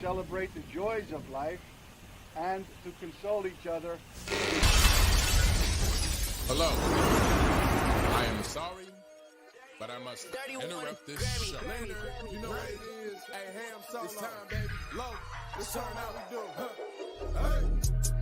celebrate the joys of life, and to console each other. Hello. I am sorry, but I must interrupt this show. You know what it is? Hey, Ham Solo. It's time, baby. Low. It's time how we do. Hey.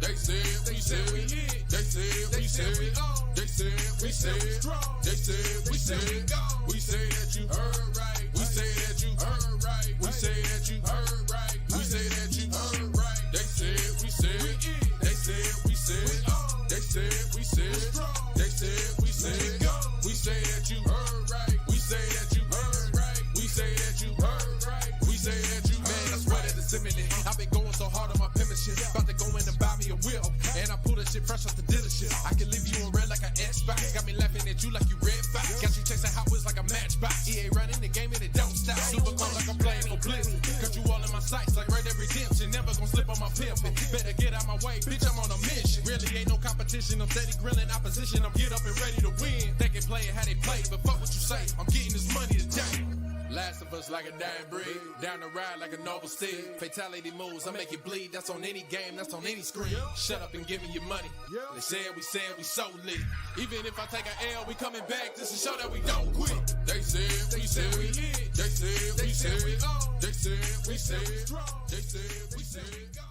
They said, we said, we lit. They said, we said, we on. They said, we said, we strong. They said, we said, we go. We say that you heard right. We say that you heard right. We say that you heard right. We say that you heard right. They said, we said, we in. They said, we said, we on. They said, we said, strong. They said, we said, go. We say that you heard right. We say that you heard right. We say that you heard right. We say that you heard right. I swear that it's imminent. I've been going so hard on my penmanship. About to go in and buy me a wheel. And I pull that shit fresh off the dealership. I can leave you in red like an Xbox. Got me laughing at you like you red fox. Got you chasing Hot Wheels like a matchbox. EA running the game and it don't stop. Super cold like I'm playing for Blizzard. Cut you all in my sights like Red Dead Redemption. Never gonna slip on my pimpin'. Better get out my way, bitch, I'm on a mission. Really ain't no competition. I'm steady grilling opposition. I'm get up and ready to win. They can play it how they play, but fuck what you say. I'm getting this money today. Last of us like a dying breed. Down the ride like a noble steed. Fatality moves, I make you bleed. That's on any game, that's on any screen. Shut up and give me your money. They said we so lit. Even if I take an L, we coming back just to show that we don't quit. They said, we said we lit. They said, we said we on. They said, we said strong. They said, we said go.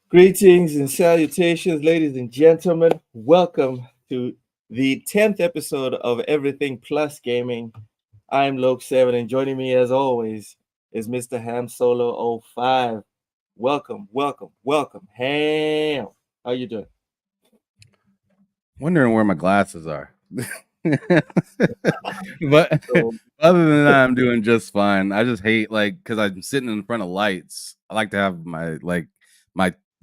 Greetings and salutations, ladies and gentlemen. Welcome to the 10th episode of Everything Plus Gaming. I'm Loke7, and joining me as always is Mr. Ham Solo 05. Welcome. Ham, how you doing? Wondering where my glasses are. But other than that, I'm doing just fine. I just hate, because I'm sitting in front of lights. I like to have my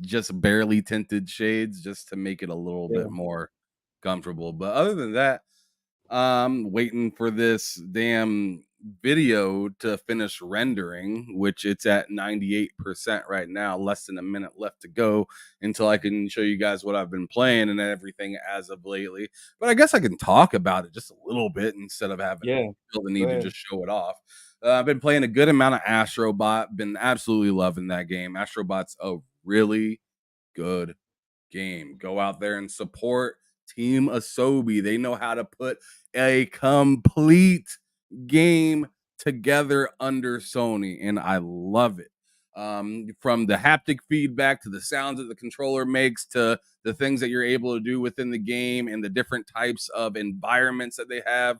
just barely tinted shades just to make it a little bit more comfortable. But other than that, I'm waiting for this damn video to finish rendering, which it's at 98% right now, less than a minute left to go until I can show you guys what I've been playing and everything as of lately. But I guess I can talk about it just a little bit instead of having feel the need to just show it off. I've been playing a good amount of Astrobot, been absolutely loving that game. Astrobot's a really good game. Go out there and support Team Asobi. They know how to put a complete game together under Sony, and I love it. From the haptic feedback to the sounds that the controller makes to the things that you're able to do within the game and the different types of environments that they have,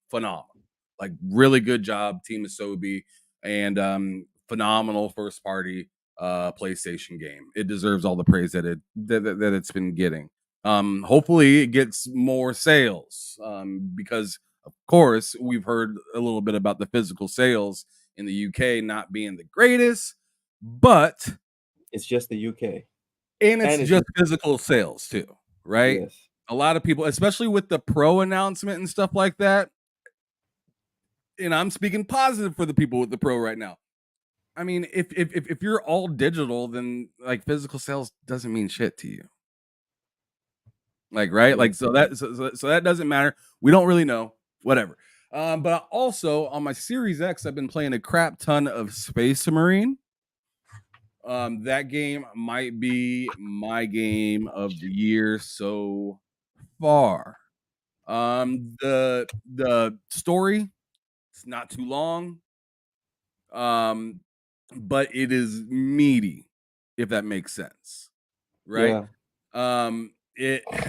phenomenal. Like, really good job, Team Asobi, and phenomenal first party PlayStation game. It deserves all the praise that it's been getting. Hopefully it gets more sales, because of course we've heard a little bit about the physical sales in the UK not being the greatest, but it's just the UK, and it's just physical sales too, right? Yes. A lot of people, especially with the Pro announcement and stuff like that, and I'm speaking positive for the people with the Pro right now. I mean, if you're all digital, then like physical sales doesn't mean shit to you. Like, right? Like, so that doesn't matter. We don't really know. Whatever. But also on my Series X, I've been playing a crap ton of Space Marine. That game might be my game of the year so far. The story, it's not too long. But it is meaty, if that makes sense. Right? Yeah.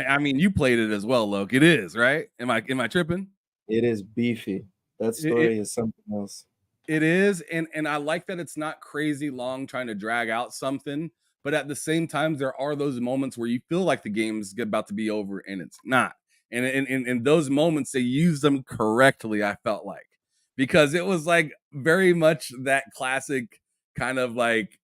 I mean, you played it as well, Loke. It is, right? Am I tripping? It is beefy. That story is something else. It is, and I like that it's not crazy long trying to drag out something, but at the same time, there are those moments where you feel like the game's about to be over and it's not. And in those moments, they use them correctly, I felt like. Because it was like very much that classic kind of like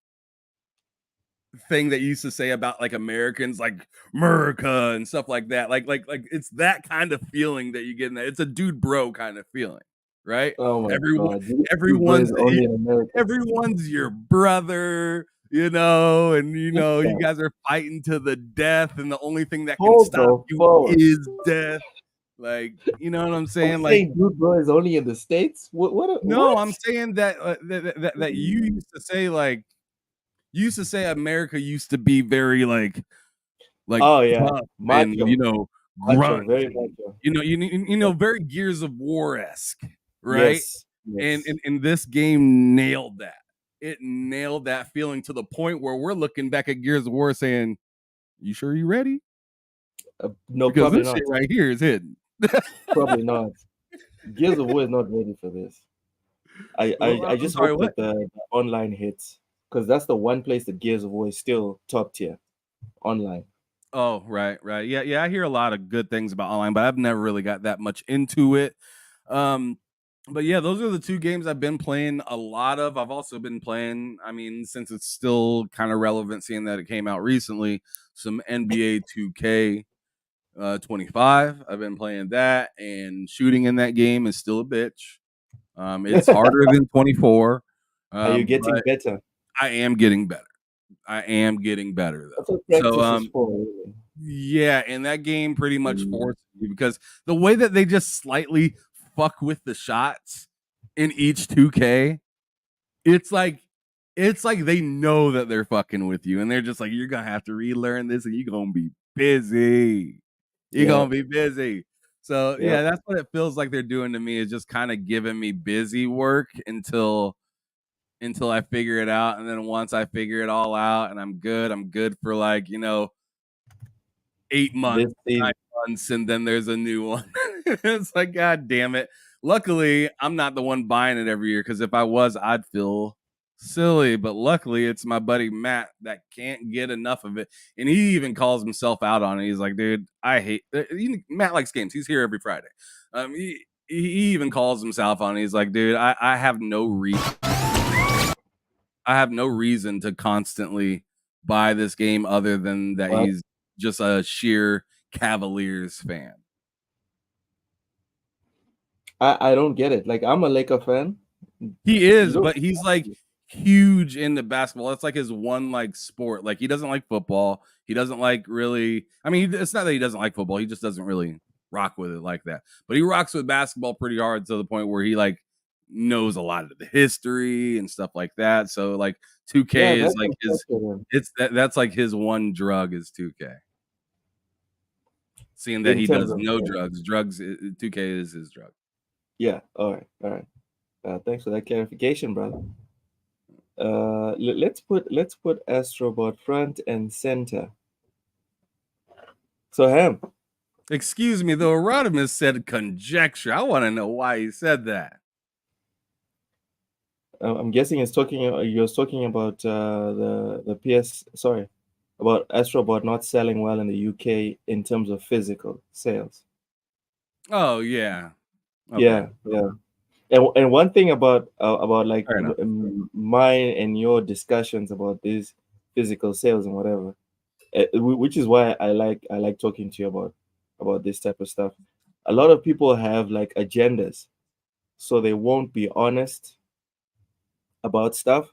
thing that you used to say about like Americans, like America and stuff like that. Like it's that kind of feeling that you get in that. It's a dude bro kind of feeling, right? Oh my God. Everyone's your brother, you know, and you know you guys are fighting to the death, and the only thing that can stop you is death. Like, you know what I'm Are saying? you Like, saying Dude Bro is only in the States? no, What? I'm saying that that you used to say like you used to say America used to be very like Oh yeah, tough and macho, macho, grunt. very macho. Very Gears of War esque, right? Yes, And, yes. and this game nailed that. It nailed that feeling to the point where we're looking back at Gears of War saying, "You sure you ready?" No, Because probably this not. shit right here is hidden. Probably not. Gears of War is not ready for this. I I'm just sorry, hope what? that the online hits, because that's the one place that Gears of War is still top tier online. Oh, right. Yeah. I hear a lot of good things about online, but I've never really got that much into it. But yeah, those are the two games I've been playing a lot of. I've also been playing, I mean, since it's still kind of relevant, seeing that it came out recently, some NBA 2K 25. I've been playing that, and shooting in that game is still a bitch. It's harder than 24. Are you getting But better? I am getting better. I am getting better That's though. what So practice is for, really. yeah, and that game pretty much Mm. forces you because the way that they just slightly fuck with the shots in each 2K, it's like they know that they're fucking with you, and they're just like, you're gonna have to relearn this, and you're gonna be busy. You're Yeah, gonna be busy. So yeah. yeah, that's what it feels like they're doing to me, is just kind of giving me busy work until I figure it out. And then once I figure it all out and I'm good for 8 months, This is 9 months, and then there's a new one. It's like, God damn it. Luckily, I'm not the one buying it every year, because if I was, I'd feel silly. But luckily, it's my buddy Matt that can't get enough of it. And he even calls himself out on it. He's like, dude, I hate Matt likes games. He's here every Friday. He even calls himself on it. He's like, dude, I have no reason. I have no reason to constantly buy this game other than that what? he's just a sheer Cavaliers fan. I don't get it. Like, I'm a Laker fan. He You is, don't but he's like huge into basketball. That's like his one sport. Like, he doesn't like football. He doesn't like really. I mean, it's not that he doesn't like football. He just doesn't really rock with it like that. But he rocks with basketball pretty hard, to the point where he knows a lot of the history and stuff like that. So 2K Yeah, is that's like his. impressive. That's like his one drug is 2K. Seeing that In he terms does of no drugs, 2K is his drug. Yeah, all right. Thanks for that clarification, brother. Let's put Astrobot front and center. So Ham, Excuse me, though, Rodimus said conjecture. I want to know why he said that. I'm guessing you're talking about the PS. Sorry, about Astrobot not selling well in the UK in terms of physical sales. Oh yeah, okay. Yeah. And one thing about like Fair enough. mine and your discussions about these physical sales and whatever, which is why I like talking to you about this type of stuff. A lot of people have agendas, so they won't be honest about stuff.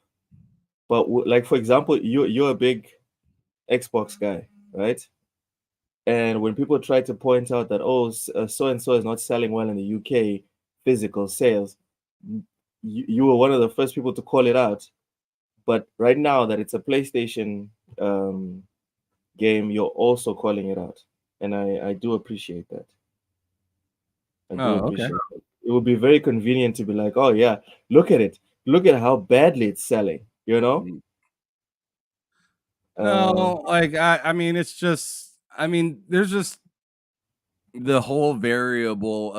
But for example, you're a big Xbox guy, right? And when people try to point out that so and so is not selling well in the UK physical sales, you were one of the first people to call it out. But right now that it's a PlayStation game, you're also calling it out, and I do appreciate that. Okay. It would be very convenient to be like, oh yeah, look at how badly it's selling, you know. No, I mean, it's just, I mean, there's just the whole variable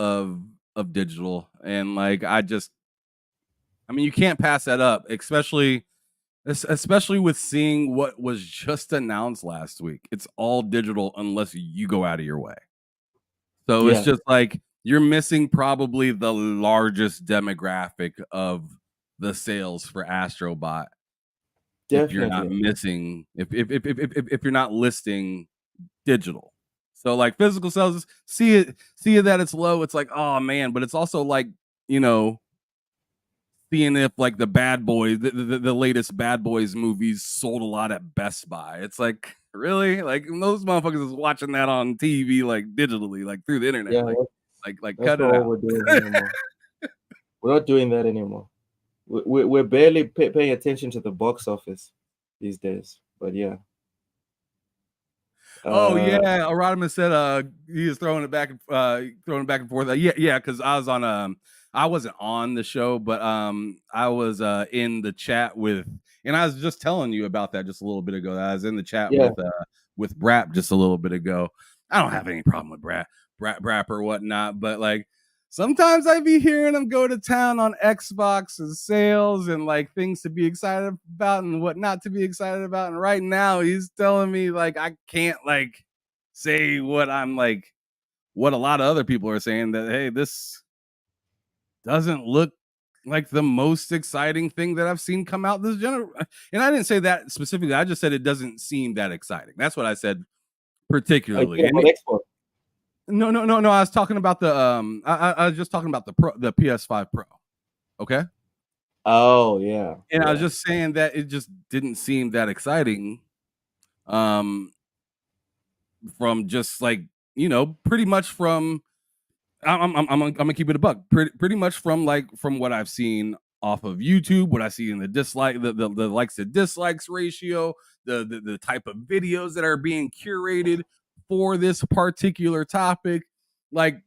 of digital, and I mean, you can't pass that up, especially with seeing what was just announced last week. It's all digital unless you go out of your way. So it's just you're missing probably the largest demographic of the sales for Astrobot. Definitely. If you're not missing, if you're not listing digital. So physical sales, see it that it's low. It's like, oh man, but it's also seeing if the Bad Boys, the latest Bad Boys movies sold a lot at Best Buy. It's like, Really? Like those motherfuckers is watching that on TV, like digitally, like through the internet. Yeah, Like that's cut not it what out. we're doing anymore. We're not doing that anymore. We're barely paying attention to the box office these days. But yeah. Oh yeah, Erodimus said he was throwing it back and forth. Yeah, because I wasn't on the show, but I was in the chat with, and I was just telling you about that just a little bit ago. I was in the chat Yeah. with Brap just a little bit ago. I don't have any problem with Brap or whatnot, but like sometimes I be hearing him go to town on Xbox and sales and like things to be excited about and what not to be excited about. And right now he's telling me like I can't like say what I'm like, what a lot of other people are saying, that hey, this doesn't look like the most exciting thing that I've seen come out this generation. And I didn't say that specifically. I just said it doesn't seem that exciting. That's what I said particularly. About Xbox. No. I was talking about the I was just talking about the PS5 Pro. Okay. Oh yeah. And yeah. I was just saying that it just didn't seem that exciting. From just like, pretty much from I'm gonna keep it a buck. Pretty much from what I've seen off of YouTube, what I see in the the likes to dislikes ratio, the type of videos that are being curated for this particular topic. Like,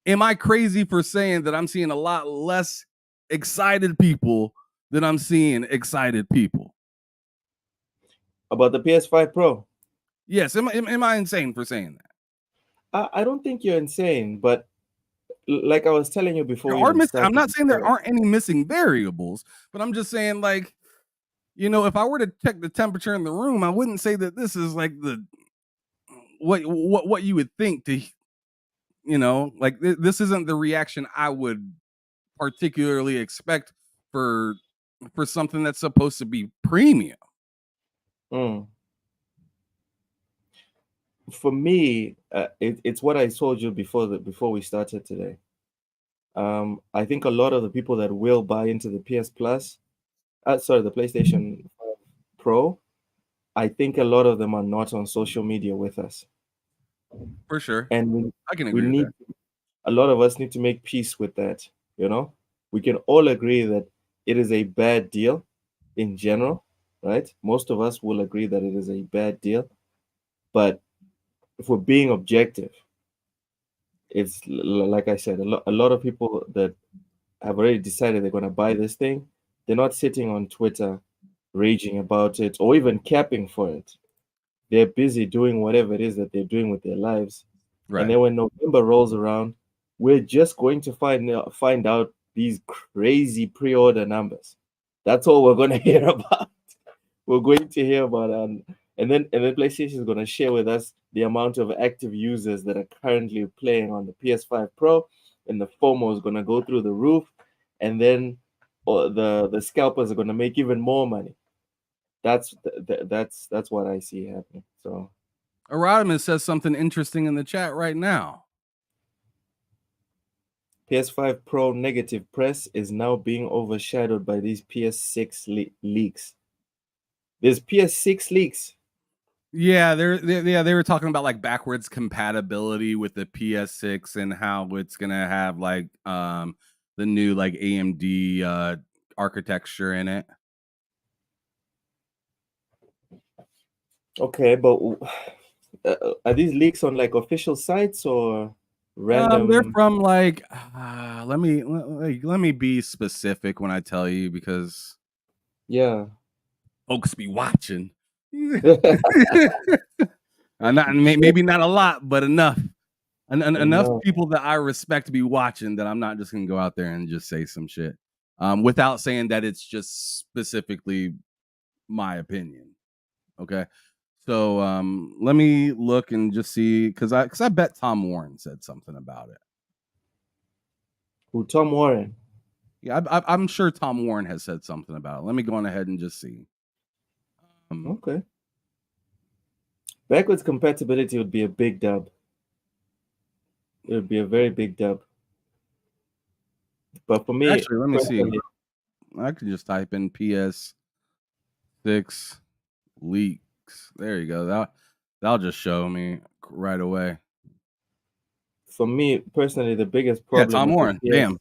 am I crazy for saying that I'm seeing a lot less excited people than I'm seeing excited people about the PS5 Pro? Yes. Am I insane for saying that? I don't think you're insane, but like I was telling you before, I'm not saying there aren't any missing variables, but I'm just saying, like, if I were to check the temperature in the room, I wouldn't say that this is like what you would think to, like this isn't the reaction I would particularly expect for something that's supposed to be premium. For me, it's what I told you before we started today. I think a lot of the people that will buy into the PS Plus, the PlayStation Pro, I think a lot of them are not on social media with us. For sure. And I can agree with that. A lot of us need to make peace with that. We can all agree that it is a bad deal in general, right? Most of us will agree that it is a bad deal. But if we're being objective, it's like I said, a lot of people that have already decided they're going to buy this thing, they're not sitting on Twitter raging about it or even capping for it. They're busy doing whatever it is that they're doing with their lives. Right. And then when November rolls around, we're just going to find out these crazy pre-order numbers. That's all we're going to hear about. We're going to hear about and then PlayStation is going to share with us the amount of active users that are currently playing on the PS5 Pro, and the FOMO is going to go through the roof, and then the scalpers are going to make even more money. That's what I see happening. So, Erodimus says something interesting in the chat right now. PS5 Pro negative press is now being overshadowed by these PS6 leaks. There's PS6 leaks. Yeah, they were talking about like backwards compatibility with the PS6 and how it's gonna have like the new like AMD architecture in it. Okay, but are these leaks on like official sites or random? They're from like let me be specific when I tell you, because folks be watching. Maybe not a lot, but enough people that I respect to be watching that I'm not just gonna go out there and just say some shit without saying that it's just specifically my opinion. Okay, so let me look and just see, because I bet Tom Warren said something about it. Who, Tom Warren? Yeah, I'm sure Tom Warren has said something about it. Let me go on ahead and just see. Okay. Backwards compatibility would be a big dub. It would be a very big dub. But for me, actually, let me see. I can just type in PS6 leak There you go. That'll just show me right away. For me personally, the biggest Yeah, problem Tom with Warren. the Bam.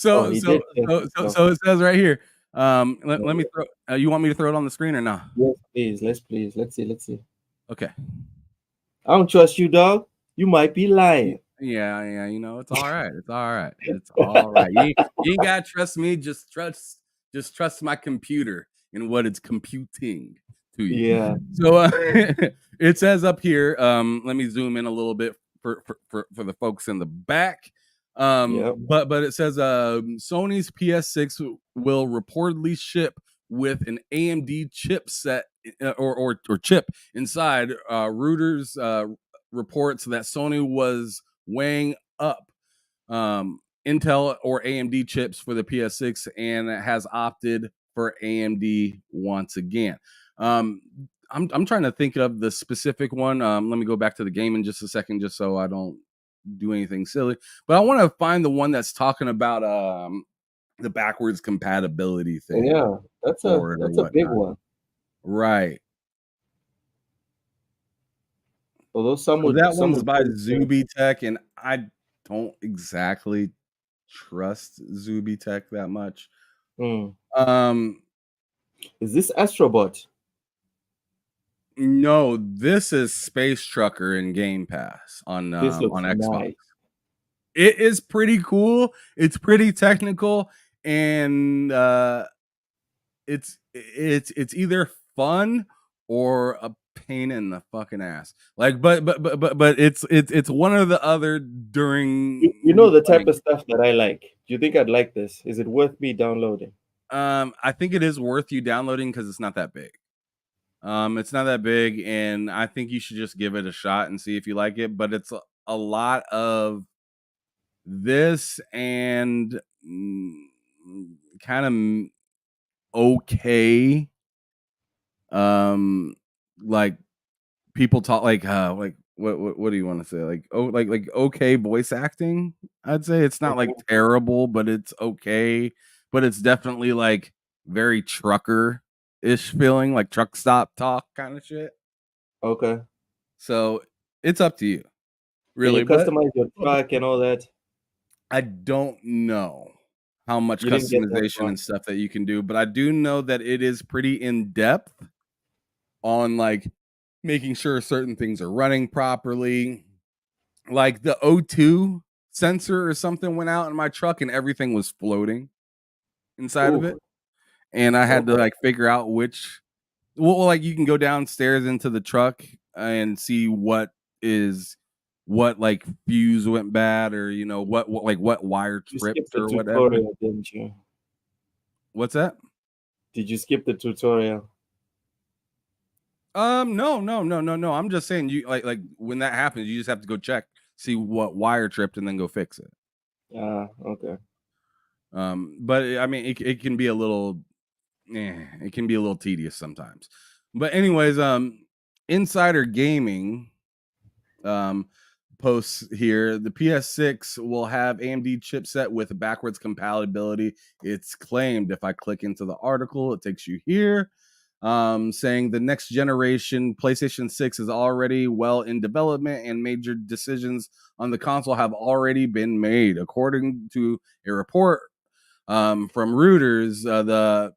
Oh, he did test it, So it says right here. Let Yeah. me throw. You want me to throw it on the screen or no? Yes, please. Let's see. Okay. I don't trust you, dog. You might be lying. Yeah. You know, it's all right. It's all right. It's all right. You ain't gotta trust me. Just trust my computer and what it's computing to you. Yeah. So it says up here. Let me zoom in a little bit for the folks in the back. Yep. But it says Sony's PS6 will reportedly ship with an AMD chipset or chip inside. Reuters reports that Sony was weighing up Intel or AMD chips for the PS6 and has opted for AMD once again. I'm trying to think of the specific one. Let me go back to the game in just a second, just so I don't do anything silly. But I want to find the one that's talking about the backwards compatibility thing. Yeah, that's a big one. Right. Although that one's by Zubitech, and I don't exactly trust Zubitech that much. Is this Astrobot? No, this is Space Trucker in Game Pass on Xbox. Nice. It is pretty cool. It's pretty technical, and it's either fun or a pain in the fucking ass. Like, but it's one or the other during. You know the type of stuff that I like. Do you think I'd like this? Is it worth me downloading? I think it is worth you downloading because it's not that big. It's not that big, and I think you should just give it a shot and see if you like it. But it's a lot of this and kind of okay. Like people talk like what do you want to say? Like like okay voice acting. I'd say it's not like terrible, but it's okay. But it's definitely like very trucker-ish feeling, like truck stop talk kind of shit. Okay. So it's up to you. Really, can you customize your truck and all that? I don't know how much customization and stuff that you can do, but I do know that it is pretty in depth on like making sure certain things are running properly. Like the O2 sensor or something went out in my truck and everything was floating inside of it. And I had to like figure out which, well, like you can go downstairs into the truck and see what like fuse went bad, or you know what wire tripped or whatever. Didn't you? What's that? Did you skip the tutorial? No. I'm just saying you like when that happens, you just have to go check, see what wire tripped, and then go fix it. Okay. But I mean, it can be a little, it can be a little tedious sometimes. But anyways, Insider Gaming posts here, the PS6 will have AMD chipset with backwards compatibility. It's claimed. If I click into the article, it takes you here, saying the next generation PlayStation 6 is already well in development and major decisions on the console have already been made. According to a report from Reuters, the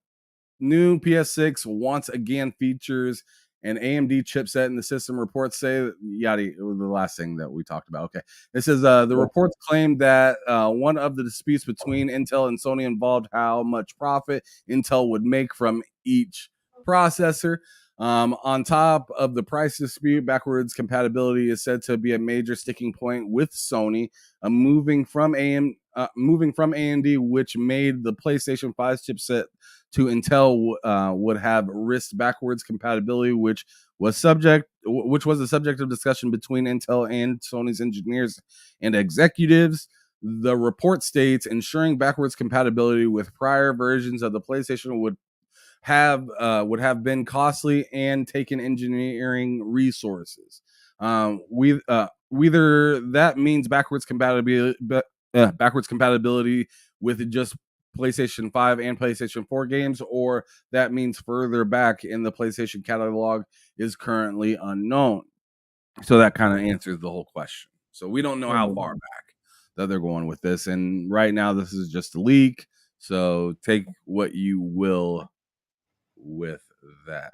new PS6 once again features an AMD chipset, and the system reports say the last thing that we talked about. Okay, this is the reports claim that one of the disputes between Intel and Sony involved how much profit Intel would make from each processor. On top of the price dispute, backwards compatibility is said to be a major sticking point with Sony, moving from AMD, which made the PlayStation 5 chipset to Intel would have risked backwards compatibility, which was the subject of discussion between Intel and Sony's engineers and executives. The report states ensuring backwards compatibility with prior versions of the PlayStation would have been costly and taken engineering resources. Whether that means backwards compatibility with just PlayStation 5 and PlayStation 4 games, or that means further back in the PlayStation catalog is currently unknown. So that kind of answers the whole question. So we don't know how far back that they're going with this. And right now, this is just a leak. So take what you will with that.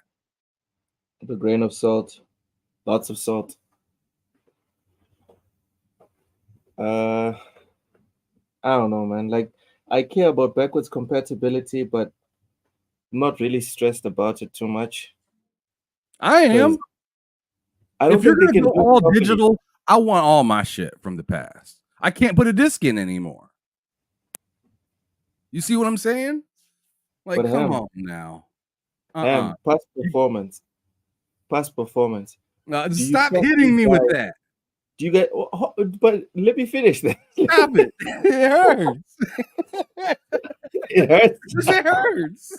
With a grain of salt. Lots of salt. I don't know, man. Like, I care about backwards compatibility, but not really stressed about it too much. I am. I don't if you're think gonna they go can do all it properly. digital, I want all my shit from the past. I can't put a disc in anymore. You see what I'm saying? Like, But come Ham, on now. past performance. Past performance. No, Do you stop trust hitting these me with guys? that. Do you get? But let me finish that. Stop it. It hurts. It hurts. It hurts.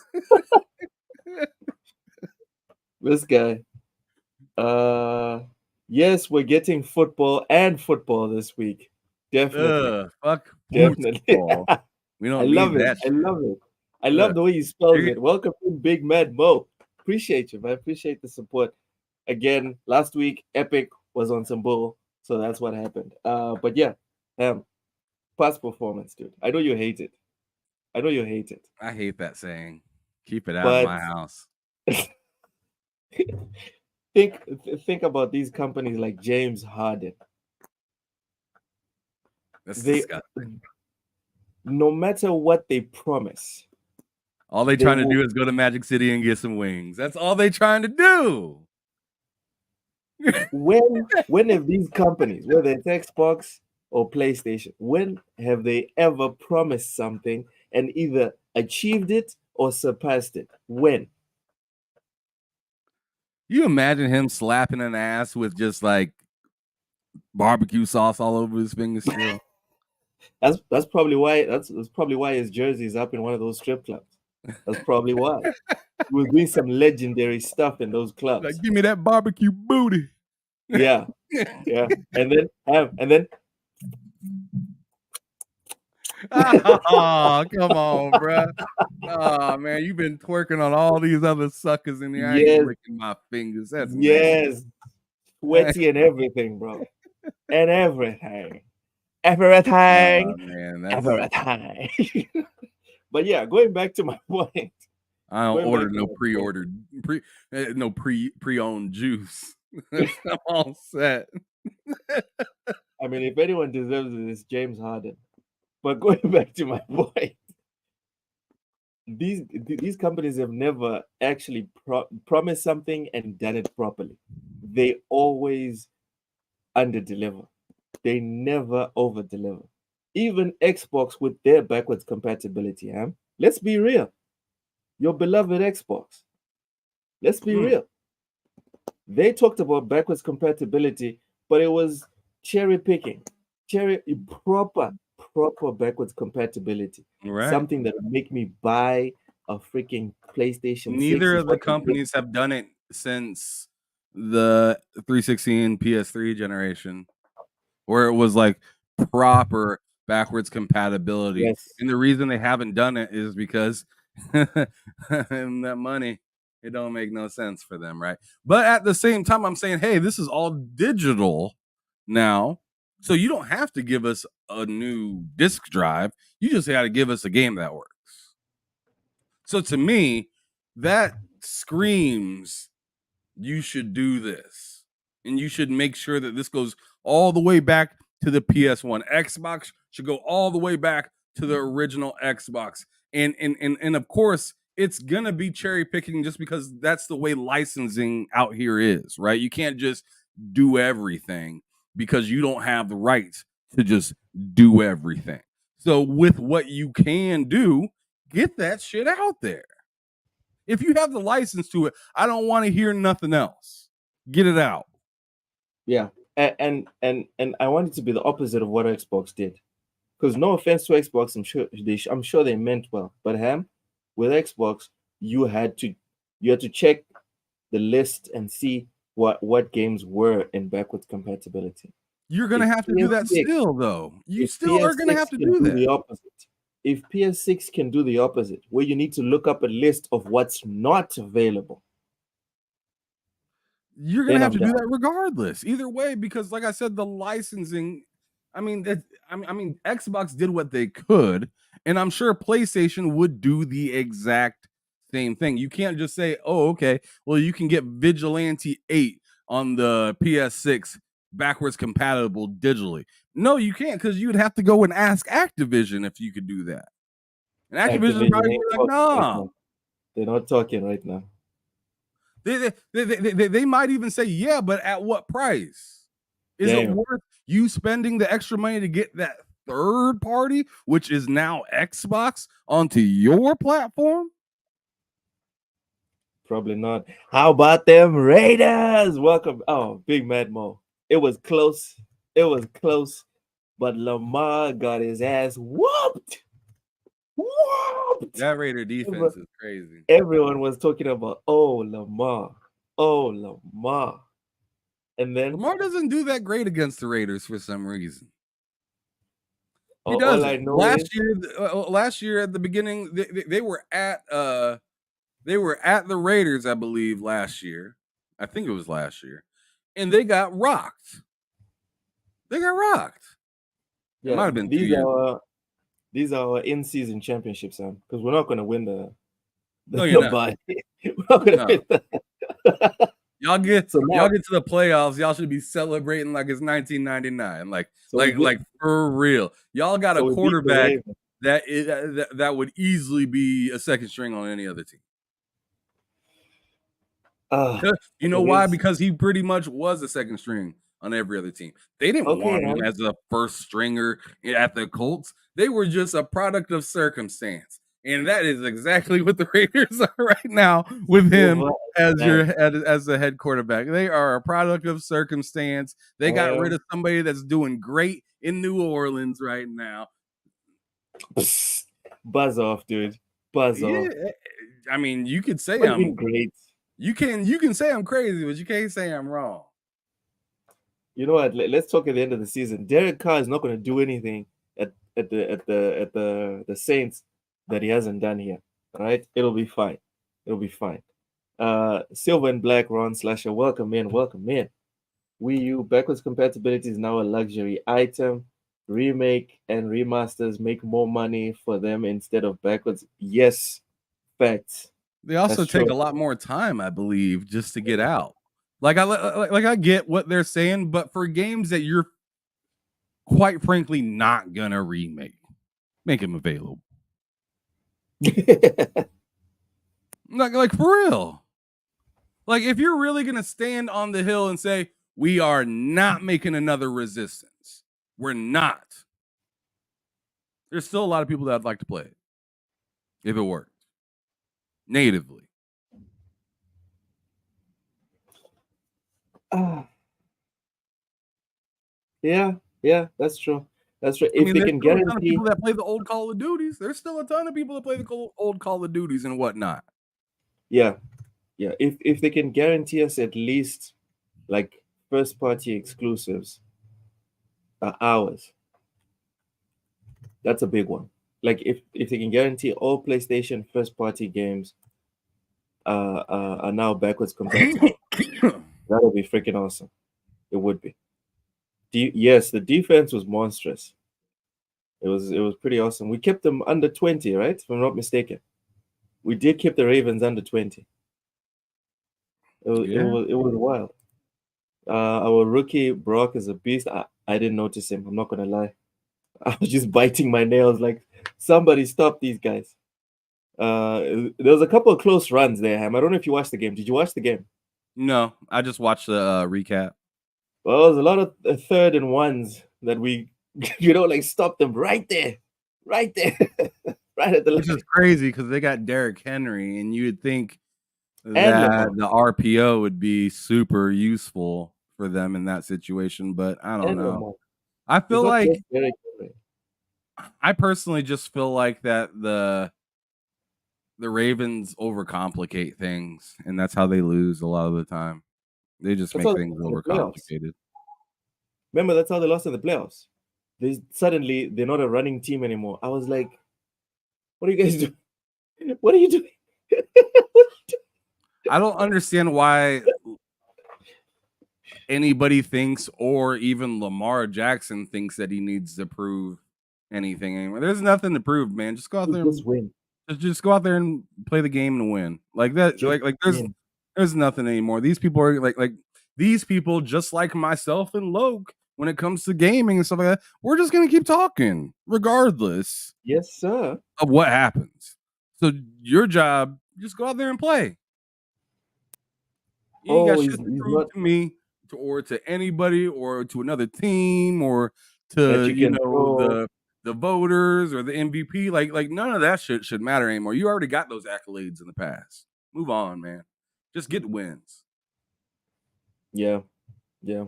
This guy. Yes, we're getting football this week. Definitely. Fuck. Definitely. football. We don't I love need it. that I shit. love it. I love the way you spelled You're- it. Welcome to Big Mad Mo. Appreciate you, man. Appreciate the support. Again, last week, Epic was on some bull, so that's what happened. But yeah, past performance, dude. I know you hate it. I hate that saying. Keep it out of But- my house. Think about these companies like James Harden. That's They- disgusting. No matter what they promise, All they they trying to will- do is go to Magic City and get some wings. That's all they trying to do. when have these companies, whether it's Xbox or PlayStation, when have they ever promised something and either achieved it or surpassed it? When? You imagine him slapping an ass with just like barbecue sauce all over his fingers still? That's probably why his jersey is up in one of those strip clubs. That's probably why. He was doing some legendary stuff in those clubs. Like, give me that barbecue booty. Yeah. And then Oh, come on, bro. Oh man, you've been twerking on all these other suckers in here. I ain't Yes. licking my fingers. That's nasty. yes, sweaty and everything, bro. And everything. Oh, Everything. man, that's, Everything. But yeah, going back to my point. I don't Going order back to no my pre-ordered pre-owned juice. I'm all set. I mean, if anyone deserves it, it's James Harden. But going back to my point, these companies have never actually promised something and done it properly. They always underdeliver. They never overdeliver. Even Xbox with their backwards compatibility, Ham. Let's be real. Your beloved Xbox. Let's be real. They talked about backwards compatibility, but it was cherry picking. Proper backwards compatibility. Right. Something that would make me buy a freaking PlayStation 6 Neither is of the what they companies have done it since the 360 and PS3 generation, where it was like proper backwards compatibility. Yes. And the reason they haven't done it is because that money, it don't make no sense for them, right? But at the same time, I'm saying, hey, this is all digital now. So you don't have to give us a new disk drive. You just got to give us a game that works. So to me, that screams you should do this. And you should make sure that this goes all the way back to the PS1. Xbox should go all the way back to the original Xbox. And of course, it's going to be cherry picking just because that's the way licensing out here is, right? You can't just do everything because you don't have the rights to just do everything. So with what you can do, get that shit out there. If you have the license to it, I don't want to hear nothing else. Get it out. Yeah, and I want it to be the opposite of what Xbox did. Because no offense to Xbox, I'm sure they meant well. But with Xbox, you had to check the list and see what games were in backwards compatibility. You're gonna If have to do that PS6 still, though. You If still are gonna PS6 have to can do that. The opposite. if PS6 can do the opposite, where you need to look up a list of what's not available, you're gonna then have I'm to do down. that regardless, either way, because like I said, the licensing. I mean, Xbox did what they could, and I'm sure PlayStation would do the exact same thing. You can't just say, "Oh, okay, well, you can get Vigilante 8 on the PS6 backwards compatible digitally." No, you can't, because you'd have to go and ask Activision if you could do that. And Activision would Activision probably be ain't like, talking right "Nah." now. They're not talking right now. They might even say, "Yeah, but at what price? Is it Damn. worth you spending the extra money to get that third party, which is now Xbox, onto your platform?" Probably not. How about them Raiders? Welcome. Oh, Big Mad Mo. It was close. It was close. But Lamar got his ass whooped. Whooped. That Raider defense is crazy. Everyone was talking about, oh, Lamar. Oh, Lamar. And then Lamar doesn't do that great against the Raiders for some reason. He all doesn't. I know Last year at the beginning, they were at the Raiders, I believe, last year. I think it was last year, and they got rocked. They got rocked. It might have been 2 years. These are our in-season championships, Sam, because we're not going to win the No, you're not. bye. We're not going to win the Y'all get So now- y'all get to the playoffs. Y'all should be celebrating like it's 1999, like for real. Y'all got So we a beat the quarterback Ravens. that would easily be a second string on any other team. You know it why? is. Because he pretty much was a second string on every other team. They didn't Okay, want him man. as a first stringer at the Colts. They were just a product of circumstance. And that is exactly what the Raiders are right now with him as the head quarterback. They are a product of circumstance. They got rid of somebody that's doing great in New Orleans right now. Buzz off, dude. Buzz off. I mean, you could say I'm I'm great. You can say I'm crazy, but you can't say I'm wrong. You know what? Let's talk at the end of the season. Derek Carr is not going to do anything at the Saints that he hasn't done here. All right, it'll be fine. It'll be fine. Silver and Black Ron Slasher, welcome in. Wii U backwards compatibility is now a luxury item. Remake and remasters make more money for them instead of backwards. Yes, facts. They also take a lot more time, I believe, just to get out. I get what they're saying, but for games that you're quite frankly not gonna remake, make them available. like for real. Like if you're really gonna stand on the hill and say we are not making another Resistance, we're not. There's still a lot of people that'd like to play it if it worked natively. Yeah, that's true. That's right. If they can guarantee, a ton of people that play the old Call of Duties, there's still a ton of people that play the old Call of Duties and whatnot. Yeah. If they can guarantee us at least like first party exclusives are ours, that's a big one. Like if they can guarantee all PlayStation first party games are now backwards compatible, that would be freaking awesome. It would be. Yes, the defense was monstrous. It was pretty awesome. We kept them under 20, right? If I'm not mistaken. We did keep the Ravens under 20. It was wild. Our rookie Brock is a beast. I didn't notice him. I'm not gonna lie. I was just biting my nails like somebody stop these guys. There was a couple of close runs there, Ham. I don't know if you watched the game. Did you watch the game? No, I just watched the recap. Well, there was a lot of 3rd and 1s that we, stopped them right there, right at the. Which is crazy because they got Derrick Henry, and you would think that the RPO would be super useful for them in that situation, but I don't know. I feel like I personally just feel like that the Ravens overcomplicate things, and that's how they lose a lot of the time. They just make things overcomplicated. Remember, that's how they lost in the playoffs. They're not a running team anymore. I was like, What are you guys doing? What are you doing? I don't understand why anybody thinks, or even Lamar Jackson thinks, that he needs to prove anything anymore. There's nothing to prove, man. Just go out there Just and win. just go out there and play the game and win. Like that. Just Like win. there's nothing anymore. These people are like these people, just like myself and Loke, when it comes to gaming and stuff like that, we're just gonna keep talking regardless Yes, sir. of what happens. So your job, just go out there and play. You ain't got Oh, shit he's to prove not to me, or to anybody, or to another team, or that to you can throw. the voters or the MVP. Like none of that shit should matter anymore. You already got those accolades in the past. Move on, man. Just get wins. Yeah, yeah.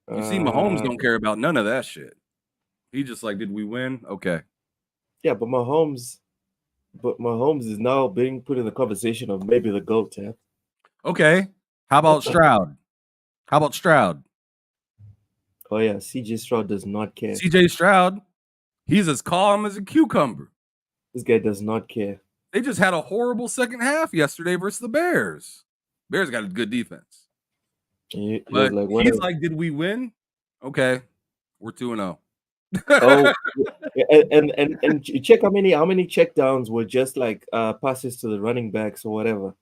You see, Mahomes Uh, don't care about none of that shit. He just like, did we win? Okay. yeah, but Mahomes is now being put in the conversation of maybe the GOAT. Yeah? Okay. How about Stroud? How about Stroud? Oh yeah, CJ Stroud does not care. CJ Stroud, he's as calm as a cucumber. This guy does not care. They just had a horrible second half yesterday versus the Bears. Bears got a good defense. He But was like, he's whatever. like, did we win? Okay. We're 2-0. Oh, and check how many checkdowns were just like passes to the running backs or whatever.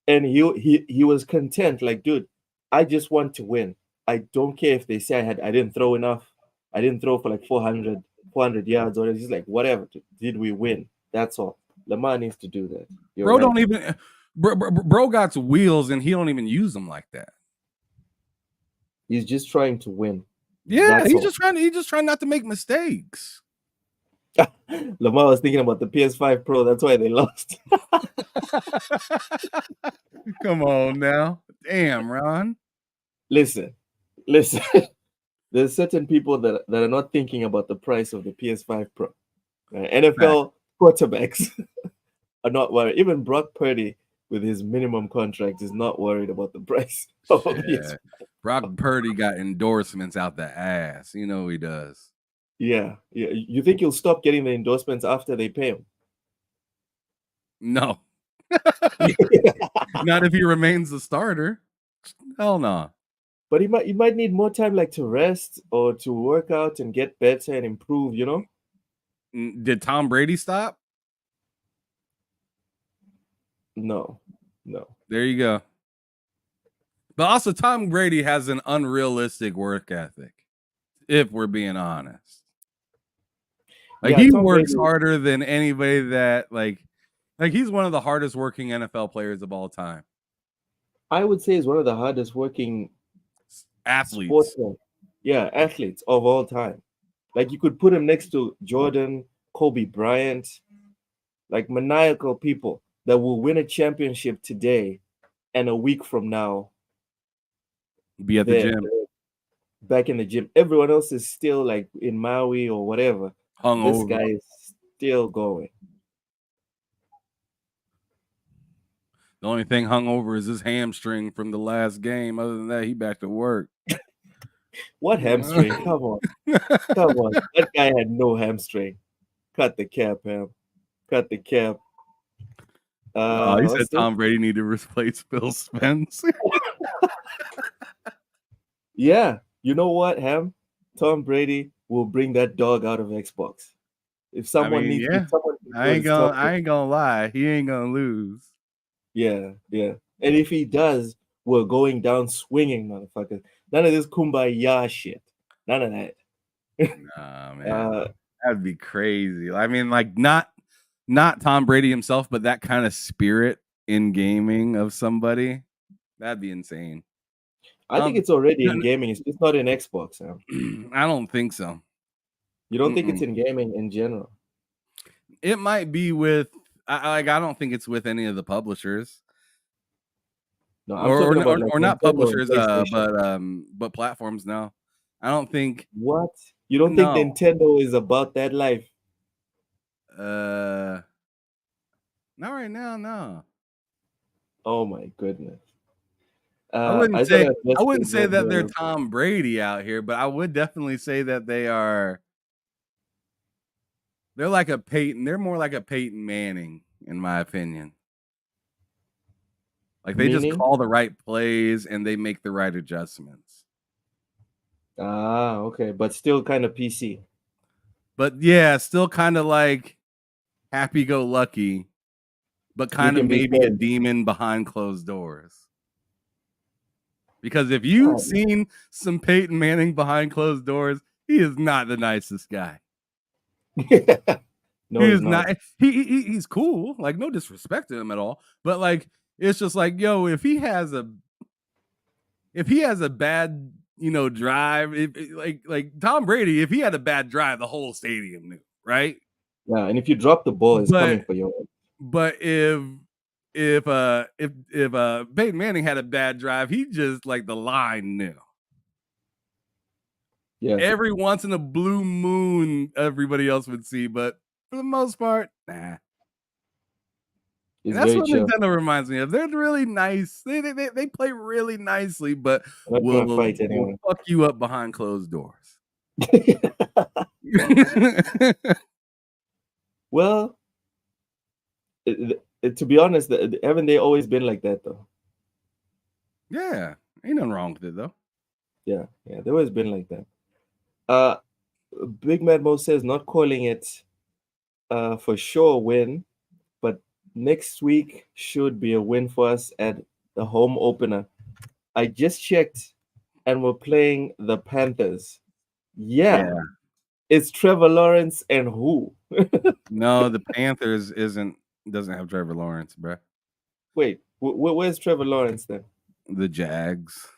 And he was content, like, dude, I just want to win. I don't care if they say I didn't throw enough. I didn't throw for like 400 yards, or it's just like, whatever. Did we win? That's all. Lamar needs to do that. You're Bro right. don't even bro got wheels and he don't even use them like that. He's just trying to win. Yeah, That's he's all. just trying not to make mistakes. Lamar was thinking about the PS5 Pro. That's why they lost. Come on now. Damn, Ron. Listen. There's certain people that are not thinking about the price of the PS5 Pro. NFL quarterbacks are not worried. Even Brock Purdy, with his minimum contract, is not worried about the price of a PS5. Brock Purdy got endorsements out the ass. You know he does. Yeah. You think he'll stop getting the endorsements after they pay him? No. Not if he remains the starter. Hell no. But he might need more time, like, to rest or to work out and get better and improve, you know? Did Tom Brady stop? No. There you go. But also, Tom Brady has an unrealistic work ethic, if we're being honest. Like, Yeah, he Tom works Brady- harder than anybody that, like he's one of the hardest working NFL players of all time. I would say he's one of the hardest working Athletes. sportsmen. Yeah, athletes of all time. Like, you could put him next to Jordan, Kobe Bryant, like maniacal people that will win a championship today, and a week from now, Be at the they're gym. back in the gym. Everyone else is still like in Maui or whatever. This Hungover. guy is still going. The only thing hungover is his hamstring from the last game. Other than that, he back to work. What hamstring? Come on. That guy had no hamstring. Cut the cap, Ham. Cut the cap. He what's said this? Tom Brady need to replace Phil Spence. Yeah, you know what, Ham? Tom Brady will bring that dog out of Xbox. If someone mean, needs, yeah. if someone I ain't gonna lie. He ain't gonna lose. Yeah. And if he does, we're going down swinging, motherfuckers. None of this kumbaya shit. None of that. Nah, man. That'd be crazy. I mean, like, not Tom Brady himself, but that kind of spirit in gaming of somebody. That'd be insane. I think it's already in gaming. It's just not in Xbox, Sam. I don't think so. You don't think it's in gaming in general? It might be with I don't think it's with any of the publishers. No, I'm talking about like not Nintendo and publishers, PlayStation. but platforms. No, I don't think. What? You don't think Nintendo is about that life? Not right now. No. Oh my goodness. I wouldn't say that they're Tom Brady out here, but I would definitely say that they are They're like a Peyton. They're more like a Peyton Manning, in my opinion. Like they just Meaning? call the right plays and they make the right adjustments. Ah, okay, but still kind of PC. But yeah, still kind of like happy-go-lucky, but kind of can be maybe a friends. demon behind closed doors. Because if you've seen some Peyton Manning behind closed doors, he is not the nicest guy. No, he he's is not. He's cool. Like no disrespect to him at all, but like it's just like yo, if he has a bad drive, like Tom Brady, if he had a bad drive, the whole stadium knew, right? Yeah, and if you drop the ball, it's coming for you. But if Peyton Manning had a bad drive, he just like the line knew. Yeah. Every once in a blue moon, everybody else would see, but for the most part, nah. And that's what Nintendo reminds me of. They're really nice. They play really nicely, but will fight anyway. fuck you up behind closed doors. Well, to be honest, haven't they always been like that though? Yeah, ain't nothing wrong with it though. Yeah, they've always been like that. Big Mad Mo says not calling it for sure win, but next week should be a win for us at the home opener. I just checked, and we're playing the Panthers. Yeah. It's Trevor Lawrence and who? No, the Panthers doesn't have Trevor Lawrence, bro. Wait, where's Trevor Lawrence then? The Jags.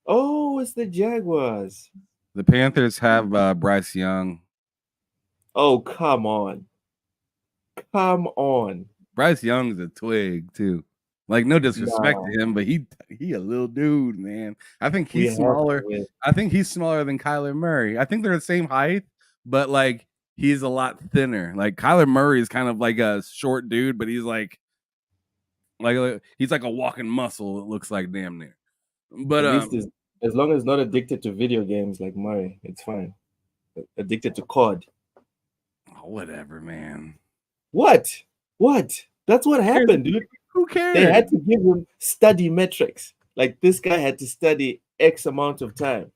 Oh, it's the Jaguars. The Panthers have Bryce Young. Oh, come on. Come on. Bryce Young's a twig too. Like no disrespect to him, but he a little dude, man. I think he's smaller. I think he's smaller than Kyler Murray. I think they're the same height, but like he's a lot thinner. Like Kyler Murray is kind of like a short dude, but he's like he's like a walking muscle. It looks like damn near. But at least as long as not addicted to video games like Murray, it's fine. Addicted to COD. Oh, whatever, man. What? That's what happened, dude. Who cares? They had to give him study metrics. Like this guy had to study X amount of time.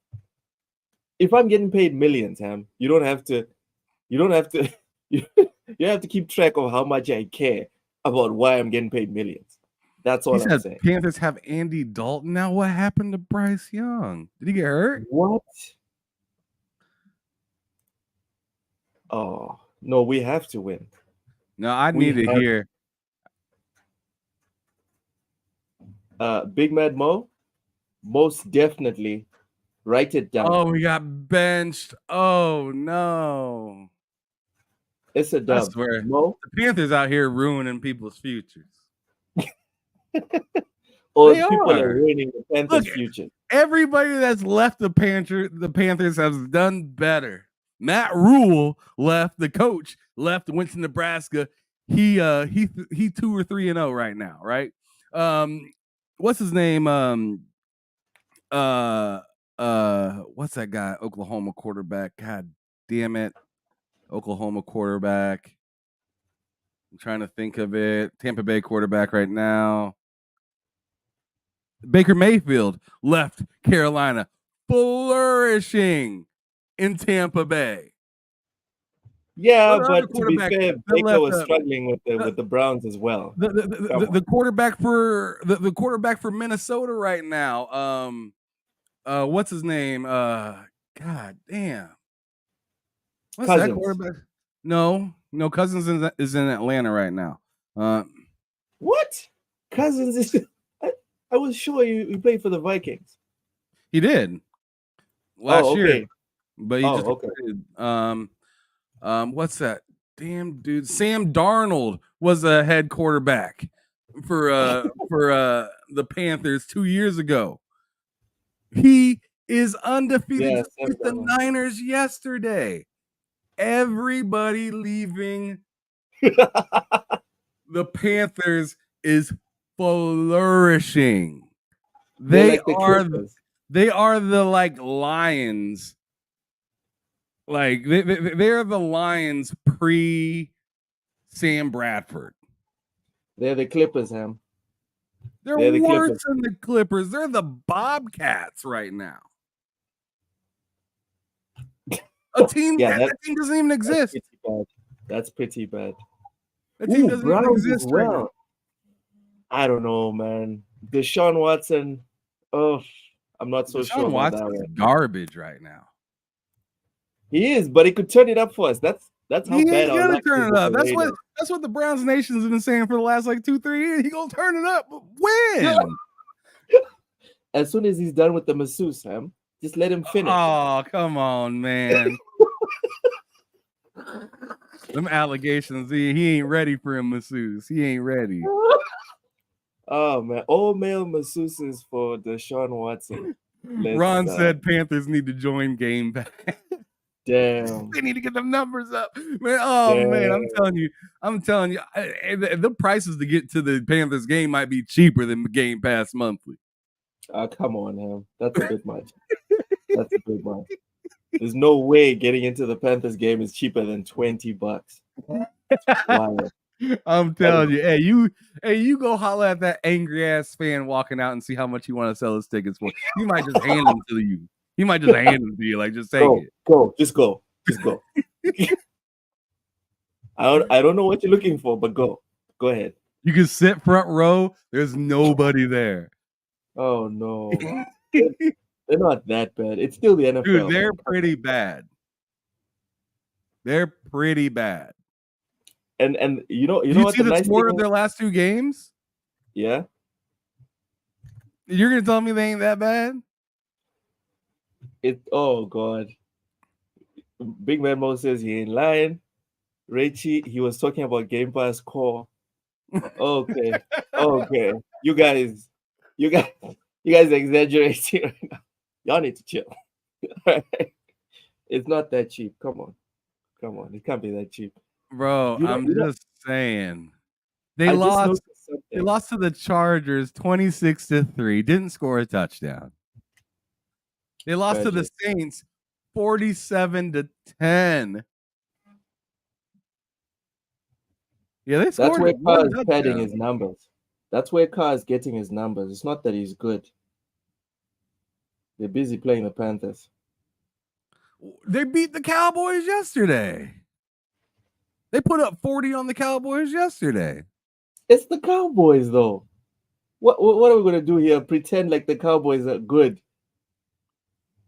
If I'm getting paid millions, Ham, you don't have to you have to keep track of how much I care about why I'm getting paid millions. That's all I'm saying. Panthers have Andy Dalton. Now what happened to Bryce Young? Did he get hurt? What? Oh, no, we have to win. No, I need to hear. Big Mad Mo, most definitely write it down. Oh, we got benched. Oh no. It's a dub. I swear. Mo? The Panthers out here ruining people's futures. Or people are ruining the Panthers' future. Everybody that's left the Panthers has done better. Matt Rule left, the coach left, went to Nebraska. He 2 or 3-0 right now, right? What's his name? What's that guy? Oklahoma quarterback. God damn it. Oklahoma quarterback. I'm trying to think of it. Tampa Bay quarterback right now. Baker Mayfield left Carolina, flourishing in Tampa Bay. Yeah, but to be fair, Baker was struggling with the Browns as well. The quarterback for the quarterback for Minnesota right now. What's his name? God damn. What's Cousins. that quarterback? No, Cousins is in Atlanta right now. What? Cousins is. I was sure you played for the Vikings. He did last year, but he just what's that? Damn dude, Sam Darnold was a head quarterback for the Panthers 2 years ago. He is undefeated with the Niners yesterday. Everybody leaving the Panthers is flourishing. They are the like Lions Like they're the Lions pre Sam Bradford. They're the Clippers, Ham. They're the worse Clippers. than the Clippers. They're the Bobcats right now. A team that team doesn't even exist. That's pretty bad. That team doesn't even Browns exist as right well. now. I don't know, man. Deshaun Watson. Oh, I'm not so sure Deshaun about Watson that is one. garbage right now. He is, but he could turn it up for us. That's how He bad ain't our gonna luck turn is it with up. the Raiders. That's what the Browns Nation's been saying for the last like 2-3 years. He gonna turn it up. But when? As soon as he's done with the masseuse, Sam, just let him finish. Oh, come on, man. Them allegations, he ain't ready for a masseuse. He ain't ready. Oh man, all male masseuses for Deshaun Watson. Ron said Panthers need to join Game Pass. Damn. They need to get them numbers up, man. Oh man, I'm telling you, the prices to get to the Panthers game might be cheaper than Game Pass monthly. Come on, Ham. That's a bit much. That's a bit much. There's no way getting into the Panthers game is cheaper than $20. Wow. I'm telling you, hey, you go holler at that angry ass fan walking out and see how much you want to sell his tickets for. He might just hand them to you. He might just hand them to you, like just take it. Just go. I don't know what you're looking for, but go ahead. You can sit front row. There's nobody there. Oh no. They're not that bad. It's still the NFL. Dude, they're pretty bad. They're pretty bad. And you know Did you what see the the nice score thing of their last 2 games? Yeah. You're gonna tell me they ain't that bad? Oh God. Big Man Mo says he ain't lying. Richie, he was talking about Game Pass core. Okay. You guys exaggerating right now. Y'all need to chill. It's not that cheap. Come on. It can't be that cheap. Bro, I'm just saying. They lost to the Chargers 26-3. Didn't score a touchdown. They lost to the Saints 47-10. Yeah, they scored. That's where Carr is padding his numbers. That's where Carr is getting his numbers. It's not that he's good. They're busy playing the Panthers. They beat the Cowboys yesterday. They put up 40 on the Cowboys yesterday. It's the Cowboys, though. What are we gonna do here? Pretend like the Cowboys are good?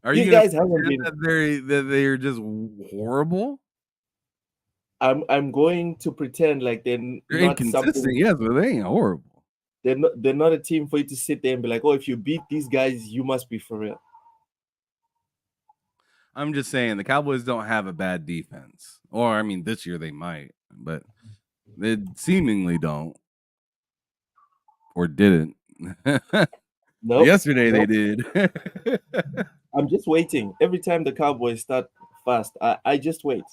Are you guys haven't been that they're just horrible? I'm going to pretend like they're not inconsistent, yes, but they ain't horrible. They're not a team for you to sit there and be like, oh, if you beat these guys, you must be for real. I'm just saying the Cowboys don't have a bad defense. Or I mean this year they might, but they seemingly don't. Or didn't. Nope. Yesterday they did. I'm just waiting. Every time the Cowboys start fast, I just wait.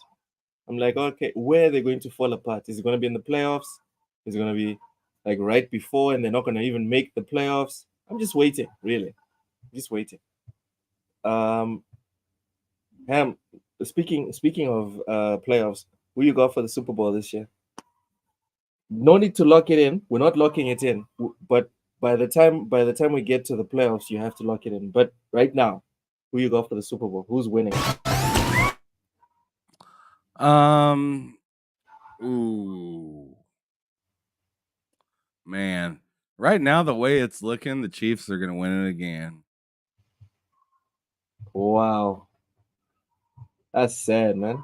I'm like, okay, where are they going to fall apart? Is it going to be in the playoffs? Is it going to be like right before and they're not going to even make the playoffs? I'm just waiting, really. Just waiting. Ham, speaking of playoffs, who you got for the Super Bowl this year? No need to lock it in. We're not locking it in. But by the time we get to the playoffs, you have to lock it in. But right now, who you got for the Super Bowl? Who's winning? Ooh. Man. Right now, the way it's looking, the Chiefs are going to win it again. Wow. That's sad, man.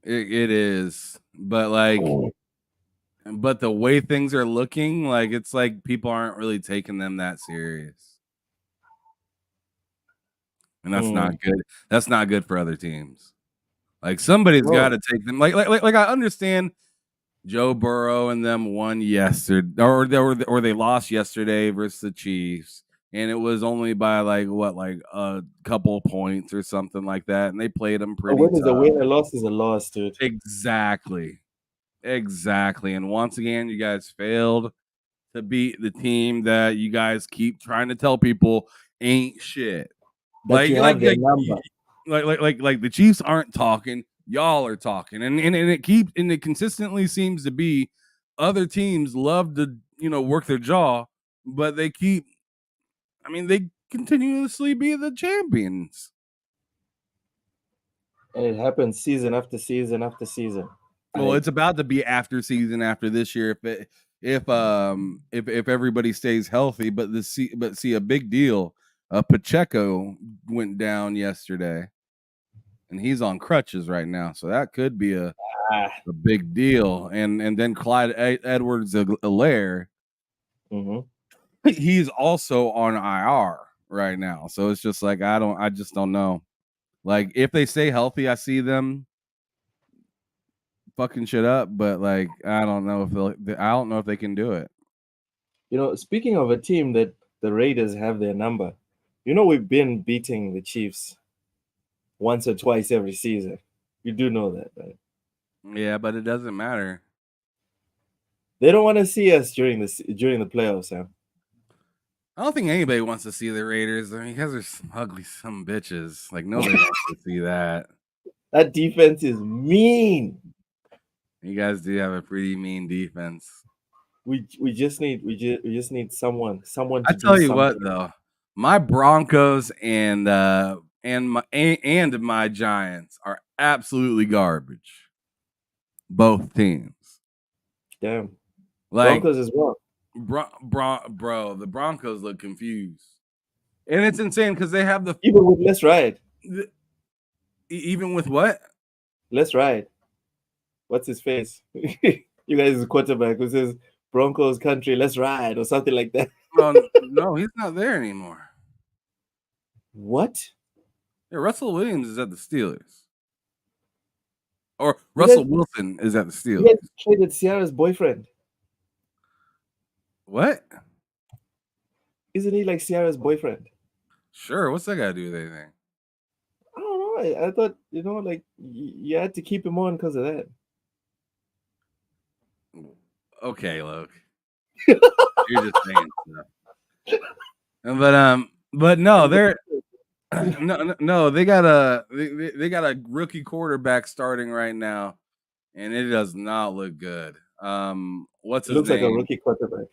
It is. But but the way things are looking, like it's like people aren't really taking them that serious. And that's not good. That's not good for other teams. Like somebody's got to take them. Like I understand Joe Burrow and them won yesterday, or they lost yesterday versus the Chiefs, and it was only by like a couple points or something like that, and they played them pretty. A win is a win, a loss is a loss, dude. Exactly. And once again, you guys failed to beat the team that you guys keep trying to tell people ain't shit. But you have their number. like the Chiefs aren't talking, y'all are talking, and it consistently seems to be other teams love to work their jaw, but they continuously be the champions. And it happens season after season after season. Well, it's about to be after season after this year if everybody stays healthy. But see a big deal. Pacheco went down yesterday, and he's on crutches right now, so that could be a big deal. And then Clyde Edwards-Helaire, he's also on IR right now, so it's just like I just don't know. Like if they stay healthy, I see them fucking shit up, but like I don't know if they can do it. Speaking of a team that the Raiders have their number, we've been beating the Chiefs once or twice every season. You do know that, right? Yeah, but it doesn't matter. They don't want to see us during the playoffs, Sam. I don't think anybody wants to see the Raiders. I mean, you guys are some ugly some bitches. Like nobody wants to see that. That defense is mean. You guys do have a pretty mean defense. We just need someone to I tell you something. what though, my Broncos and my Giants are absolutely garbage. Both teams. Damn. Like Broncos as well. Bro, the Broncos look confused, and it's insane because they have even with Let's Ride. Even with what? Let's Ride. What's his face? You guys is quarterback who says Broncos country, let's ride, or something like that. No, he's not there anymore. What? Yeah, Russell Williams is at the Steelers. Or Russell Wilson is at the Steelers. He has traded Ciara's boyfriend. What? Isn't he like Ciara's boyfriend? Sure. What's that got to do with anything? I don't know. I thought, like you had to keep him on because of that. Okay, look. You're just saying stuff. But no, they're no, they got a rookie quarterback starting right now, and it does not look good. What's his name? Looks like a rookie quarterback.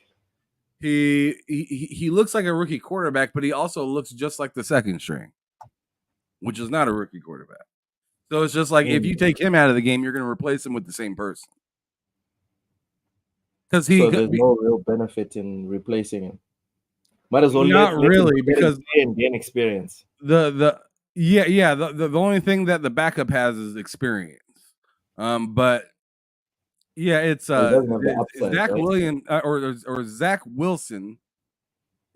He looks like a rookie quarterback, but he also looks just like the second string, which is not a rookie quarterback. So it's just like if you take him out of the game, you're going to replace him with the same person. Because there's no real benefit in replacing him. Might as well not really because gain experience. The only thing that the backup has is experience. But yeah, it's upside, Zach right? Williams or Zach Wilson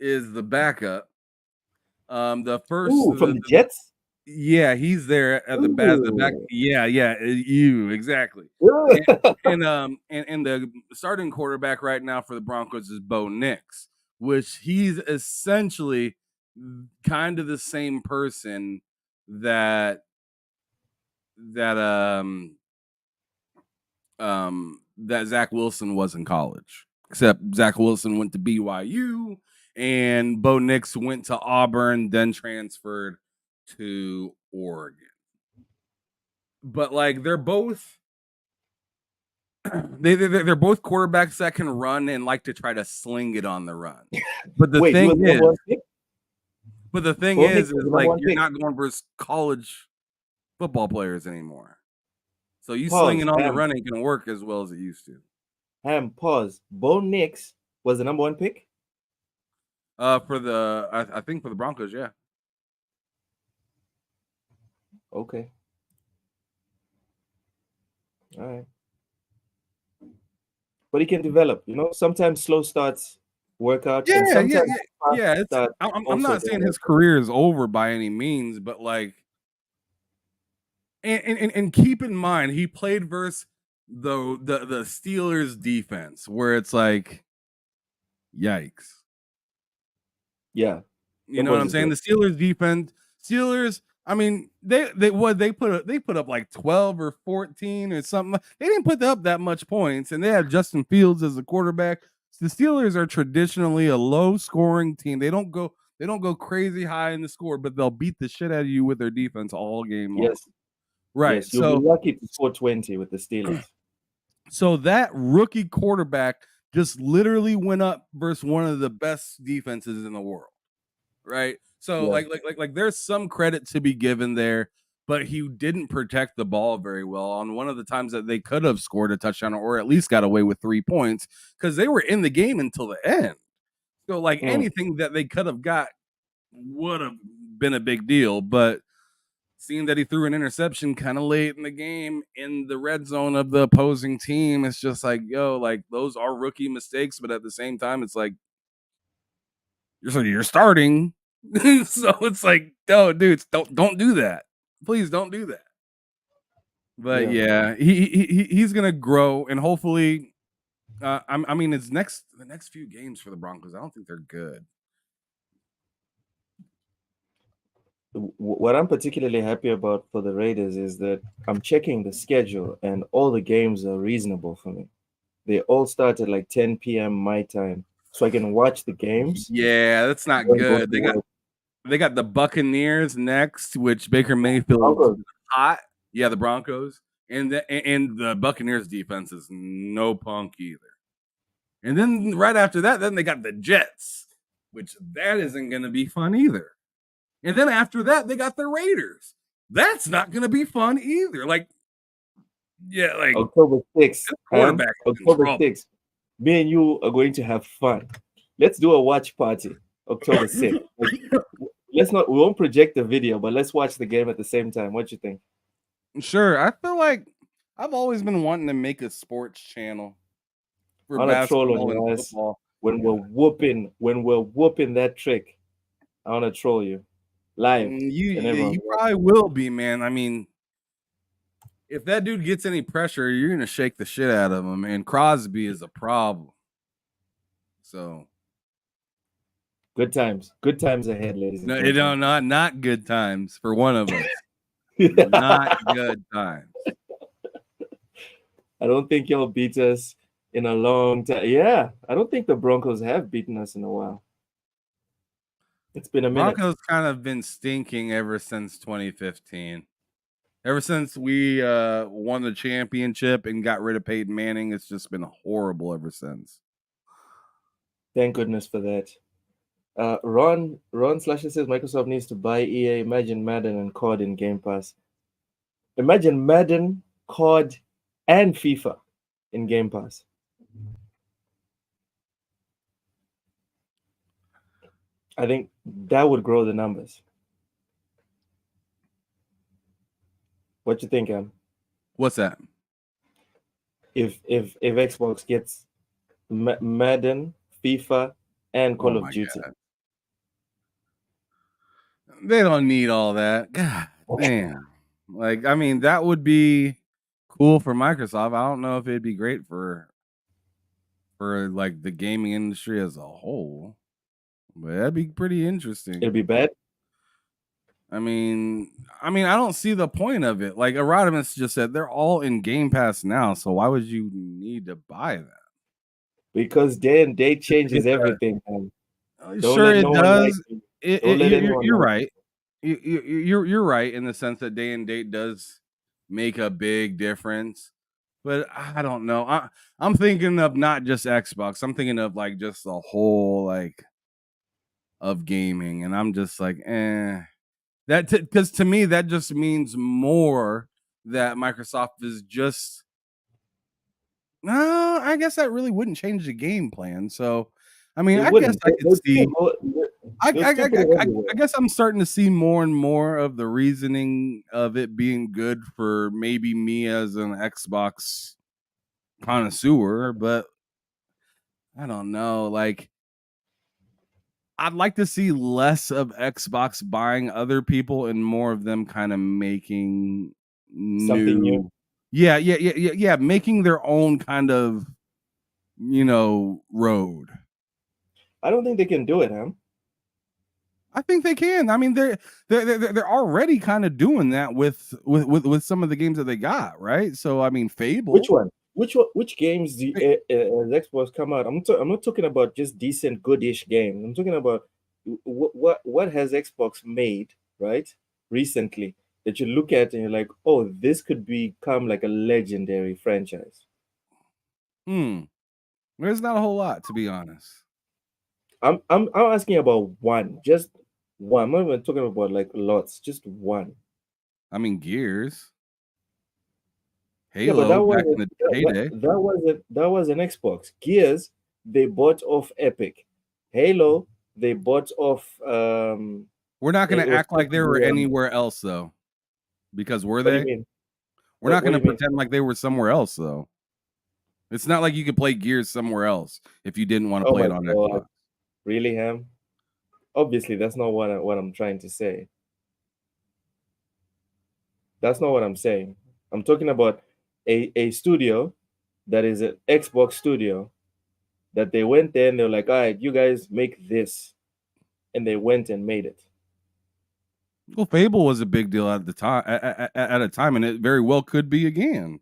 is the backup. The first from the Jets. Yeah, he's there at the back. Yeah, you exactly. and the starting quarterback right now for the Broncos is Bo Nix, which he's essentially kind of the same person that Zach Wilson was in college, except Zach Wilson went to BYU and Bo Nix went to Auburn, then transferred to Oregon. But like they're both they're both quarterbacks that can run and like to try to sling it on the run. But the thing is like you're not going versus college football players anymore. So you slinging on the run ain't gonna work as well as it used to. Pause. Bo Nix was the number 1 pick? For the I think for the Broncos, yeah. Okay. All right. But he can develop, sometimes slow starts work out. Yeah. I'm not saying his career is over by any means, but like and keep in mind he played versus the Steelers defense where it's like yikes. Yeah. You know what I'm saying? The Steelers defense, I mean, they put up like 12 or 14 or something. They didn't put up that much points, and they had Justin Fields as a quarterback. The Steelers are traditionally a low-scoring team. They don't They don't go crazy high in the score, but they'll beat the shit out of you with their defense all game long. Yes. Right. Yes, you'll So be lucky to score 20 with the Steelers. so that rookie quarterback just literally went up versus one of the best defenses in the world. Right. So Yeah. like there's some credit to be given there, but he didn't protect the ball very well on one of the times that they could have scored a touchdown or at least got away with 3 points because they were in the game until the end. So like anything that they could have got would have been a big deal, but seeing that he threw an interception kind of late in the game in the red zone of the opposing team, it's just like, yo, like those are rookie mistakes, but at the same time, it's like you're starting. So it's like, no, dudes, don't do that. Please don't do that. But yeah, he's gonna grow and hopefully I mean the next few games for the Broncos, I don't think they're good. What I'm particularly happy about for the Raiders is that I'm checking the schedule and all the games are reasonable for me. They all start at like 10 p.m. my time, so I can watch the games. Yeah, that's not good. They got the Buccaneers next, which Baker Mayfield is hot. Yeah, the Broncos. And the Buccaneers defense is no punk either. And then right after that, then they got the Jets, which that isn't going to be fun either. And then after that, they got the Raiders. That's not going to be fun either. Like, yeah, like October 6th. Quarterback. October 6th. Me and you are going to have fun. Let's do a watch party. October 6th. We won't project the video, but let's watch the game at the same time. What do you think? Sure. I feel like I've always been wanting to make a sports channel for basketball and football. When we're whooping that trick, I want to troll you live. You probably will be, man. I mean, if that dude gets any pressure, you're gonna shake the shit out of him. And Crosby is a problem. So good times ahead, ladies. No, not good times for one of us. Not good times. I don't think y'all beat us in a long time. Yeah, I don't think the Broncos have beaten us in a while. It's been a minute. Broncos kind of been stinking ever since 2015. Ever since we won the championship and got rid of Peyton Manning, it's just been horrible ever since. Thank goodness for that. Ron Slasher says Microsoft needs to buy EA. Imagine Madden and COD in Game Pass. Imagine Madden, COD, and FIFA in Game Pass. I think that would grow the numbers. What you think, Em? What's that? If Xbox gets Madden, FIFA, and Call of Duty. God. They don't need all that. God damn. Like, I mean, that would be cool for Microsoft. I don't know if it'd be great for like the gaming industry as a whole. But that'd be pretty interesting. It'd be bad. I mean, I don't see the point of it. Like Erodimus just said, they're all in Game Pass now. So why would you need to buy that? Because day and date changes everything, man. Sure, it does. You're right. You're right in the sense that day and date does make a big difference. But I don't know. I'm thinking of not just Xbox. I'm thinking of like just the whole like of gaming, and I'm just like, that because to me that just means more that Microsoft is just. No, I guess that really wouldn't change the game plan. So, I mean, I guess I could see. I guess I'm starting to see more and more of the reasoning of it being good for maybe me as an Xbox connoisseur, but I don't know. Like, I'd like to see less of Xbox buying other people and more of them kind of making something new. Yeah, making their own kind of, road. I don't think they can do it, huh? I think they can. I mean, they're already kind of doing that with some of the games that they got, right? So I mean, Fable. Which one? Which games do Xbox come out? I'm not talking about just decent, goodish games. I'm talking about what has Xbox made, right, recently that you look at and you're like, oh, this could become like a legendary franchise? There's not a whole lot, to be honest. I'm asking about one, just one. I'm not even talking about like lots, just one. I mean, Gears, Yeah, but Halo back in the heyday. that was an Xbox. Gears, they bought off Epic. Halo, they bought off. We're not going it to was act like they were probably, anywhere else, though, because were what do you they? mean? We're not What going do to you mean? pretend like they were somewhere else, though. It's not like you could play Gears somewhere else if you didn't want to Oh play my it on God. Xbox. Really, Ham? Obviously, that's not what I'm trying to say. That's not what I'm saying. I'm talking about a studio that is an Xbox studio that they went there and they were like, all right, you guys make this. And they went and made it. Well, Fable was a big deal at the time, at a time, and it very well could be again.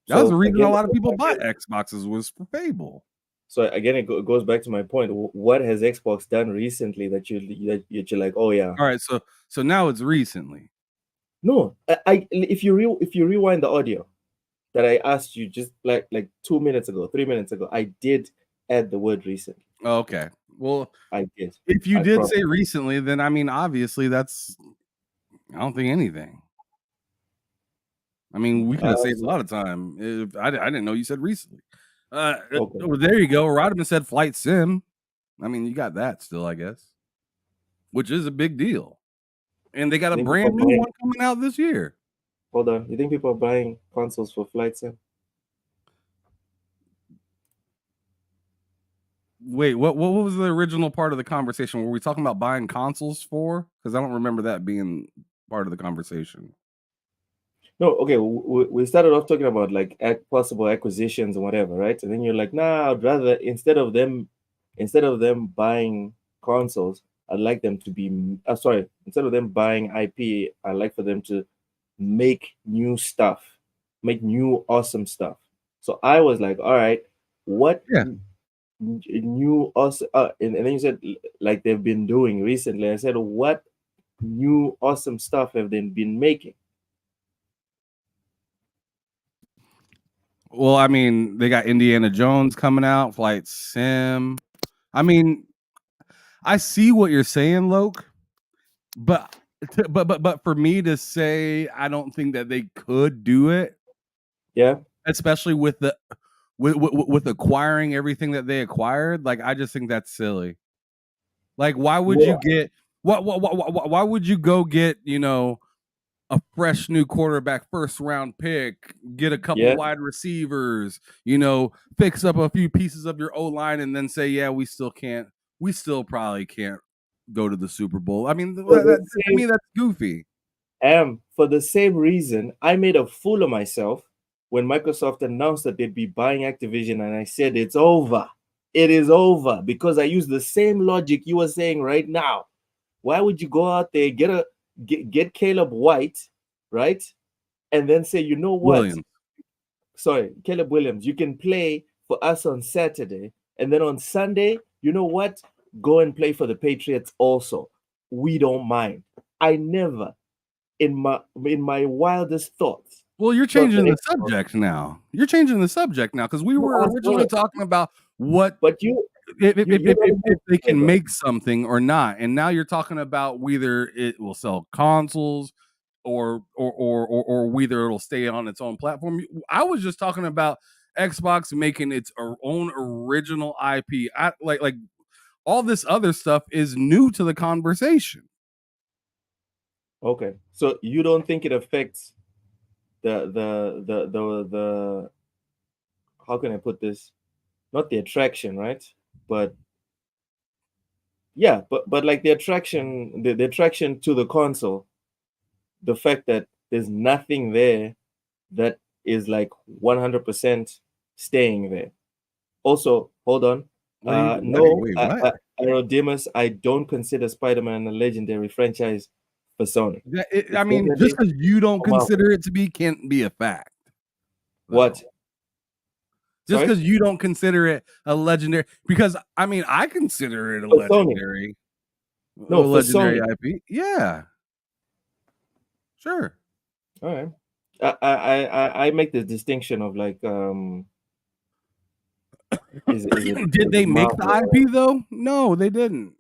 That was the reason a lot of people bought Xboxes was for Fable. So again, it goes back to my point. What has Xbox done recently that you're like, oh yeah? All right, so now it's recently. No, if you rewind the audio that I asked you just like 3 minutes ago, I did add the word recently. Oh, okay. Well, I did. If you did say recently, then I mean, obviously, I don't think anything. I mean, we could have saved a lot of time. If I didn't know you said recently. Okay. Well, there you go. Rodman said Flight Sim. I mean, you got that still, I guess, which is a big deal. And they got a brand new one coming out this year. Hold on. You think people are buying consoles for Flight Sim? Wait, what was the original part of the conversation? Were we talking about buying consoles for? Because I don't remember that being part of the conversation. No, okay. We started off talking about like possible acquisitions and whatever, right? And then you're like, nah, I'd rather instead of them buying consoles, I'd like them to be instead of them buying IP, I'd like for them to make new stuff, make new awesome stuff. So I was like, all right, what new awesome and then you said like they've been doing recently. I said, what new awesome stuff have they been making? Well, I mean, they got Indiana Jones coming out, Flight Sim. I mean, I see what you're saying, Loke, but for me to say I don't think that they could do it. Yeah. Especially with the with acquiring everything that they acquired, like I just think that's silly. Like, why would you get why would you go get, a fresh new quarterback, first round pick, get a couple wide receivers, fix up a few pieces of your O-line and then say, yeah, we still probably can't go to the Super Bowl. I mean, to me, that's goofy. For the same reason, I made a fool of myself when Microsoft announced that they'd be buying Activision, and I said, it's over. It is over, because I used the same logic you were saying right now. Why would you go out there, get Caleb White, right? And then say, you know what? Caleb Williams, you can play for us on Saturday. And then on Sunday, you know what? Go and play for the Patriots also. We don't mind. I never, in my wildest thoughts. Well, you're changing the subject now. Because we were originally talking about what. But if they can make something or not, and now you're talking about whether it will sell consoles or whether it'll stay on its own platform. I was just talking about Xbox making its own original IP. Like all this other stuff is new to the conversation. Okay, so you don't think it affects the how can I put this? Not the attraction, right? But yeah, but like the attraction to the console, the fact that there's nothing there that is like 100% staying there. Also, hold on. Aerodemus, I don't consider Spider-Man a legendary franchise for Sony. I mean, just because you don't consider it to be can't be a fact. What? Just Right? because you don't consider it a legendary, because I mean, I consider it a For Sony. legendary, No, a for legendary Sony. IP. Yeah, sure. All right. I make the distinction of like is it Did they make the Marvel? IP though? No, they didn't.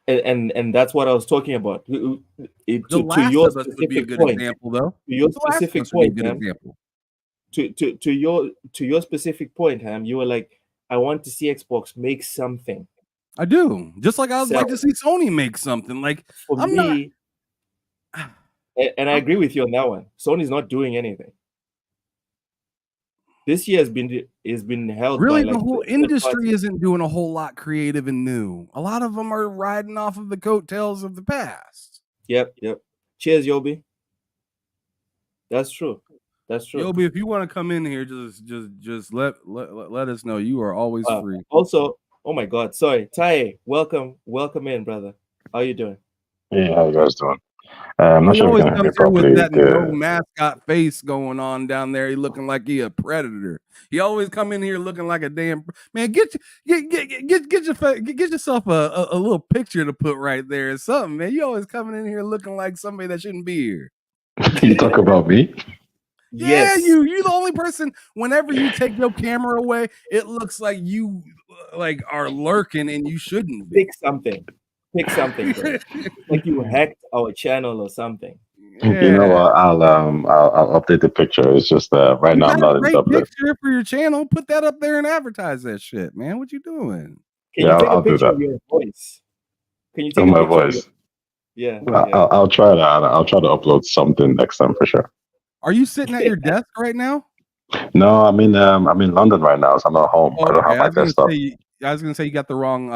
And that's what I was talking about. The To Last your of Us would be a specific good point, example, though. to your The Last of specific Us would be a point, good Ham, example. to your specific point, Ham, you were like, I want to see Xbox make something. I do. Just like I would like Sell. to see Sony make something. Like For I'm me, and I agree with you on that one. Sony's not doing anything. This year has been held really by like the whole third industry party. isn't doing a whole lot creative and new. A lot of them are riding off of the coattails of the past. Yep. Cheers, Yobi. That's true. That's true. Yobi, if you want to come in here, just let us know. You are always free. Also, oh my God, sorry, Ty, welcome in, brother. How you doing? Yeah, how you guys doing? I'm not He sure always if you can hear comes me here with properly. that no mascot face going on down there. He looking like he a predator. He always come in here looking like a damn man. Get yourself a little picture to put right there or something, man. You always coming in here looking like somebody that shouldn't be here. You talk about me? Yeah, Yes. you're the only person. Whenever you take your camera away, it looks like you like are lurking and you shouldn't be. Pick something, bro. Like you hacked our channel or something. Yeah. You know what? I'll update the picture. It's just right now I'm not in great Dublin. picture for your channel. Put that up there and advertise that shit, man. What you doing? Can Yeah, you take I'll a do picture that. of your voice? Can you take Oh, a my picture of voice. Yeah. I'll try that. I'll try to upload something next time for sure. Are you sitting at your desk right now? No, I'm in London right now, so I'm not home. I don't have my desktop. I was gonna say you got the wrong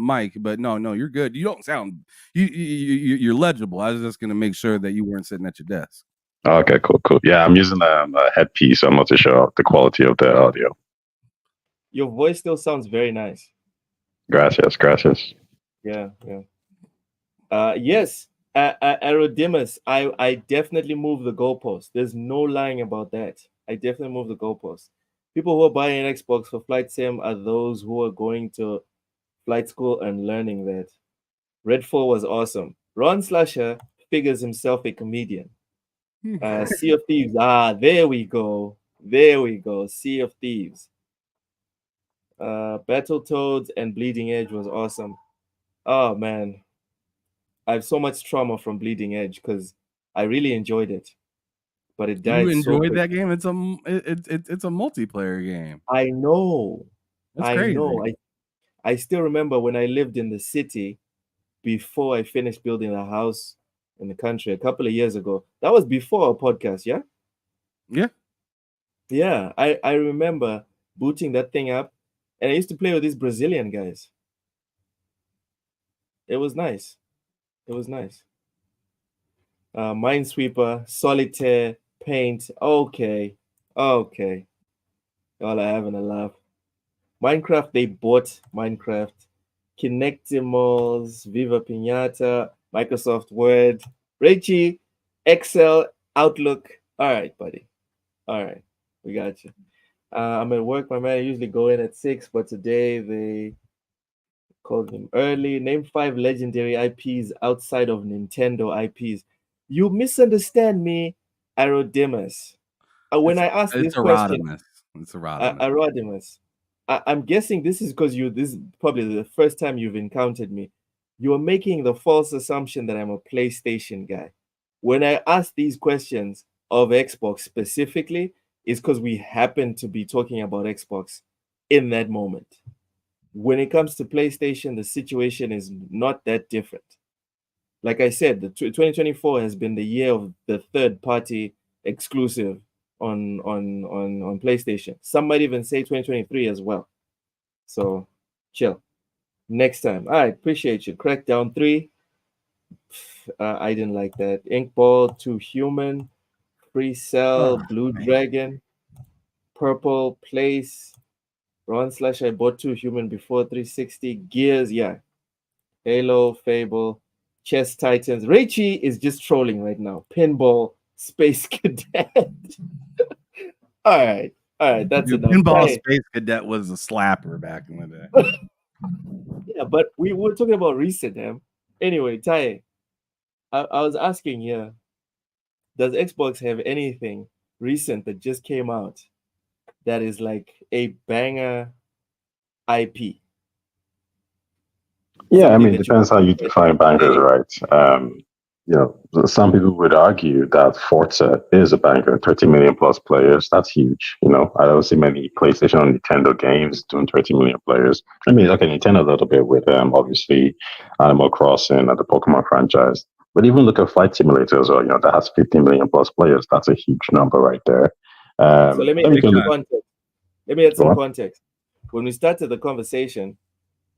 mic, but no, you're good. You don't sound you're legible. I was just gonna make sure that you weren't sitting at your desk. Okay, cool. Yeah, I'm using a headpiece, so I'm not too sure the quality of the audio. Your voice still sounds very nice. Gracias. Yeah. Yes, Aerodimus, I definitely moved the goalpost. There's no lying about that. I definitely moved the goalpost. People who are buying an Xbox for Flight Sim are those who are going to flight school and learning that. Redfall was awesome. Ron Slasher figures himself a comedian. Sea of Thieves. There we go. Sea of Thieves. Battletoads and Bleeding Edge was awesome. Oh man, I have so much trauma from Bleeding Edge because I really enjoyed it, but it died. You enjoyed so that game? It's a multiplayer game. I know. That's I crazy. know. I still remember when I lived in the city before I finished building a house in the country a couple of years ago. That was before our podcast, yeah? Yeah. I remember booting that thing up, and I used to play with these Brazilian guys. It was nice. Minesweeper, Solitaire, Paint. Okay. Y'all are having a laugh. Minecraft, they bought Minecraft. Kinectimals, Viva Pinata, Microsoft Word, Richie, Excel, Outlook. All right, buddy. All right, we got you. I'm at work. My man, I usually go in at 6, but today they called him early. Name 5 legendary IPs outside of Nintendo IPs. You misunderstand me, Aerodimus. When I asked this question, it's Rodimus. Aerodimus, I'm guessing this is because this is probably the first time you've encountered me. You're making the false assumption that I'm a PlayStation guy. When I ask these questions of Xbox specifically, it's because we happen to be talking about Xbox in that moment. When it comes to PlayStation, the situation is not that different. Like I said, the 2024 has been the year of the third-party exclusive on PlayStation. Some might even say 2023 as well. So, chill. Next time. All right, appreciate you. Crackdown 3. I didn't like that. Inkball 2 Human. Free Cell, Blue Dragon, Purple Place. Ron Slash, I bought 2 Human before 360. Gears, yeah. Halo, Fable, Chess Titans. Raichi is just trolling right now. Pinball, Space Cadet. All All right, that's enough. Pinball Hey, Space Cadet was a slapper back in the day. yeah, but we were talking about recent, Anyway, Ty, I was asking, does Xbox have anything recent that just came out that is like a banger IP? Yeah, I Something mean, that you depends how you define bangers, right? Some people would argue that Forza is a banger, 30 million plus players. That's huge. I don't see many PlayStation or Nintendo games doing 30 million players. I mean, okay, Nintendo a little bit with obviously Animal Crossing and the Pokemon franchise. But even look at Flight Simulator as well, that has 15 million plus players. That's a huge number right there. So let me Then we add can some look. context. Let me add Go some on. context. When we started the conversation,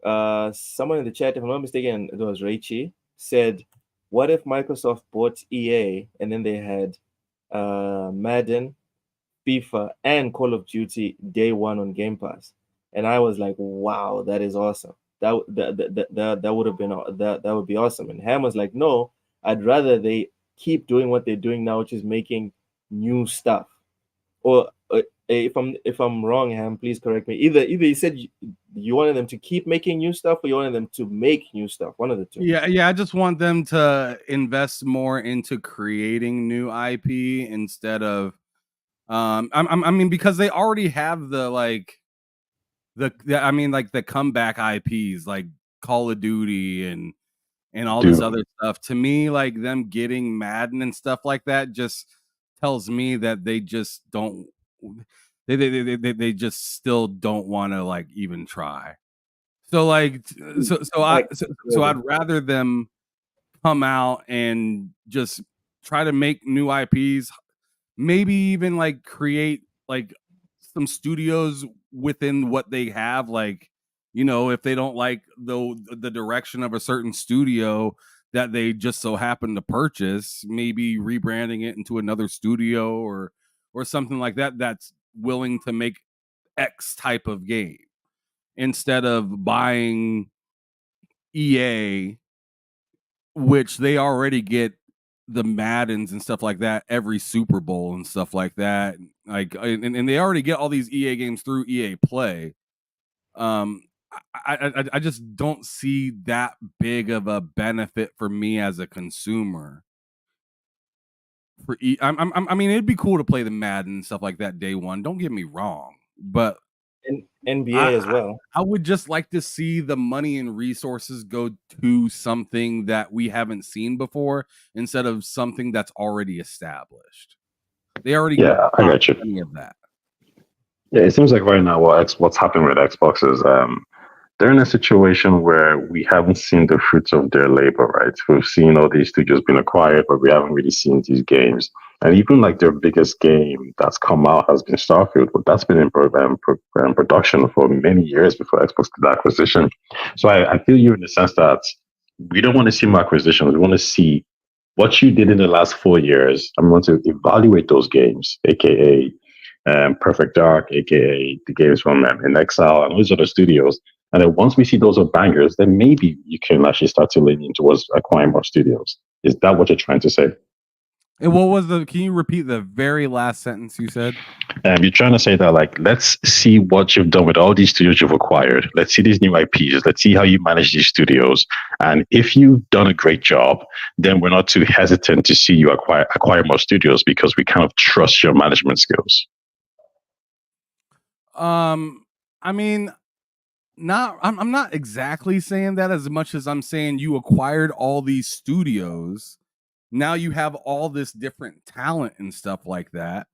someone in the chat, if I'm not mistaken, it was Raichi, said, "What if Microsoft bought EA and then they had Madden, FIFA, and Call of Duty day one on Game Pass?" And I was like, "Wow, that is awesome. That would have been that would be awesome." And Ham was like, "No, I'd rather they keep doing what they're doing now, which is making new stuff." Or if I'm wrong, Ham, please correct me. Either you said you wanted them to keep making new stuff, or you wanted them to make new stuff. One of the two. Yeah. I just want them to invest more into creating new IP instead of, I mean, because they already have the comeback IPs like Call of Duty and all this Dude. other stuff. To me, like them getting Madden and stuff like that just tells me that they just don't. They just still don't want to like even try. So I'd rather them come out and just try to make new IPs, maybe even like create like some studios within what they have, like if they don't like the direction of a certain studio that they just so happen to purchase, maybe rebranding it into another studio or something like that that's willing to make X type of game instead of buying EA, which they already get the Maddens and stuff like that every Super Bowl and stuff like that. Like, and they already get all these EA games through EA Play. I just don't see that big of a benefit for me as a consumer. I mean, it'd be cool to play the Madden and stuff like that day one. Don't get me wrong, but And NBA as well. I would just like to see the money and resources go to something that we haven't seen before instead of something that's already established. They already Yeah, I got you. Any of that. Yeah, it seems like right now what's happening with Xbox is they're in a situation where we haven't seen the fruits of their labor, right? We've seen all these studios being acquired, but we haven't really seen these games. And even like their biggest game that's come out has been Starfield, but that's been in production for many years before Xbox did the acquisition. So I feel you in the sense that we don't want to see more acquisitions. We want to see what you did in the last 4 years. I'm going to evaluate those games, aka Perfect Dark, aka the games from In Exile and those other studios. And then once we see those are bangers, then maybe you can actually start to lean towards acquiring more studios. Is that what you're trying to say? And what was can you repeat the very last sentence you said? You're trying to say that, like, let's see what you've done with all these studios you've acquired. Let's see these new IPs. Let's see how you manage these studios. And if you've done a great job, then we're not too hesitant to see you acquire more studios because we kind of trust your management skills. I mean, I'm not exactly saying that as much as I'm saying you acquired all these studios. Now you have all this different talent and stuff like that.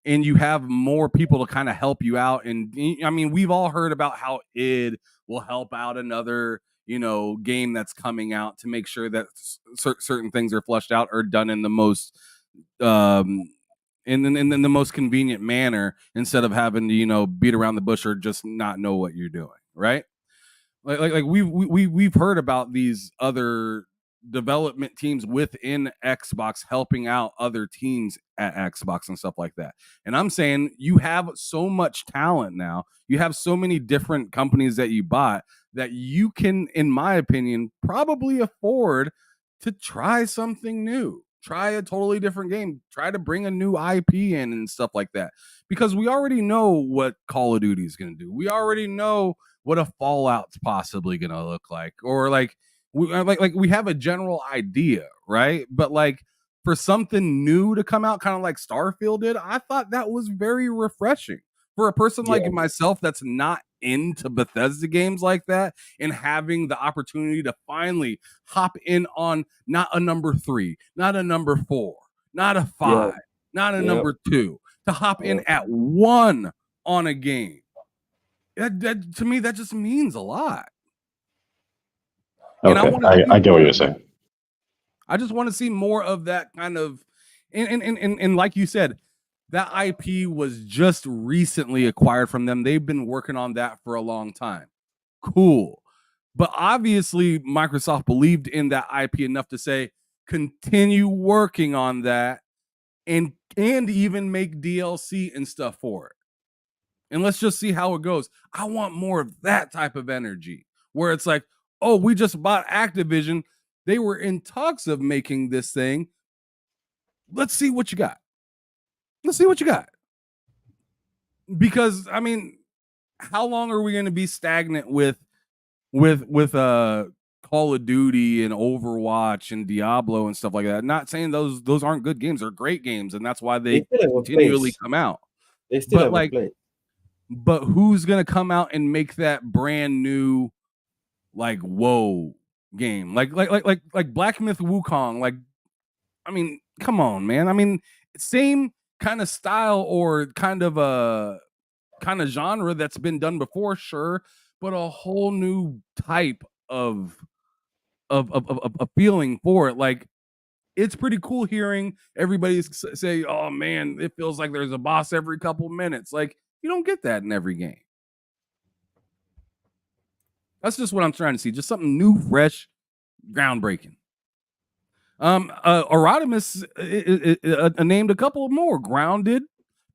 And you have more people to kind of help you out. And I mean, we've all heard about how id will help out another, game that's coming out to make sure that certain things are flushed out or done in the most, in the most convenient manner instead of having to, beat around the bush or just not know what you're doing. Right. Like we've heard about these other development teams within Xbox helping out other teams at Xbox and stuff like that. And I'm saying you have so much talent now. You have so many different companies that you bought that you can, in my opinion, probably afford to try something new. try a totally different game. Try to bring a new IP in and stuff like that. Because we already know what Call of Duty is going to do. We already know what a Fallout's possibly going to look like. Or like we have a general idea, right? But like for something new to come out, kind of like Starfield did, I thought that was very refreshing. For a person like myself that's not into Bethesda games like that, and having the opportunity to finally hop in on not a number 3, not a number 4, not a 5, not a number 2, to hop in at 1 on a game. That to me, that just means a lot. Okay, I get what you're saying. I just want to see more of that kind of, and like you said, that IP was just recently acquired from them. They've been working on that for a long time. Cool. But obviously, Microsoft believed in that IP enough to say, continue working on that and even make DLC and stuff for it. And let's just see how it goes. I want more of that type of energy where it's like, oh, we just bought Activision. They were in talks of making this thing. Let's see what you got. Let's see what you got. Because I mean, how long are we going to be stagnant with Call of Duty and Overwatch and Diablo and stuff like that? Not saying those aren't good games; they're great games, and that's why they continually come out. They still have a place. But who's going to come out and make that brand new, like, whoa game, like Black Myth Wukong? Like, I mean, come on, man. I mean, same kind of style or kind of genre that's been done before, sure, but a whole new type of feeling for it. Like, it's pretty cool hearing everybody say, "Oh man, it feels like there's a boss every couple minutes." Like, you don't get that in every game. That's just what I'm trying to see. Just something new, fresh, groundbreaking. Erotimus named a couple more. Grounded,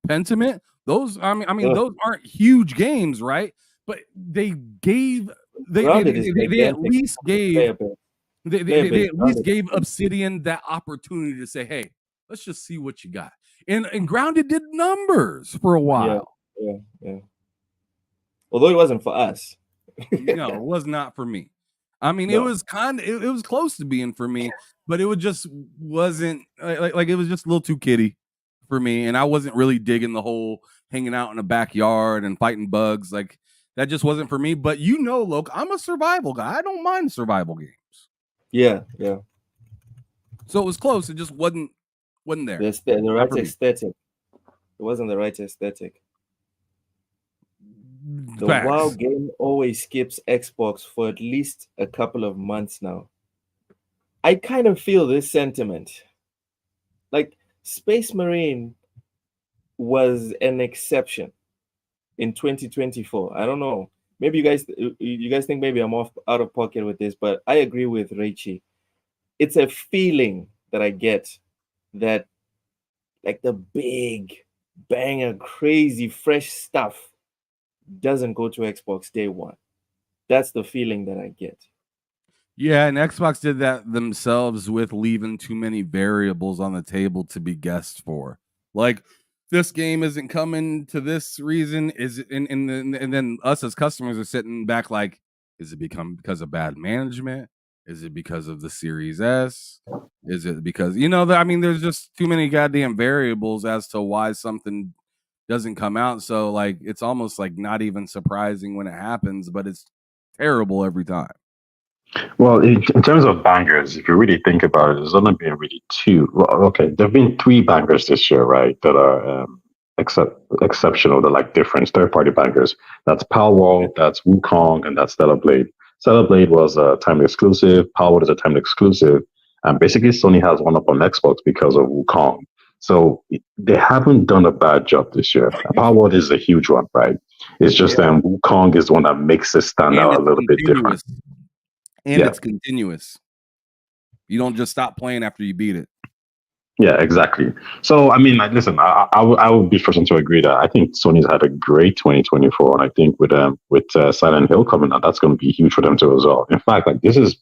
Pentiment. Those, I mean, those aren't huge games, right? But they at least gave Obsidian that opportunity to say, "Hey, let's just see what you got." And Grounded did numbers for a while. Yeah. Although it wasn't for us. No, it was not for me. I mean, it was it was close to being for me, but it wasn't like it was just a little too kiddie for me, and I wasn't really digging the whole hanging out in the backyard and fighting bugs. Like, that just wasn't for me. But Loke, I'm a survival guy. I don't mind survival games. Yeah. So it was close. It just wasn't there. The right aesthetic. It wasn't the right aesthetic. The WoW game always skips Xbox for at least a couple of months now. I kind of feel this sentiment. Like, Space Marine was an exception in 2024. I don't know. Maybe you guys think maybe I'm out of pocket with this, but I agree with Reichi. It's a feeling that I get that, like, the big banger, crazy, fresh stuff doesn't go to Xbox day one. That's the feeling that I get. Yeah, and Xbox did that themselves with leaving too many variables on the table to be guessed for. Like, this game isn't coming to this reason. Is it? And then us as customers are sitting back like, is it because of bad management? Is it because of the Series S? Is it because, I mean, there's just too many goddamn variables as to why something doesn't come out. So, like, it's almost like not even surprising when it happens, but it's terrible every time. Well, in terms of bangers, if you really think about it, there's only been really two. Well, okay, there have been 3 bangers this year, right, that are exceptional, they're like different third-party bangers. That's Palworld, that's Wukong, and that's Stellar Blade. Stellar Blade was a timely exclusive, Palworld is a timely exclusive, and basically Sony has one up on Xbox because of Wukong. So they haven't done a bad job this year. Palworld is a huge one, right? It's just Wukong is the one that makes it stand out a little bit different. And it's continuous. You don't just stop playing after you beat it. Yeah, exactly. So, I mean, listen, I would be first to agree that I think Sony's had a great 2024, and I think with Silent Hill coming out, that's going to be huge for them too as well. In fact, like, this is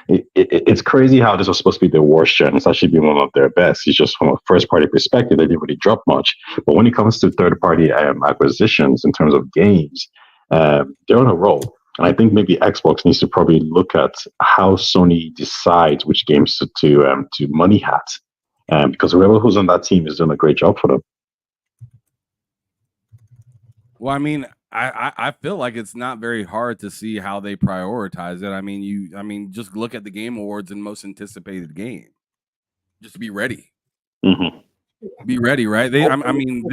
It's crazy how this was supposed to be their worst gen. It's actually been one of their best. It's just from a first party perspective, they didn't really drop much. But when it comes to third party acquisitions in terms of games, they're on a roll. And I think maybe Xbox needs to probably look at how Sony decides which games to money hat, because whoever who's on that team is doing a great job for them. Well, I mean, I feel like it's not very hard to see how they prioritize it. I mean, just look at the Game Awards and most anticipated game. Just be ready. Mm-hmm. Be ready, right? I mean,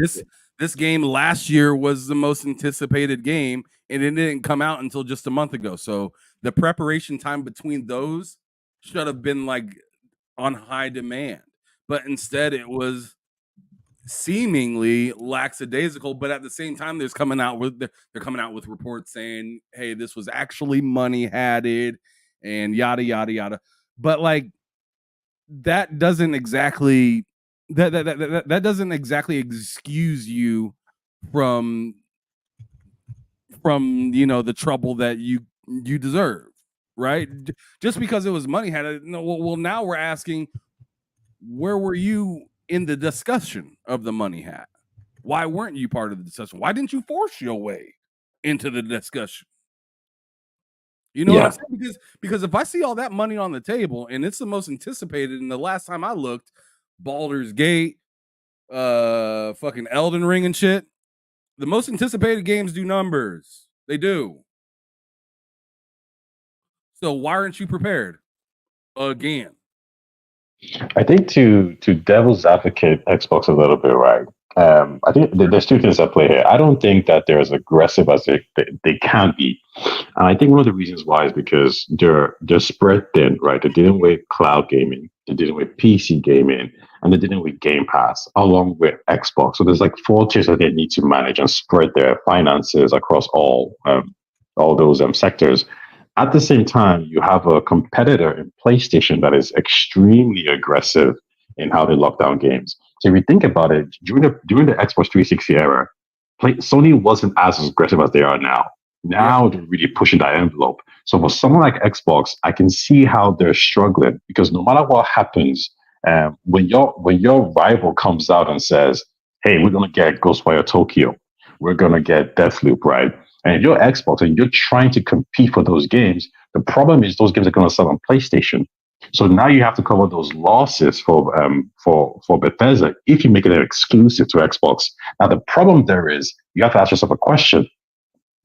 this game last year was the most anticipated game, and it didn't come out until just a month ago. So the preparation time between those should have been like on high demand, but instead it was seemingly lackadaisical. But at the same time, they're coming out with reports saying, "Hey, this was actually money hatted," and yada yada yada. But like that doesn't exactly that doesn't exactly excuse you from the trouble that you deserve, right? Just because it was money hatted. No, well, now we're asking, where were you in the discussion of the money hat? Why weren't you part of the discussion? Why didn't you force your way into the discussion? You know what I'm saying? Because if I see all that money on the table and it's the most anticipated, and the last time I looked, Baldur's Gate, fucking Elden Ring and shit, the most anticipated games do numbers. They do. So why aren't you prepared? Again. I think to devil's advocate Xbox a little bit, right? I think there's two things at play here. I don't think that they're as aggressive as they can be, and I think one of the reasons why is because they're spread thin, right? They're dealing with cloud gaming, they're dealing with PC gaming, and they're dealing with Game Pass along with Xbox. So there's like 4 tiers that they need to manage and spread their finances across all those sectors. At the same time, you have a competitor in PlayStation that is extremely aggressive in how they lock down games. So if you think about it, during the Xbox 360 era, Sony wasn't as aggressive as they are now. Now they're really pushing that envelope. So for someone like Xbox, I can see how they're struggling, because no matter what happens, when your rival comes out and says, "Hey, we're gonna get Ghostwire Tokyo, we're gonna get Deathloop," right? And if you're Xbox and you're trying to compete for those games, the problem is those games are going to sell on PlayStation. So now you have to cover those losses for Bethesda if you make it an exclusive to Xbox. Now the problem there is you have to ask yourself a question: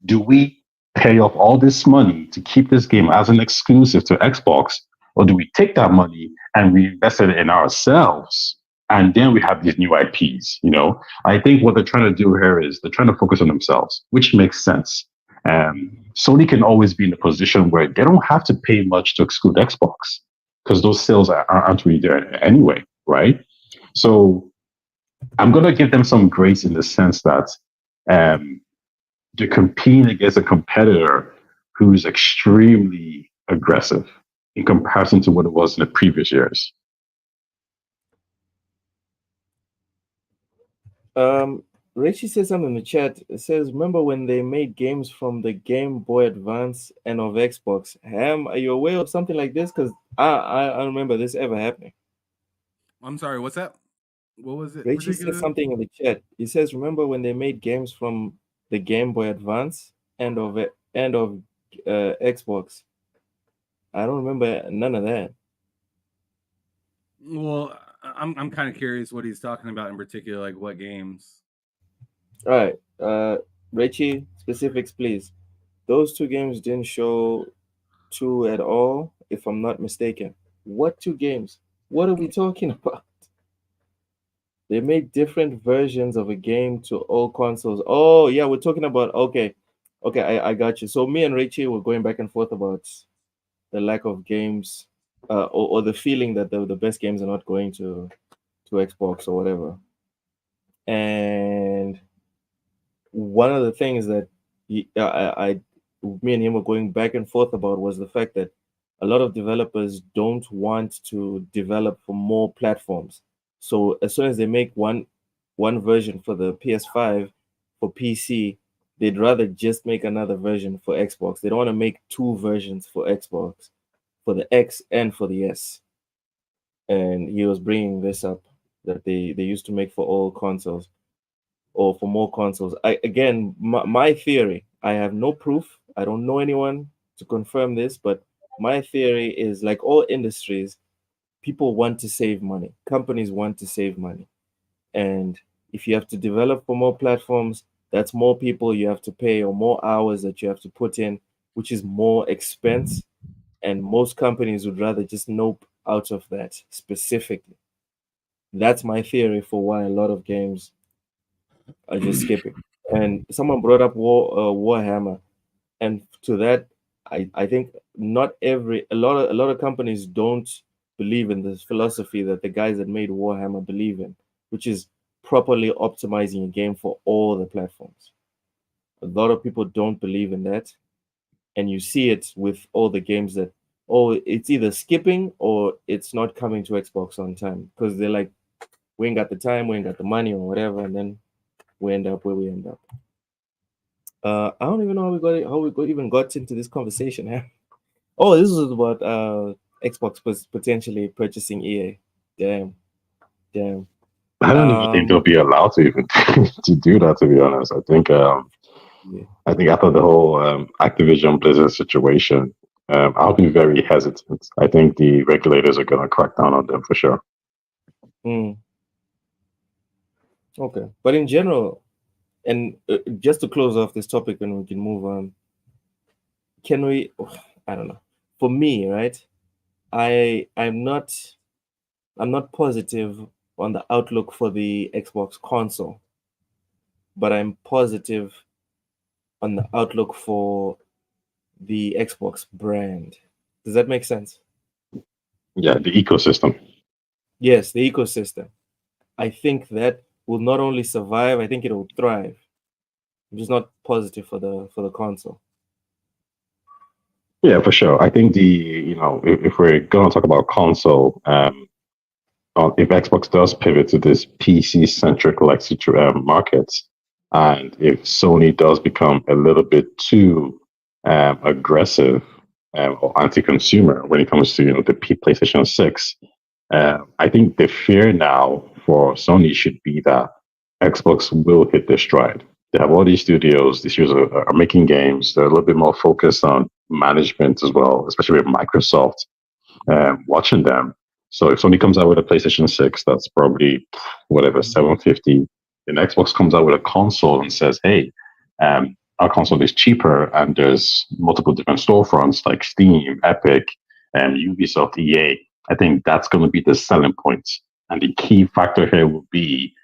do we pay off all this money to keep this game as an exclusive to Xbox, or do we take that money and reinvest it in ourselves? And then we have these new IPs, I think what they're trying to do here is they're trying to focus on themselves, which makes sense. Sony can always be in a position where they don't have to pay much to exclude Xbox, because those sales aren't really there anyway, right? So I'm going to give them some grace in the sense that they're competing against a competitor who's extremely aggressive in comparison to what it was in the previous years. Richie says something in the chat. It says, remember when they made games from the Game Boy Advance and of Xbox? Ham, are you aware of something like this? Because I don't remember this ever happening. I'm sorry, what's that? What was it? Richie said something in the chat. He says, remember when they made games from the Game Boy Advance and of Xbox? I don't remember none of that. Well, I'm kind of curious what he's talking about in particular, like what games. All right, Richie, specifics, please. Those 2 games didn't show 2 at all, if I'm not mistaken. What 2 games? What are we talking about? They made different versions of a game to all consoles. Oh, yeah, we're talking about, okay, I got you. So me and Richie were going back and forth about the lack of games, or the feeling that the best games are not going to Xbox or whatever. And one of the things that me and him were going back and forth about was the fact that a lot of developers don't want to develop for more platforms. So as soon as they make one version for the PS5 for PC, they'd rather just make another version for Xbox. They don't want to make 2 versions for Xbox for the X and for the S. And he was bringing this up that they used to make for all consoles or for more consoles. My theory, I have no proof. I don't know anyone to confirm this, but my theory is, like all industries, people want to save money. Companies want to save money. And if you have to develop for more platforms, that's more people you have to pay or more hours that you have to put in, which is more expense. And most companies would rather just nope out of that specifically. That's my theory for why a lot of games are just skipping. And someone brought up Warhammer, and to that, I think a lot of companies don't believe in this philosophy that the guys that made Warhammer believe in, which is properly optimizing a game for all the platforms. A lot of people don't believe in that, and you see it with all the games that it's either skipping or it's not coming to Xbox on time because they're like, we ain't got the time, we ain't got the money or whatever, and then we end up where we end up. I don't even know how we even got into this conversation here. Oh, this was about Xbox potentially purchasing EA. Damn. I don't even think they'll be allowed to even to do that. To be honest, I think after the whole Activision Blizzard situation, I'll be very hesitant. I think the regulators are going to crack down on them for sure. Okay, but in general, and just to close off this topic, and we can move on. Can we? I don't know. For me, right? I'm not positive on the outlook for the Xbox console, but I'm positive on the outlook for the Xbox brand. Does that make sense? Yeah, the ecosystem. Yes, the ecosystem. I think that will not only survive, I think it will thrive. I'm just not positive for the console. Yeah, for sure. I think if we're going to talk about console, if Xbox does pivot to this PC centric market, and if Sony does become a little bit too aggressive or anti-consumer when it comes to the PlayStation 6, I think the fear now for Sony should be that Xbox will hit their stride. They have all these studios. These studios are making games. They're a little bit more focused on management as well, especially with Microsoft watching them. So if Sony comes out with a PlayStation 6, that's probably whatever, $750. Then Xbox comes out with a console and says, hey, our console is cheaper and there's multiple different storefronts like Steam, Epic, and Ubisoft, EA. I think that's going to be the selling point. And the key factor here will be,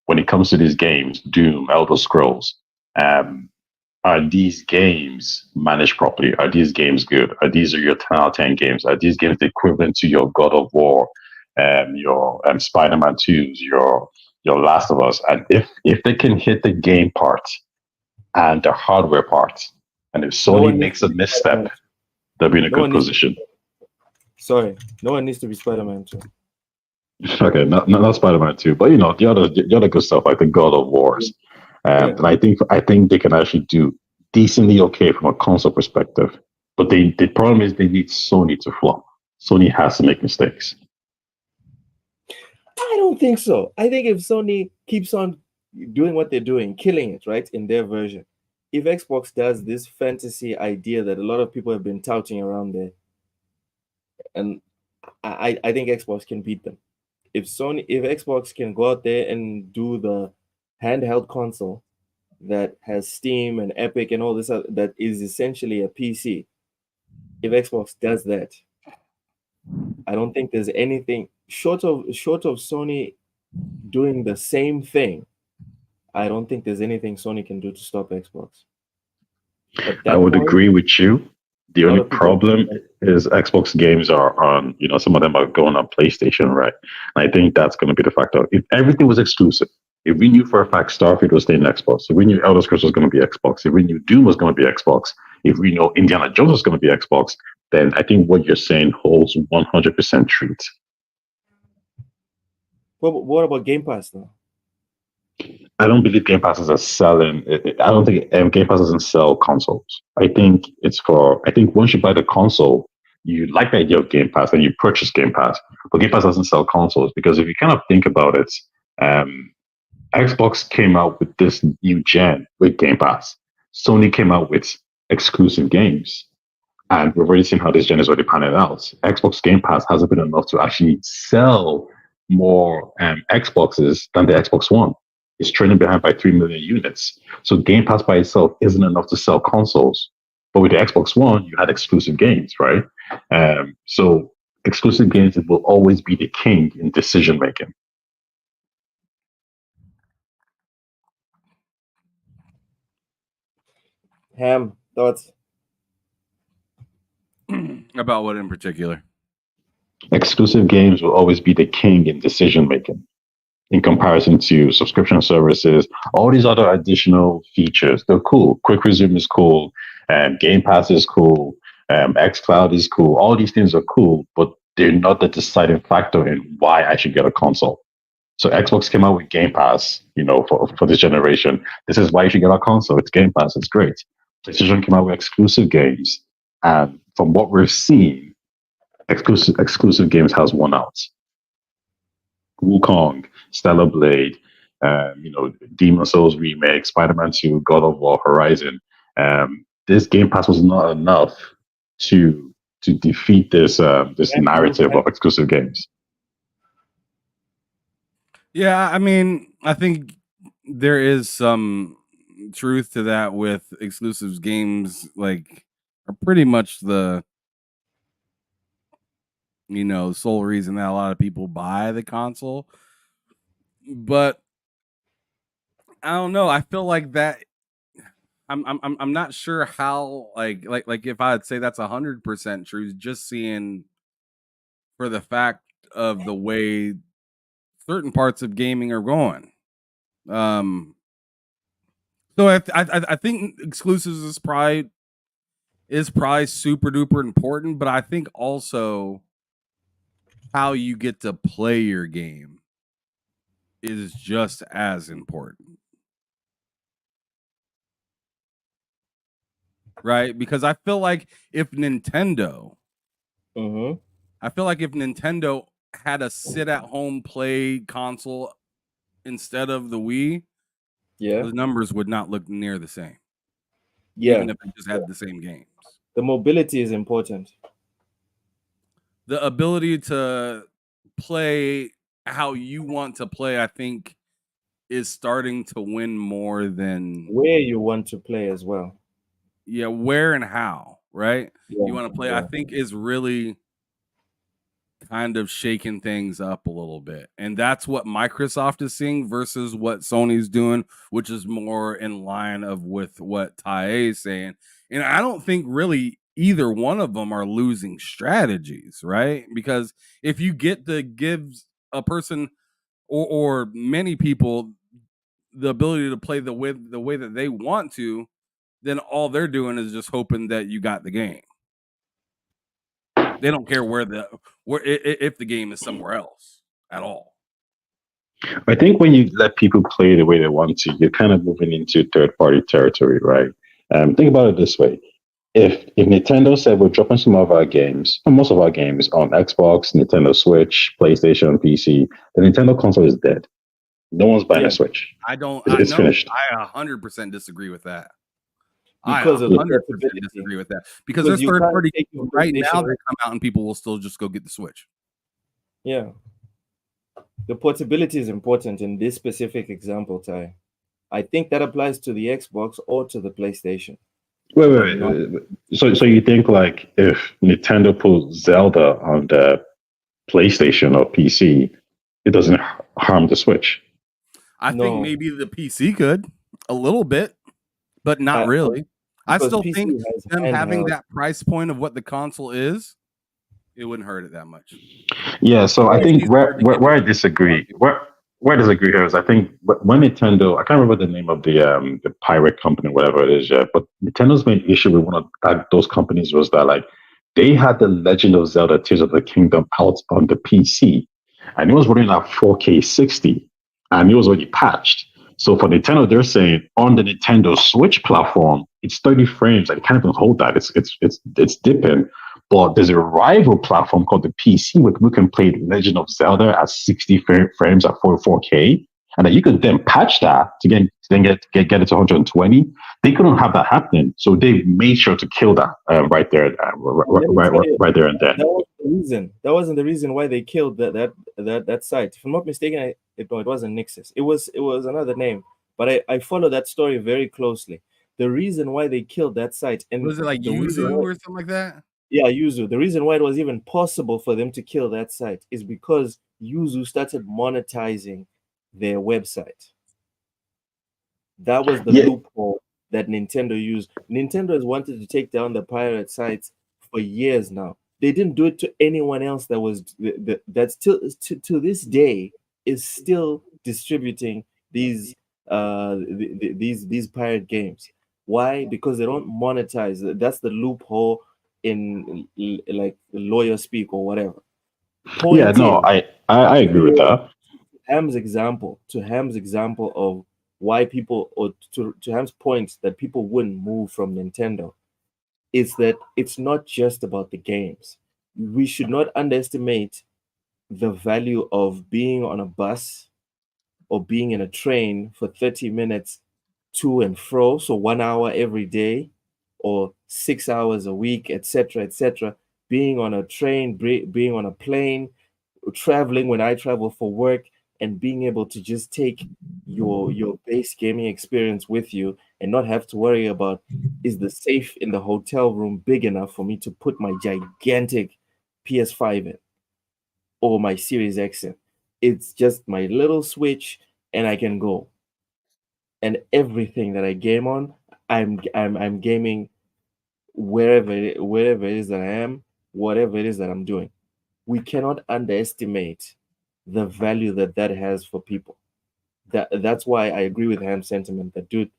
when it comes to these games, Doom, Elder Scrolls, are these games managed properly? Are these games good? Are these your 10 out of 10 games? Are these games the equivalent to your God of War, your Spider-Man 2s, your Last of Us? And if they can hit the game part and the hardware part, and if Sony makes a misstep, they'll be in a good position. Sorry, no one needs to be Spider-Man 2. Okay, not Spider-Man 2, but the other good stuff like the God of Wars. And I think they can actually do decently okay from a console perspective. But the problem is they need Sony to flop. Sony has to make mistakes. I don't think so. I think if Sony keeps on doing what they're doing, killing it, right, in their version, if Xbox does this fantasy idea that a lot of people have been touting around there, and I think Xbox can beat them. If Xbox can go out there and do the handheld console that has Steam and Epic and all this other, that is essentially a PC, if Xbox does that, I don't think there's anything short of Sony doing the same thing. I don't think there's anything Sony can do to stop Xbox. I would agree with you. The only problem is Xbox games are on, some of them are going on PlayStation, right? And I think that's going to be the factor. If everything was exclusive, if we knew for a fact Starfield was staying Xbox, if we knew Elder Scrolls was going to be Xbox, if we knew Doom was going to be Xbox, if we know Indiana Jones was going to be Xbox, then I think what you're saying holds 100% truth. Well, what about Game Pass, though? I don't believe Game Pass is selling. I don't think Game Pass doesn't sell consoles. I think once you buy the console, you like the idea of Game Pass and you purchase Game Pass, but Game Pass doesn't sell consoles because if you kind of think about it, Xbox came out with this new gen with Game Pass. Sony came out with exclusive games. And we've already seen how this gen is already panning out. Xbox Game Pass hasn't been enough to actually sell more Xboxes than the Xbox One. It's trailing behind by 3 million units. So Game Pass by itself isn't enough to sell consoles. But with the Xbox One, you had exclusive games, right? So exclusive games will always be the king in decision making. Ham, thoughts? About what in particular? Exclusive games will always be the king in decision making in comparison to subscription services. All these other additional features, they're cool. Quick Resume is cool. Game Pass is cool. xCloud is cool. All these things are cool, but they're not the deciding factor in why I should get a console. So Xbox came out with Game Pass, for this generation. This is why you should get a console. It's Game Pass. It's great. PlayStation came out with exclusive games. And from what we're seeing, exclusive games has won out. Wukong, Stellar Blade, Demon Souls remake, Spider-Man 2, God of War, Horizon. This Game Pass was not enough to defeat this narrative of exclusive games. Yeah, I mean, I think there is some truth to that with exclusive games, like, are pretty much the sole reason that a lot of people buy the console. But I don't know. I feel like that I'm not sure how like if I'd say that's 100% true, just seeing for the fact of the way certain parts of gaming are going. So I think exclusives is probably super duper important, but I think also how you get to play your game is just as important. Right? Because I feel like if Nintendo had a sit-at-home play console instead of the Wii, the numbers would not look near the same. Even if it just had the same games. The mobility is important. The ability to play how you want to play, I think, is starting to win more than where you want to play as well. Yeah, where and how, right? You want to play, I think, is really kind of shaking things up a little bit. And that's what Microsoft is seeing versus what Sony's doing, which is more in line with what Tae is saying. And I don't think really either one of them are losing strategies, right? Because if you get to give a person or many people the ability to play the way that they want to, then all they're doing is just hoping that you got the game. They don't care if the game is somewhere else at all. I think when you let people play the way they want to, you're kind of moving into third-party territory, right? Think about it this way. If Nintendo said we're dropping some of our games, and most of our games on Xbox, Nintendo Switch, PlayStation, PC, the Nintendo console is dead. No one's buying a Switch. It's finished. I 100% disagree with that. Because I 100% disagree with that. Because there's third-party games right now that come out and people will still just go get the Switch. Yeah. The portability is important in this specific example, Ty. I think that applies to the Xbox or to the PlayStation. Wait. So you think like if Nintendo put Zelda on the PlayStation or PC, it doesn't harm the Switch? I think maybe the PC could a little bit, but not really. I still think them having that price point of what the console is, it wouldn't hurt it that much. Yeah, so I think where I disagree, where I disagree here is I think when Nintendo, I can't remember the name of the pirate company, whatever it is yet, but Nintendo's main issue with one of those companies was that like they had the Legend of Zelda Tears of the Kingdom out on the PC, and it was running at 4K 60, and it was already patched. So for Nintendo, they're saying on the Nintendo Switch platform, it's 30 frames. I can't even hold that. It's dipping. But there's a rival platform called the PC where we can play Legend of Zelda at 60 frames at 4K, and then you could then patch that to get it to 120. They couldn't have that happening, so they made sure to kill that right there, right there and then. That wasn't the reason. That wasn't the reason why they killed that site. If I'm not mistaken, it wasn't Nixus. It was another name. But I follow that story very closely. The reason why they killed that site, and Was it like Yuzu or something like that? Yeah, Yuzu. The reason why it was even possible for them to kill that site is because Yuzu started monetizing their website. That was the loophole that Nintendo used. Nintendo has wanted to take down the pirate sites for years now. They didn't do it to anyone else that's still to this day is still distributing these these pirate games. Why? Because they don't monetize. That's the loophole in like lawyer speak or whatever. I agree with that. Ham's example of why people, or to Ham's point that people wouldn't move from Nintendo, is that it's not just about the games. We should not underestimate the value of being on a bus or being in a train for 30 minutes to and fro, so 1 hour every day or 6 hours a week, etc., being on a train, being on a plane, traveling when I travel for work, and being able to just take your base gaming experience with you and not have to worry about, is the safe in the hotel room big enough for me to put my gigantic PS5 in or my Series X in. It's just my little Switch and I can go. And everything that I game on, I'm gaming wherever it is that I am, whatever it is that I'm doing. We cannot underestimate the value that has for people. That's why I agree with Ham's sentiment that, dude,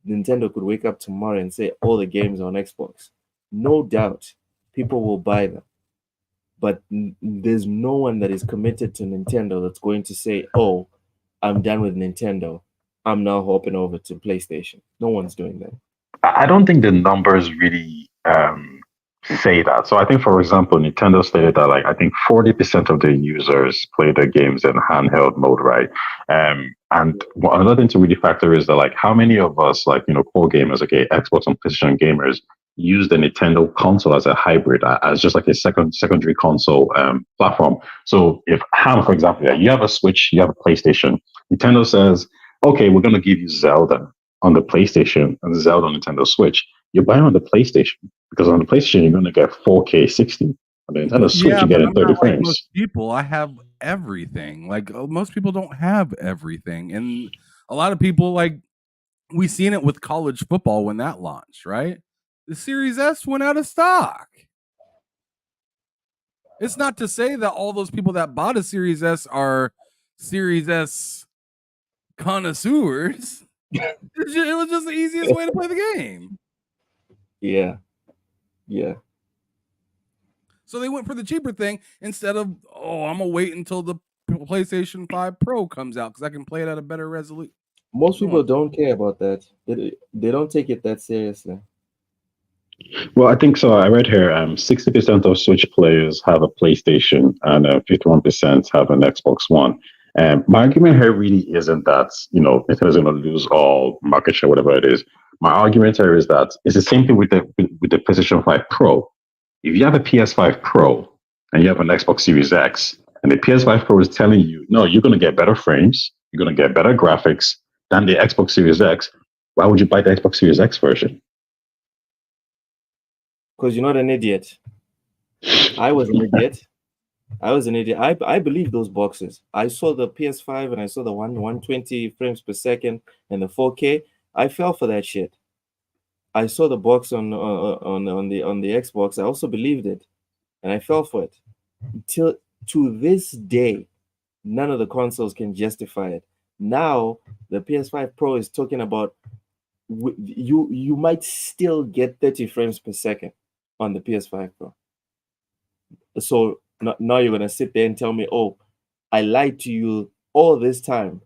Nintendo could wake up tomorrow and say all the games on Xbox. No doubt, people will buy them. But there's no one that is committed to Nintendo that's going to say, oh, I'm done with Nintendo. I'm now hopping over to PlayStation. No one's doing that. I don't think the numbers really say that. So I think, for example, Nintendo stated that I think 40% of their users play their games in handheld mode, right? And another thing to really factor is that how many of us, core gamers, Xbox and PlayStation gamers, use the Nintendo console as a hybrid, as just like a secondary console platform. So if Ham, for example, you have a Switch, you have a PlayStation, Nintendo says, okay, we're going to give you Zelda on the PlayStation and Zelda on Nintendo Switch. You're buying on the PlayStation because on the PlayStation you're going to get 4K 60. On the Nintendo Switch you get 30 frames. Most people, I have everything. Most people don't have everything, and a lot of people we seen it with college football when that launched, right? The Series S went out of stock. It's not to say that all those people that bought a Series S are Series S connoisseurs. It was just the easiest way to play the game. Yeah. So they went for the cheaper thing instead of, I'm gonna wait until the PlayStation 5 Pro comes out because I can play it at a better resolution. Most people don't care about that. They don't take it that seriously. Well, I think so. I read here 60% of Switch players have a PlayStation and 51% have an Xbox One. My argument here really isn't that, Nintendo's going to lose all market share, whatever it is. My argument here is that it's the same thing with the PlayStation 5 Pro. If you have a PS5 Pro and you have an Xbox Series X, and the PS5 Pro is telling you, no, you're going to get better frames, you're going to get better graphics than the Xbox Series X, why would you buy the Xbox Series X version? Because you're not an idiot. I was an idiot. I believe those boxes. I saw the PS5 and I saw the 120 frames per second and the 4K. I fell for that shit. I saw the box on the Xbox. I also believed it, and I fell for it. Till to this day, none of the consoles can justify it. Now the PS5 Pro is talking about you might still get 30 frames per second on the PS5 Pro. So now you're gonna sit there and tell me, oh, I lied to you all this time,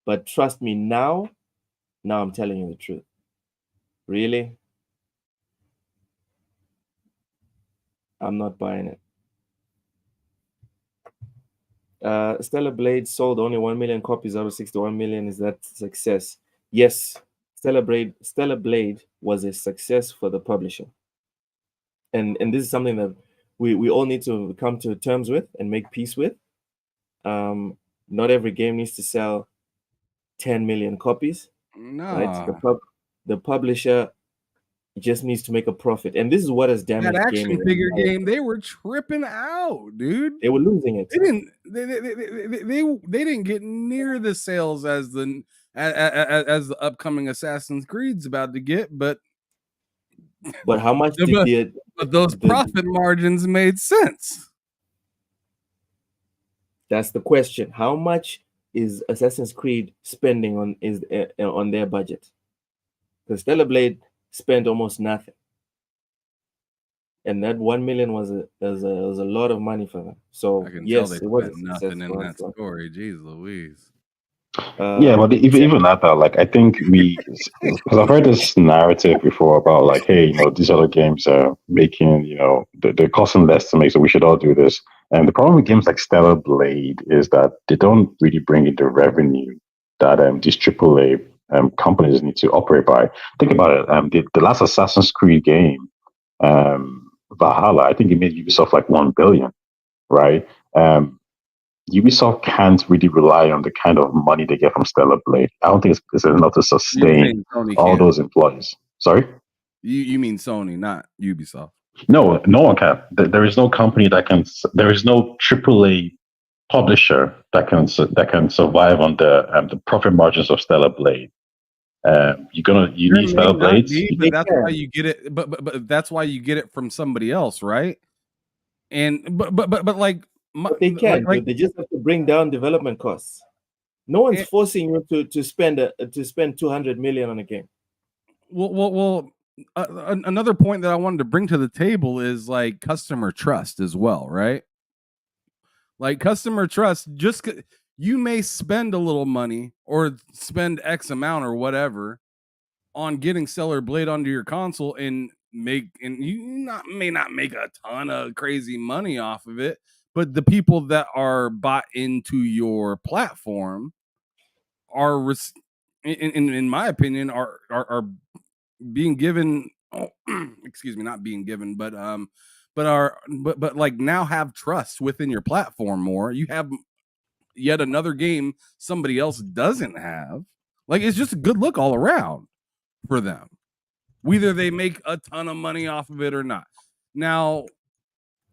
but trust me now I'm telling you the truth. Really? I'm not buying it. Stellar Blade sold only 1 million copies out of 61 million. Is that success? Yes. Stellar Blade was a success for the publisher. And this is something that we all need to come to terms with and make peace with. Not every game needs to sell 10 million copies. No. Right? The publisher just needs to make a profit. And this is what has damaged that action gaming. figure game, they were tripping out, dude. They were losing it. They didn't get near the sales as the upcoming Assassin's Creed's about to get, but how much did those profit margins made sense? That's the question. How much is Assassin's Creed spending on their budget? Because Stellar Blade spent almost nothing, and that 1 million was a lot of money for them. So yes, it was nothing in that story. Jeez Louise. Yeah, but even at that, like I think because I've heard this narrative before about like, hey, you know, these other games are making, you know, they're costing less to make, so we should all do this. And the problem with games like Stellar Blade is that they don't really bring in the revenue that these AAA companies need to operate by. Think about it. The last Assassin's Creed game, Valhalla, I think it made Ubisoft like 1 billion, right? Ubisoft can't really rely on the kind of money they get from Stellar Blade. I don't think it's enough to sustain all those employees. Sorry? You mean Sony, not Ubisoft? No one can. There is no company that can. There is no AAA publisher that can survive on the profit margins of Stellar Blade. You need Stellar Blades. But that's why you get it. But that's why you get it from somebody else, right? And but like. They can. Like, they just have to bring down development costs. No one's forcing you to spend 200 million on a game. Well, another point that I wanted to bring to the table is like customer trust as well, right? Like customer trust. You may spend a little money or spend X amount or whatever on getting Stellar Blade onto your console and may not make a ton of crazy money off of it. But the people that are bought into your platform are, in my opinion, are being given. Excuse me, not being given, but like now have trust within your platform more. You have yet another game somebody else doesn't have. Like it's just a good look all around for them, whether they make a ton of money off of it or not. Now,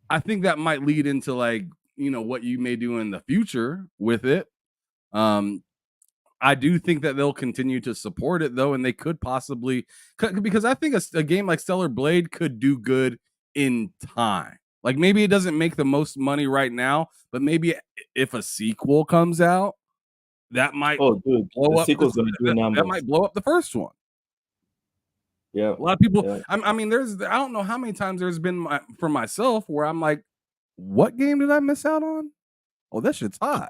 I think that might lead into like, you know, what you may do in the future with it. I do think that they'll continue to support it though, and they could possibly, because I think a game like Stellar Blade could do good in time. Like maybe it doesn't make the most money right now, but maybe if a sequel comes out, that might blow up. That might blow up the first one. Yeah, a lot of people. Yeah. I mean, I don't know how many times there's been for myself where I'm like, "What game did I miss out on? Oh, that shit's hot."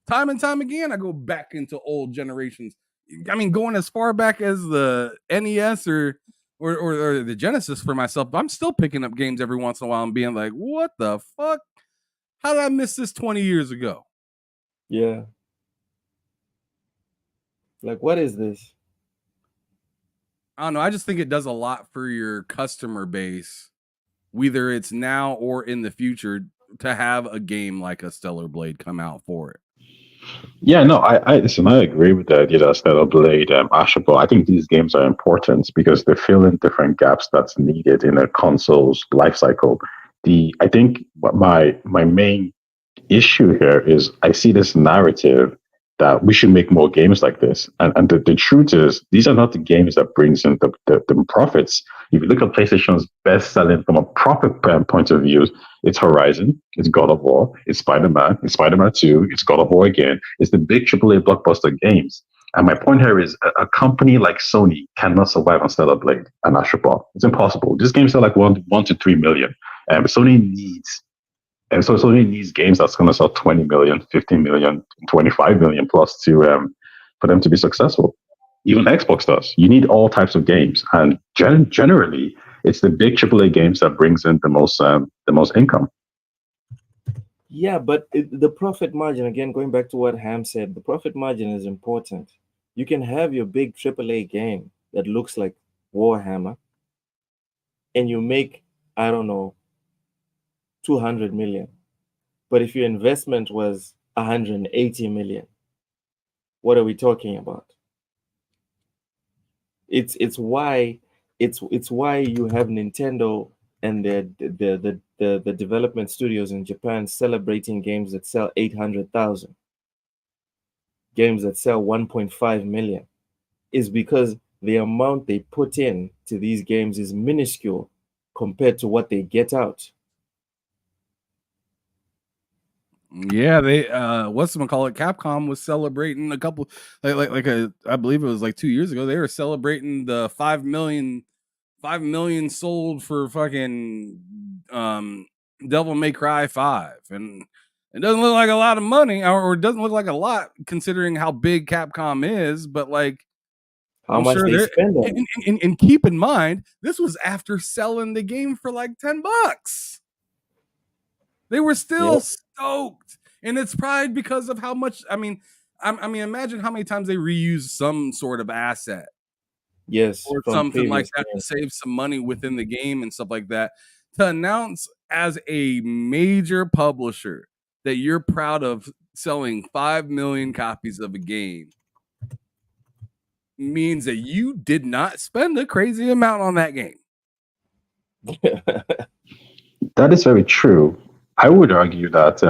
Time and time again, I go back into old generations. I mean, going as far back as the NES or the Genesis for myself, I'm still picking up games every once in a while and being like, "What the fuck? How did I miss this 20 years ago?" Yeah. Like, what is this? I don't know. I just think it does a lot for your customer base, whether it's now or in the future, to have a game like a Stellar Blade come out for it. Yeah, no, I agree with the idea that Stellar Blade, Ashable. I think these games are important because they fill in different gaps that's needed in a console's life cycle. I think my main issue here is I see this narrative that we should make more games like this. And the truth is, these are not the games that brings in the profits. If you look at PlayStation's best selling from a profit point of view, it's Horizon, it's God of War, it's Spider-Man, it's Spider-Man 2, it's God of War again. It's the big AAA blockbuster games. And my point here is a company like Sony cannot survive on Stellar Blade and Astro Ball. It's impossible. These games sell like 1 to 3 million. Sony needs games that's going to sell 20 million, 15 million, 25 million plus to for them to be successful. Even Xbox does. You need all types of games. And generally, it's the big AAA games that brings in the most income. Yeah, but the profit margin, again, going back to what Ham said, the profit margin is important. You can have your big AAA game that looks like Warhammer, and you make, I don't know, 200 million. But if your investment was 180 million, what are we talking about? It's why you have Nintendo and the development studios in Japan celebrating games that sell 800,000, games that sell 1.5 million, is because the amount they put in to these games is minuscule compared to what they get out. Yeah, they whatchamacallit, Capcom was celebrating a couple I believe it was like 2 years ago. They were celebrating the 5 million sold for fucking Devil May Cry 5, and it doesn't look like a lot of money, or it doesn't look like a lot considering how big Capcom is, but like How much they spend on it. and keep in mind, this was after selling the game for like $10. They were still stoked, and it's probably because of how much. I mean, imagine how many times they reuse some sort of asset, yes, or something like that to save some money within the game and stuff like that. To announce as a major publisher that you're proud of selling 5 million copies of a game means that you did not spend a crazy amount on that game. That is very true. I would argue that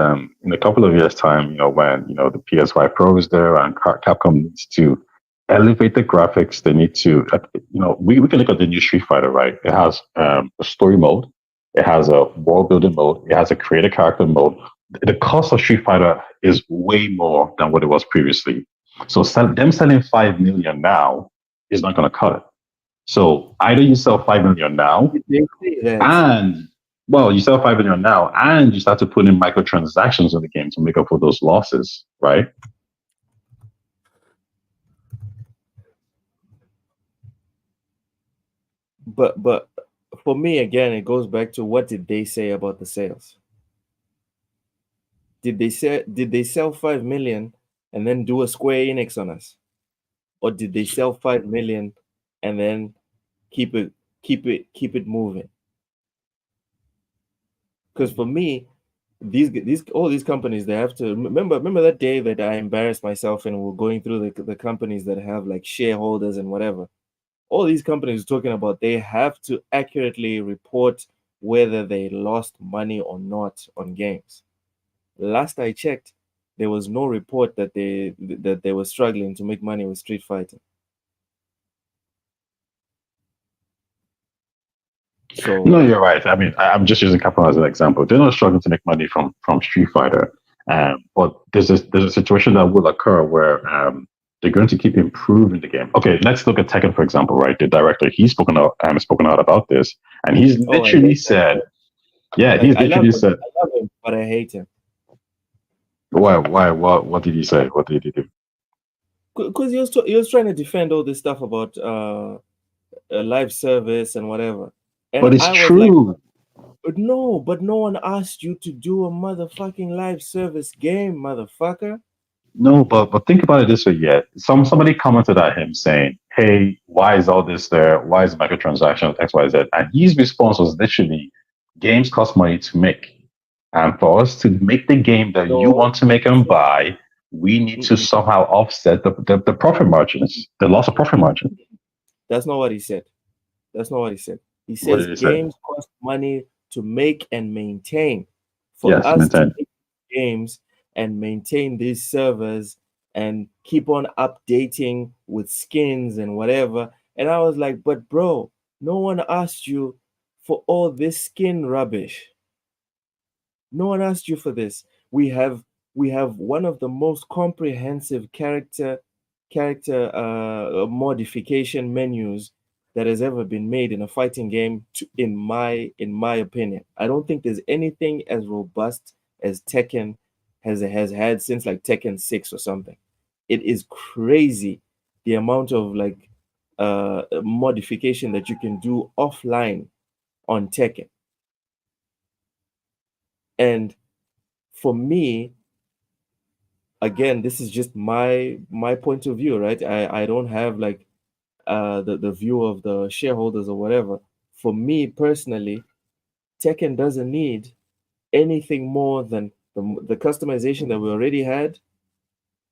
in a couple of years' time, when the PS5 Pro is there and Capcom needs to elevate the graphics, they need to, we can look at the new Street Fighter, right? It has a story mode, it has a world building mode, it has a creator character mode. The cost of Street Fighter is way more than what it was previously. So them selling 5 million now is not going to cut it. So either you sell 5 million now, and you sell 5 million now, and you start to put in microtransactions in the game to make up for those losses, right? But for me, again, it goes back to what did they say about the sales? Did they sell 5 million and then do a Square Enix on us, or did they sell 5 million and then keep it moving? Because for me, all these companies, they have to remember that day that I embarrassed myself and we're going through the companies that have like shareholders and whatever. All these companies are talking about, they have to accurately report whether they lost money or not on games. Last I checked, there was no report that they were struggling to make money with Street Fighter. So no, you're right. I mean, I'm just using Capcom as an example. They're not struggling to make money from Street Fighter, but there's a situation that will occur where they're going to keep improving the game. Okay, let's look at Tekken, for example. Right, the director, he's spoken out about this, and he's literally said, "Yeah, he's literally said, I love him, but I hate him." Why? What did he say? What did he do? Because he was trying to defend all this stuff about a live service and whatever. And but it's true. Like, no, but no one asked you to do a motherfucking live service game, motherfucker. No, but think about it this way. Yeah, somebody commented at him saying, "Hey, why is all this there? Why is microtransactions X, Y, Z?" And his response was literally, "Games cost money to make, and for us to make the game that you want to make and buy, we need to somehow offset the profit margins, the loss of profit margin." That's not what he said. He says games cost money to make and maintain. For us to make games and maintain these servers and keep on updating with skins and whatever. And I was like, but bro, no one asked you for all this skin rubbish. No one asked you for this. We have one of the most comprehensive character modification menus that has ever been made in a fighting game, in my opinion. I don't think there's anything as robust as Tekken has had since like Tekken 6 or something. It is crazy the amount of like modification that you can do offline on Tekken. And for me, again, this is just my point of view, right? I don't have like the view of the shareholders or whatever. For me personally, Tekken doesn't need anything more than the customization that we already had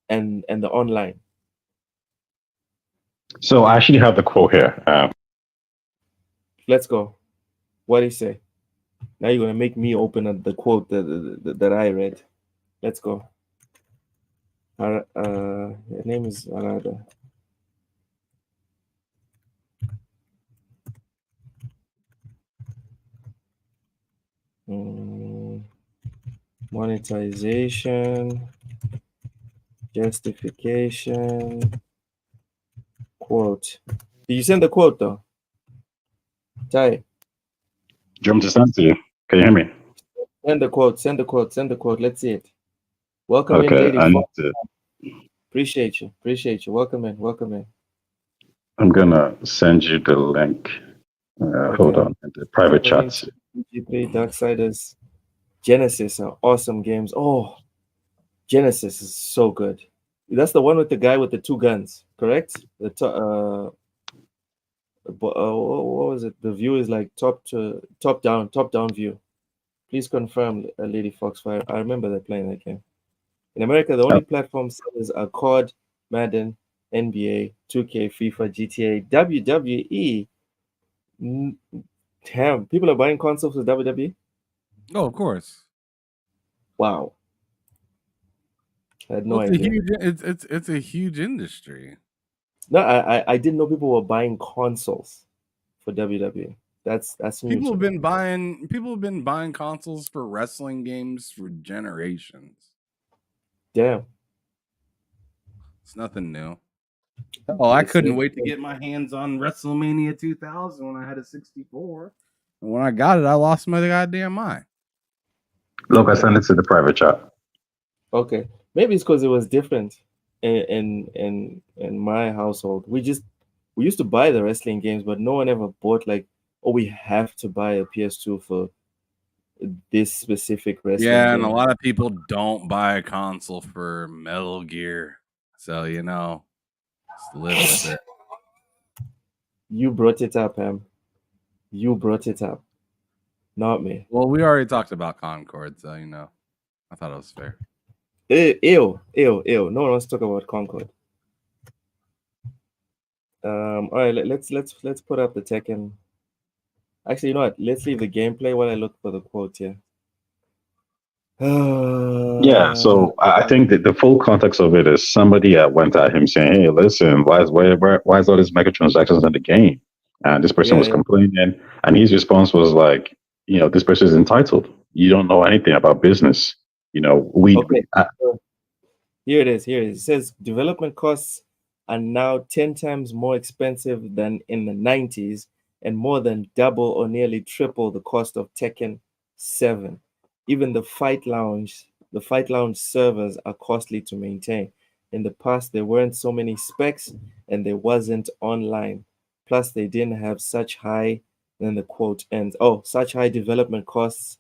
and the online. So I actually have the quote here. Let's go. What do you say? Now you're gonna make me open up the quote that I read. Let's go. Her name is Arada. Monetization, justification, quote. Did you send the quote though? Tai, Do you want me to send to you? Can you hear me? send the quote, send the quote, send the quote. Let's see it. Welcome in, Okay, Lady I need Fox. to. Appreciate you. Appreciate you. Welcome in. Welcome in. I'm gonna send you the link. Hold on, in the private chat. G3, Darksiders, Genesis are awesome games. Oh, Genesis is so good. That's the one with the guy with the two guns, correct? What was it? The view is like top down view. Please confirm, Lady Foxfire. I remember that playing that game. In America, the only platform sellers are COD, Madden, NBA, 2K, FIFA, GTA, WWE. Damn, people are buying consoles with WWE. Oh, of course. Wow, I had no idea. It's a huge industry. No, I didn't know people were buying consoles for WWE. That's new. People have been buying consoles for wrestling games for generations. Damn. It's nothing new. Oh, I couldn't wait to get my hands on WrestleMania 2000 when I had a 64. And when I got it, I lost my goddamn mind. Look, I sent it to the private chat. Okay, maybe it's because it was different in my household. We used to buy the wrestling games, but no one ever bought like, oh, we have to buy a PS2 for this specific wrestling Yeah, and game. a lot of people don't buy a console for Metal Gear. So, just live with it. You brought it up, Em. You brought it up. Not me. Well, we already talked about Concord, so I thought it was fair. Ew. No one wants to talk about Concord. All right, let's put up the Tekken. Actually, you know what? Let's leave the gameplay while I look for the quote here. Yeah, so I think that the full context of it is somebody went at him saying, "Hey, listen, why is all these microtransactions in the game?" And this person was complaining, and his response was like, "This person is entitled. You don't know anything about business. Here it is. It says development costs are now 10 times more expensive than in the 90s and more than double or nearly triple the cost of Tekken 7. Even the Fight Lounge servers are costly to maintain. In the past, there weren't so many specs and there wasn't online. Plus, they didn't have such high," then the quote ends, "such high development costs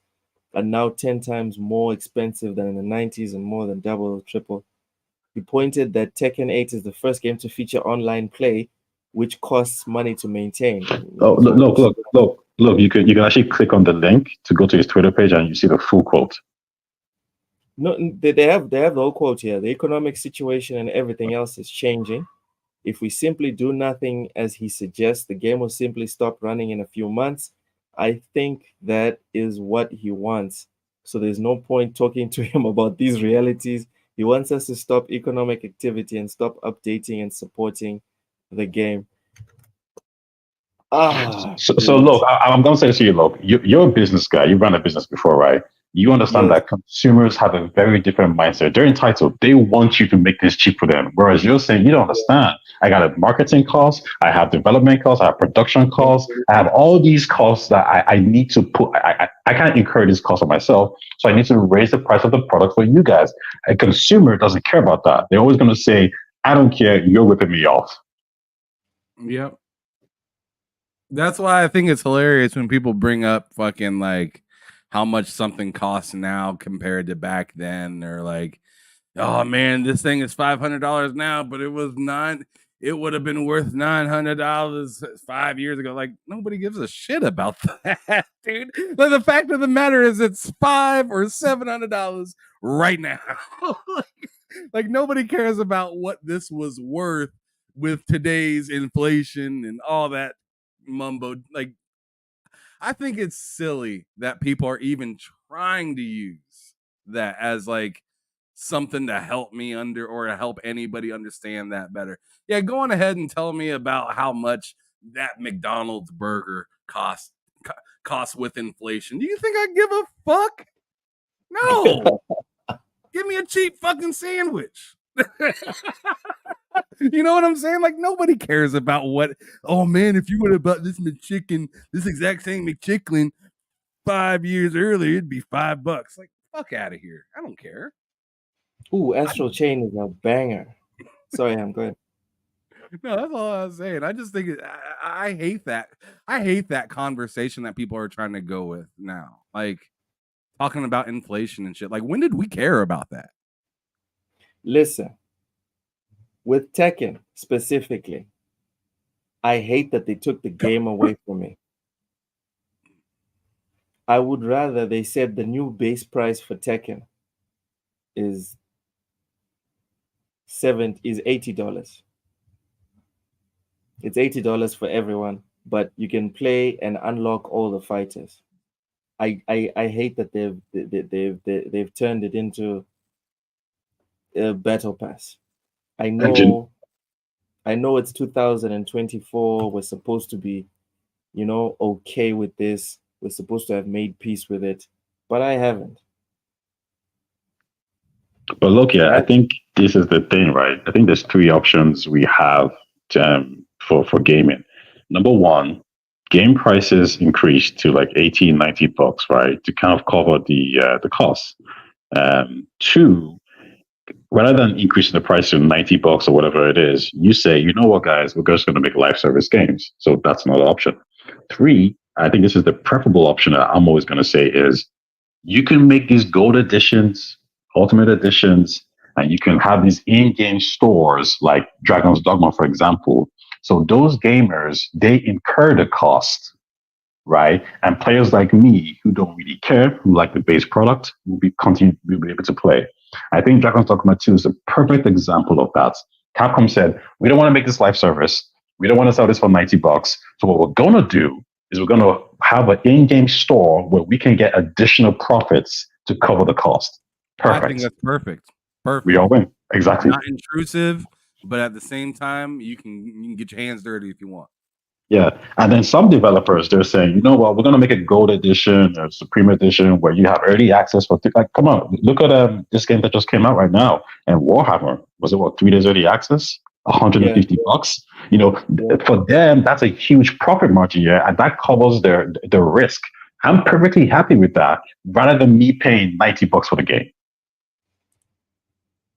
are now 10 times more expensive than in the 90s and more than double or triple." He pointed that Tekken 8 is the first game to feature online play, which costs money to maintain. Oh, look! You can actually click on the link to go to his Twitter page, and you see the full quote. No, they have the whole quote here. The economic situation and everything else is changing. If we simply do nothing as he suggests, the game will simply stop running in a few months. I think that is what he wants. So there's no point talking to him about these realities. He wants us to stop economic activity and stop updating and supporting the game. So look, I'm going to say this to you, look, you're a business guy. You've run a business before, right? You understand that consumers have a very different mindset. They're entitled. They want you to make this cheap for them. Whereas you're saying, you don't understand. I got a marketing cost. I have development costs. I have production costs. I have all these costs that I need to put. I can't incur these costs on myself. So I need to raise the price of the product for you guys. A consumer doesn't care about that. They're always going to say, I don't care. You're ripping me off. Yep. That's why I think it's hilarious when people bring up fucking like how much something costs now compared to back then. Or like, oh man, this thing is $500 now, but it would have been worth $900 5 years ago. Like, nobody gives a shit about that, dude. Like, the fact of the matter is it's $500 or $700 right now. like nobody cares about what this was worth with today's inflation and all that mumbo. Like, I think it's silly that people are even trying to use that as like something to help me or to help anybody understand that better. Yeah, go on ahead and tell me about how much that McDonald's burger costs with inflation. Do you think I give a fuck? No. Give me a cheap fucking sandwich. You know what I'm saying? Like, nobody cares about what. Oh man, if you would have bought this McChicken, this exact same McChicken 5 years earlier, it'd be $5. Like, fuck out of here. I don't care. Ooh, Astral Chain is a banger. Sorry, I'm good. No, that's all I was saying. I just think I hate that. I hate that conversation that people are trying to go with now. Like, talking about inflation and shit. Like, when did we care about that? Listen, with Tekken specifically, I hate that they took the game away from me. I would rather they said the new base price for Tekken is $80. It's $80 for everyone, but you can play and unlock all the fighters. I hate that they've turned it into a battle pass. I know it's 2024. We're supposed to be, okay with this. We're supposed to have made peace with it, but I haven't. But look, yeah, I think this is the thing, right? I think there's three options we have for gaming. Number one, game prices increased to like $80, $90, right, to kind of cover the costs. Two, rather than increasing the price to $90 or whatever it is, you say, you know what, guys, we're just going to make live service games. So that's another option. Three, I think this is the preferable option that I'm always going to say is you can make these gold editions, ultimate editions, and you can have these in-game stores like Dragon's Dogma, for example. So those gamers, they incur the cost, right? And players like me who don't really care, who like the base product, will be able to play. I think Dragon's Dogma 2 is a perfect example of that. Capcom said, we don't want to make this live service. We don't want to sell this for $90. So what we're going to do is we're going to have an in-game store where we can get additional profits to cover the cost. Perfect. I think that's perfect. Perfect. We all win. Exactly. Not intrusive, but at the same time, you can get your hands dirty if you want. Yeah. And then some developers, they're saying, you know what, we're going to make a gold edition or supreme edition where you have early access for like, come on, look at this game that just came out right now. And Warhammer, was it 3 days early access? $150. For them, that's a huge profit margin, yeah, and that covers their risk. I'm perfectly happy with that, rather than me paying $90 for the game.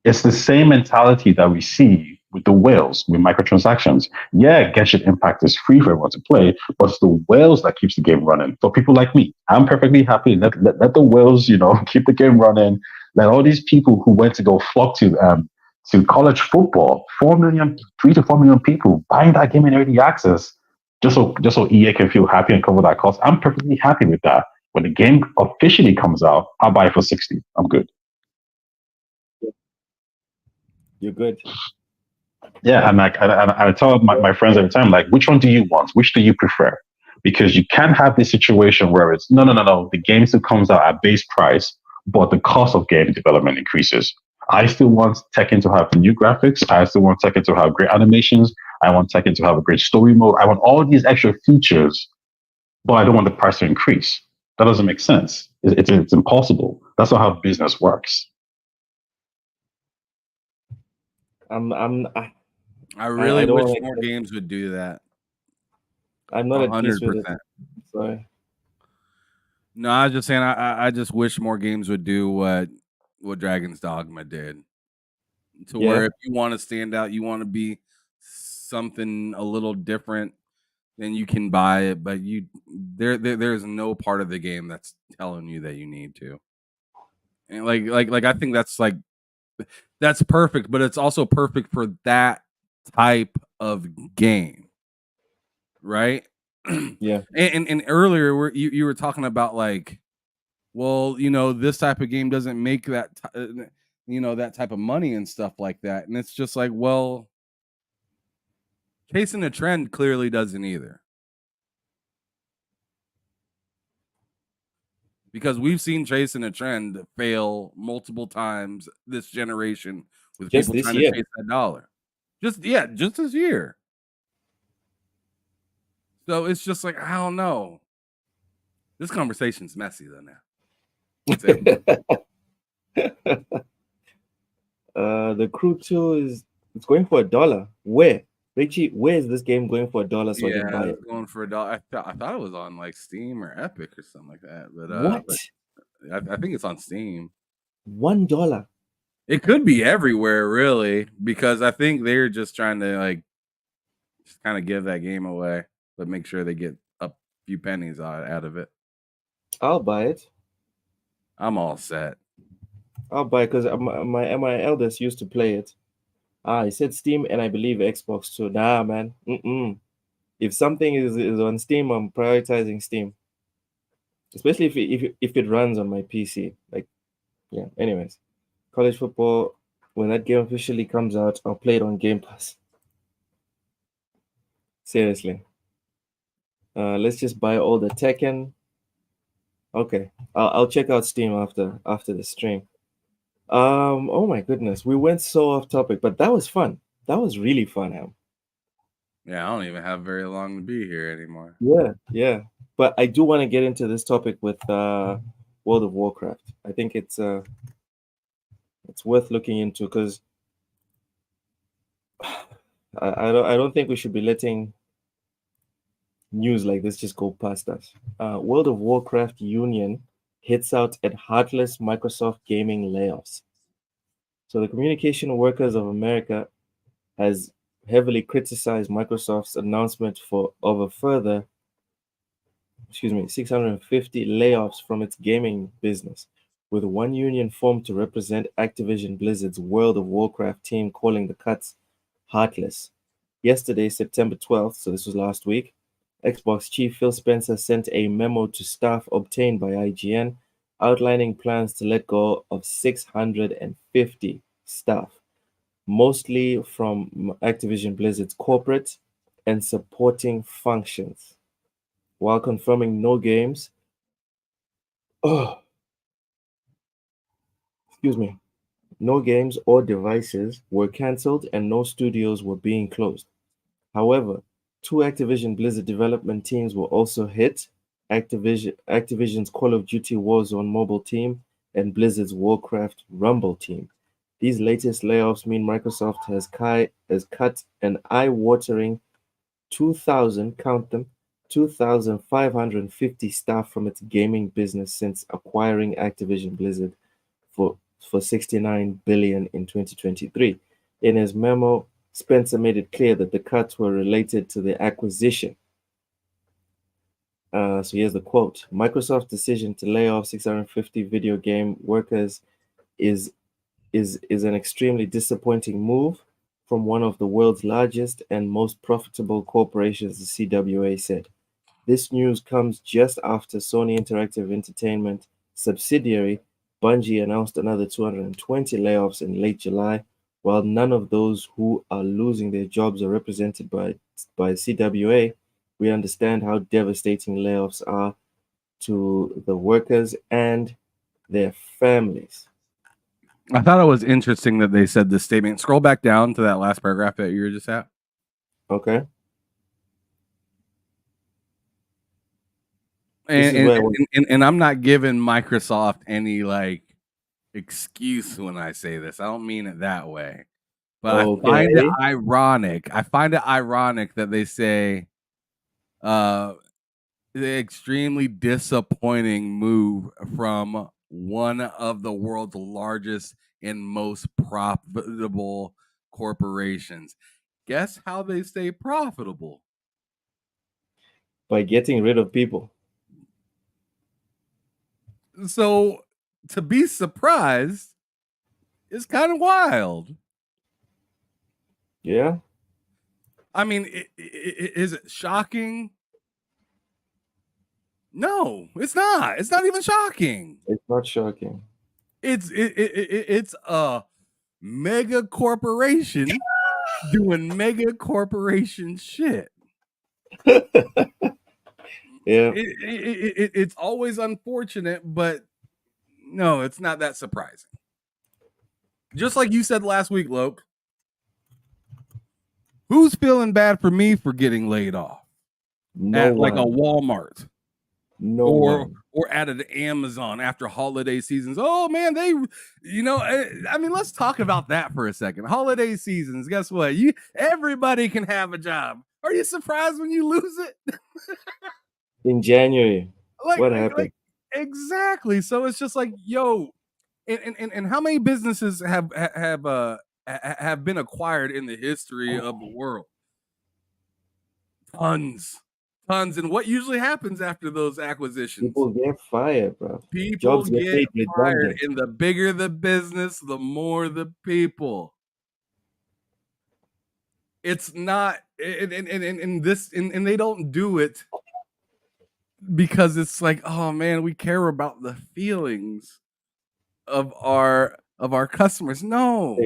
It's the same mentality that we see with the whales, with microtransactions. Yeah, Genshin Impact is free for everyone to play, but it's the whales that keeps the game running. For people like me, I'm perfectly happy. Let the whales, keep the game running. Let all these people who went to go flock to college football, 3 to 4 million people buying that game in early access, just so EA can feel happy and cover that cost. I'm perfectly happy with that. When the game officially comes out, I'll buy it for $60. I'm good. You're good. Yeah, and I tell my friends every time, like, which one do you want? Which do you prefer? Because you can't have this situation where it's no. The game still comes out at base price, but the cost of game development increases. I still want Tekken to have new graphics. I still want Tekken to have great animations. I want Tekken to have a great story mode. I want all these extra features, but I don't want the price to increase. That doesn't make sense. It's impossible. That's not how business works. I really wish more games would do that. I'm not 100%. Sorry. No, I was just saying I just wish more games would do what Dragon's Dogma did. Where if you want to stand out, you want to be something a little different, then you can buy it. But there's no part of the game that's telling you that you need to. And like I think that's perfect, but it's also perfect for that type of game, right? Yeah. And earlier you were talking about like, well, this type of game doesn't make that that type of money and stuff like that, and it's just like, well, chasing a trend clearly doesn't either, because we've seen chasing a trend fail multiple times this generation with Just people this trying year. to chase that dollar. Just this year. So it's just like, I don't know. This conversation's messy though now. The Crew 2 it's going for $1. Where? Richie, where is this game going for $1 so I can buy it? It's going for $1. I thought it was on like Steam or Epic or something like that. But What? I think it's on Steam. $1? It could be everywhere, really, because I think they're just trying to like just kind of give that game away, but make sure they get a few pennies out of it. I'll buy it. I'm all set. I'll buy it because my eldest used to play it. He said Steam and I believe Xbox too. Nah, man. If something is on Steam, I'm prioritizing Steam. Especially if it runs on my PC. Like, yeah. Anyways, college football. When that game officially comes out, I'll play it on Game Pass. Seriously. Let's just buy all the Tekken. Okay, I'll check out Steam after the stream. Oh my goodness, we went so off topic, but that was fun. That was really fun, Ham. Yeah, I don't even have very long to be here anymore. Yeah. But I do want to get into this topic with World of Warcraft. I think it's worth looking into because I don't think we should be letting news like this just go past us. World of Warcraft Union hits out at heartless Microsoft gaming layoffs. So the Communication Workers of America has heavily criticized Microsoft's announcement of a further 650 layoffs from its gaming business, with one union formed to represent Activision Blizzard's World of Warcraft team calling the cuts heartless. Yesterday, September 12th, so this was last week, Xbox chief Phil Spencer sent a memo to staff obtained by IGN outlining plans to let go of 650 staff, mostly from Activision Blizzard's corporate and supporting functions, while confirming no games no games or devices were cancelled and no studios were being closed. However, two Activision Blizzard development teams were also hit: Activision's Call of Duty Warzone mobile team and Blizzard's Warcraft Rumble team. These latest layoffs mean Microsoft has cut an eye-watering 2,550 staff from its gaming business since acquiring Activision Blizzard for $69 billion in 2023. In his memo, Spencer made it clear that the cuts were related to the acquisition. So here's the quote: Microsoft's decision to lay off 650 video game workers is an extremely disappointing move from one of the world's largest and most profitable corporations, the CWA said. This news comes just after Sony Interactive Entertainment subsidiary Bungie announced another 220 layoffs in late July. While none of those who are losing their jobs are represented by CWA, we understand how devastating layoffs are to the workers and their families. I thought it was interesting that they said this statement. Scroll back down to that last paragraph that you were just at. Okay. And I'm not giving Microsoft any like excuse when I say this. I don't mean it that way. But I find it ironic. That they say the extremely disappointing move from one of the world's largest and most profitable corporations. Guess how they stay profitable? By getting rid of people. So to be surprised is kind of wild. Yeah. I mean, is it shocking? No, it's not. It's not even shocking. It's not shocking. It's a mega corporation doing mega corporation shit. Yeah. It's always unfortunate, but no, it's not that surprising. Just like you said last week, Loke. Who's feeling bad for me for getting laid off? No At one. like a Walmart. No or one. or at an Amazon after holiday seasons. Oh man, they, I mean, let's talk about that for a second. Holiday seasons, guess what? Everybody can have a job. Are you surprised when you lose it? In January. What happened? Exactly. So it's just like, yo, and how many businesses have been acquired in the history of the world? Tons. And what usually happens after those acquisitions? People get fired, bro. People Jobs get made fired, redundant. and the bigger the business, the more the people. It's not, and they don't do it because it's like, oh man, we care about the feelings of our customers. No,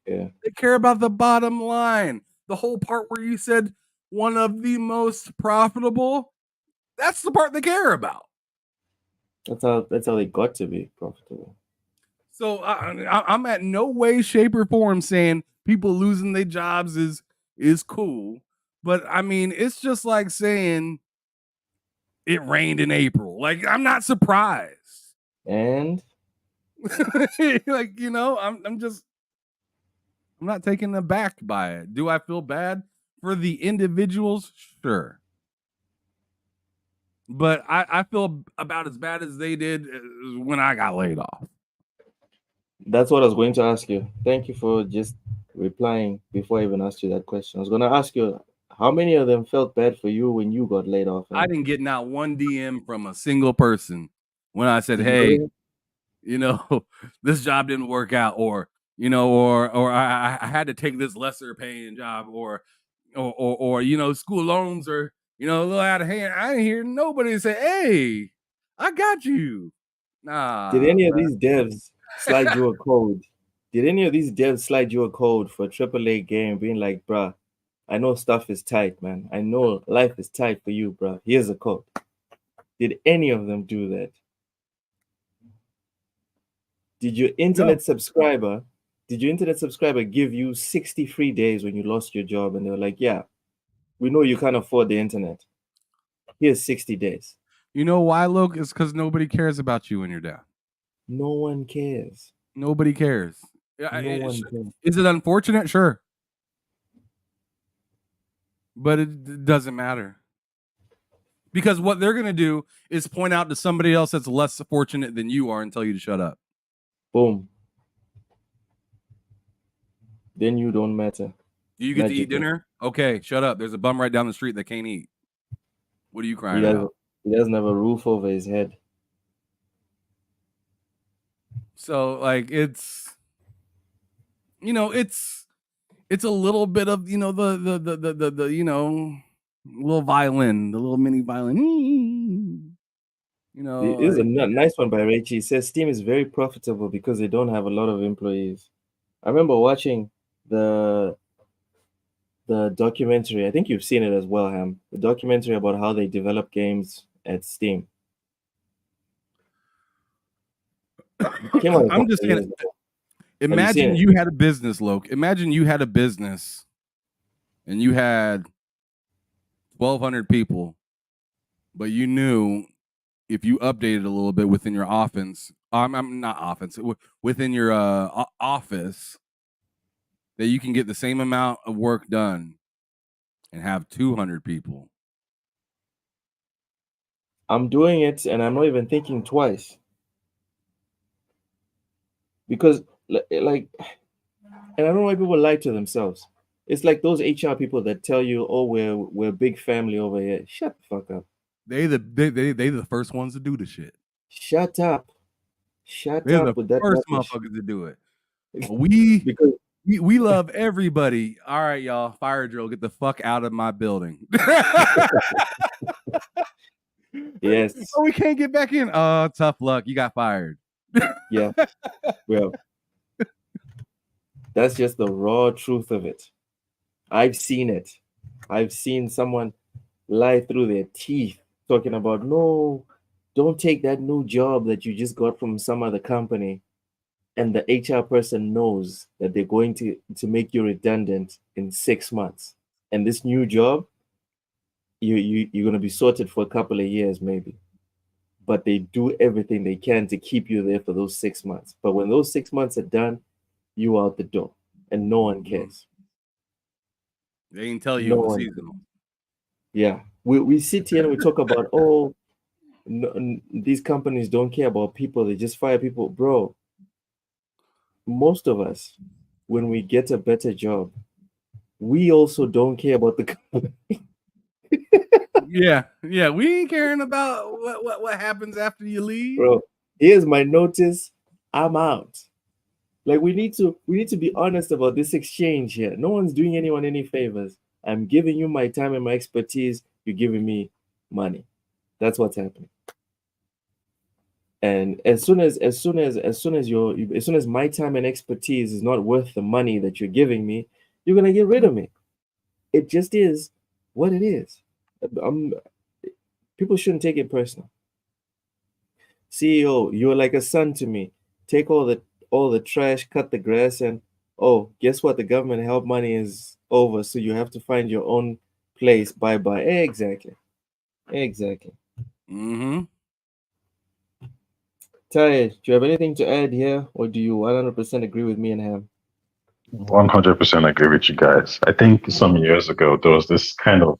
Yeah. they care about the bottom line. The whole part where you said one of the most profitable, that's the part they care about. That's how they got to be profitable. So I'm at no way, shape, or form saying people losing their jobs is cool. But I mean, it's just like saying it rained in April. Like, I'm not surprised. And like, I'm not taken aback by it. Do I feel bad for the individuals? Sure. But I feel about as bad as they did when I got laid off. that's what I was going to ask you. Thank you for just replying before I even asked you that question. I was going to ask you, how many of them felt bad for you when you got laid off? I didn't get not one DM from a single person when I said, Did hey, you? This job didn't work out, or I had to take this lesser paying job, or school loans are, a little out of hand. I didn't hear nobody say, hey, I got you. Nah. Did any of these devs slide you a code? Did any of these devs slide you a code for a AAA game being like, bruh, I know stuff is tight, man. I know life is tight for you, bruh. Here's a code. Did any of them do that? Did your internet subscriber give you 60 free days when you lost your job and they were like, yeah, we know you can't afford the internet. Here's 60 days. You know why, Luke? It's because nobody cares about you when you're down. No one cares. Nobody cares. No one cares. Is it unfortunate? Sure. But it doesn't matter. Because what they're going to do is point out to somebody else that's less fortunate than you are and tell you to shut up. Boom. Then you don't matter. Do you get to eat dinner? Okay, shut up. There's a bum right down the street that can't eat. What are you crying about? He doesn't have a roof over his head. So, like, it's a little bit of, the little violin, the little mini violin. It is a nice one by Rachie. He says Steam is very profitable because they don't have a lot of employees. I remember watching the documentary. I think you've seen it as well, Ham. The documentary about how they develop games at Steam. I'm just saying, imagine you had a business, Loke. Imagine you had a business and you had 1,200 people, but you knew if you updated a little bit within your offense, I'm not offense, within your office, that you can get the same amount of work done and have 200 people. I'm doing it and I'm not even thinking twice. Because, like, and I don't know why people lie to themselves. It's like those HR people that tell you, "Oh, we're a big family over here." Shut the fuck up. They the first ones to do the shit. Shut up. Shut They're up the with that first rubbish. motherfuckers to do it. We Because we love everybody. All right, y'all. Fire drill. Get the fuck out of my building. yes, Oh, we can't get back in. Oh, tough luck. You got fired. yeah, well, that's just the raw truth of it. I've seen it. I've seen someone lie through their teeth talking about, no, don't take that new job that you just got from some other company. And the HR person knows that they're going to make you redundant in 6 months. And this new job, you're going to be sorted for a couple of years, maybe. But they do everything they can to keep you there for those 6 months. But when those 6 months are done, you out the door, and no one cares. They didn't tell you No it was one. seasonal. Yeah, we sit here and we talk about, oh, no, these companies don't care about people; they just fire people, bro. Most of us, when we get a better job, we also don't care about the company. Yeah, we ain't caring about what happens after you leave. Bro, here's my notice. I'm out. Like we need to be honest about this exchange here. No one's doing anyone any favors. I'm giving you my time and my expertise. You're giving me money. That's what's happening. And as soon as my time and expertise is not worth the money that you're giving me, you're gonna get rid of me. It just is what it is. People shouldn't take it personal. CEO, you're like a son to me. Take all the trash, cut the grass, and oh, guess what? The government help money is over, so you have to find your own place. Bye bye. Exactly. Mm-hmm. Ty, do you have anything to add here, or do you 100% agree with me and Ham? 100% agree with you guys. I think some years ago there was this kind of,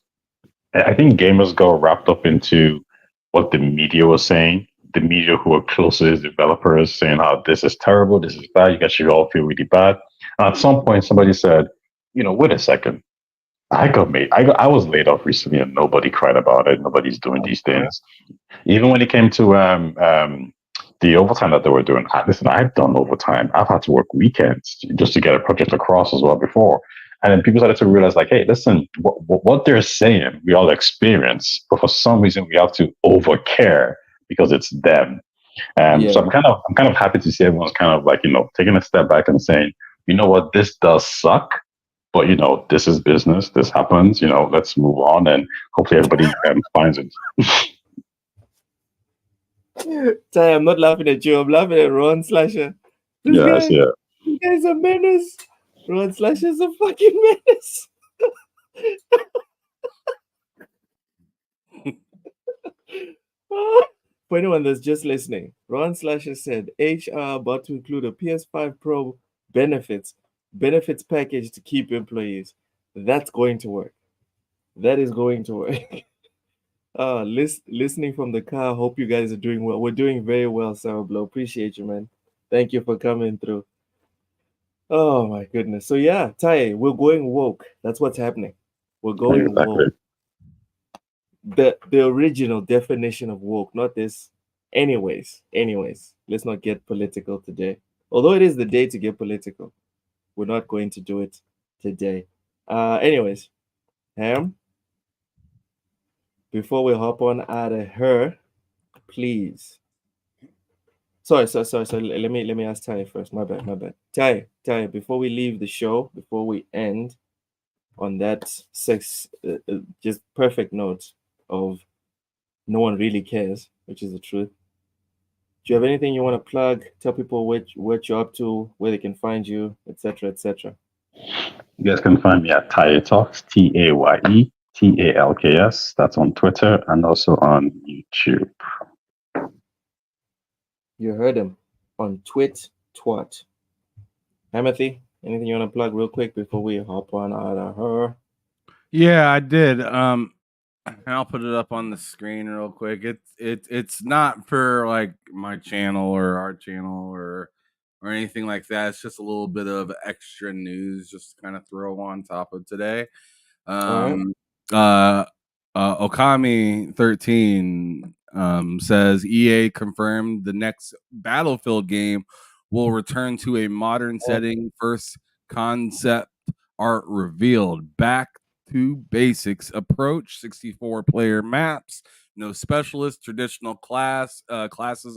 I think gamers got wrapped up into what the media was saying. The media who are closest developers saying how this is terrible, this is bad, you guys should all feel really bad. And at some point somebody said, wait a second. I was laid off recently and nobody cried about it. Nobody's doing these things. Even when it came to the overtime that they were doing, listen, I've done overtime. I've had to work weekends just to get a project across as well before. And then people started to realize, like, hey, listen, what they're saying, we all experience, but for some reason we have to overcare because it's them. So I'm kind of happy to see everyone's kind of like, taking a step back and saying, you know what, this does suck, but this is business. This happens. Let's move on, and hopefully everybody finds it. Ty, I'm not laughing at you. I'm laughing at Ron Slasher. This guy's a menace. Ron Slasher's a fucking menace. For anyone that's just listening, Ron Slasher said HR about to include a PS5 Pro benefits package to keep employees. That's going to work. That is going to work. Listening from the car. Hope you guys are doing well. We're doing very well, Sarah Blow. Appreciate you, man. Thank you for coming through. Oh my goodness. So yeah, Ty, we're going woke. That's what's happening. We're going woke. The original definition of woke, not this. Anyways, let's not get political today. Although it is the day to get political, we're not going to do it today. Anyways, Ham, before we hop on out of her, please. Sorry. Let me ask Ty first. My bad. Ty, before we leave the show, before we end on that just perfect note of no one really cares, which is the truth. Do you have anything you want to plug? Tell people what you're up to, where they can find you, etc., etc. You guys can find me at Taye Talks, TAYETALKS. That's on Twitter and also on YouTube. You heard him on Twit Twat. Hamothy, anything you want to plug real quick before we hop on out of her? Yeah, I did. I'll put it up on the screen real quick. It's not for like my channel or our channel or or anything like that. It's just a little bit of extra news just to kind of throw on top of today. All Okami 13 says EA confirmed the next Battlefield game will return to a modern setting. First concept art revealed. Back to basics approach. 64 player maps. No specialists. Traditional classes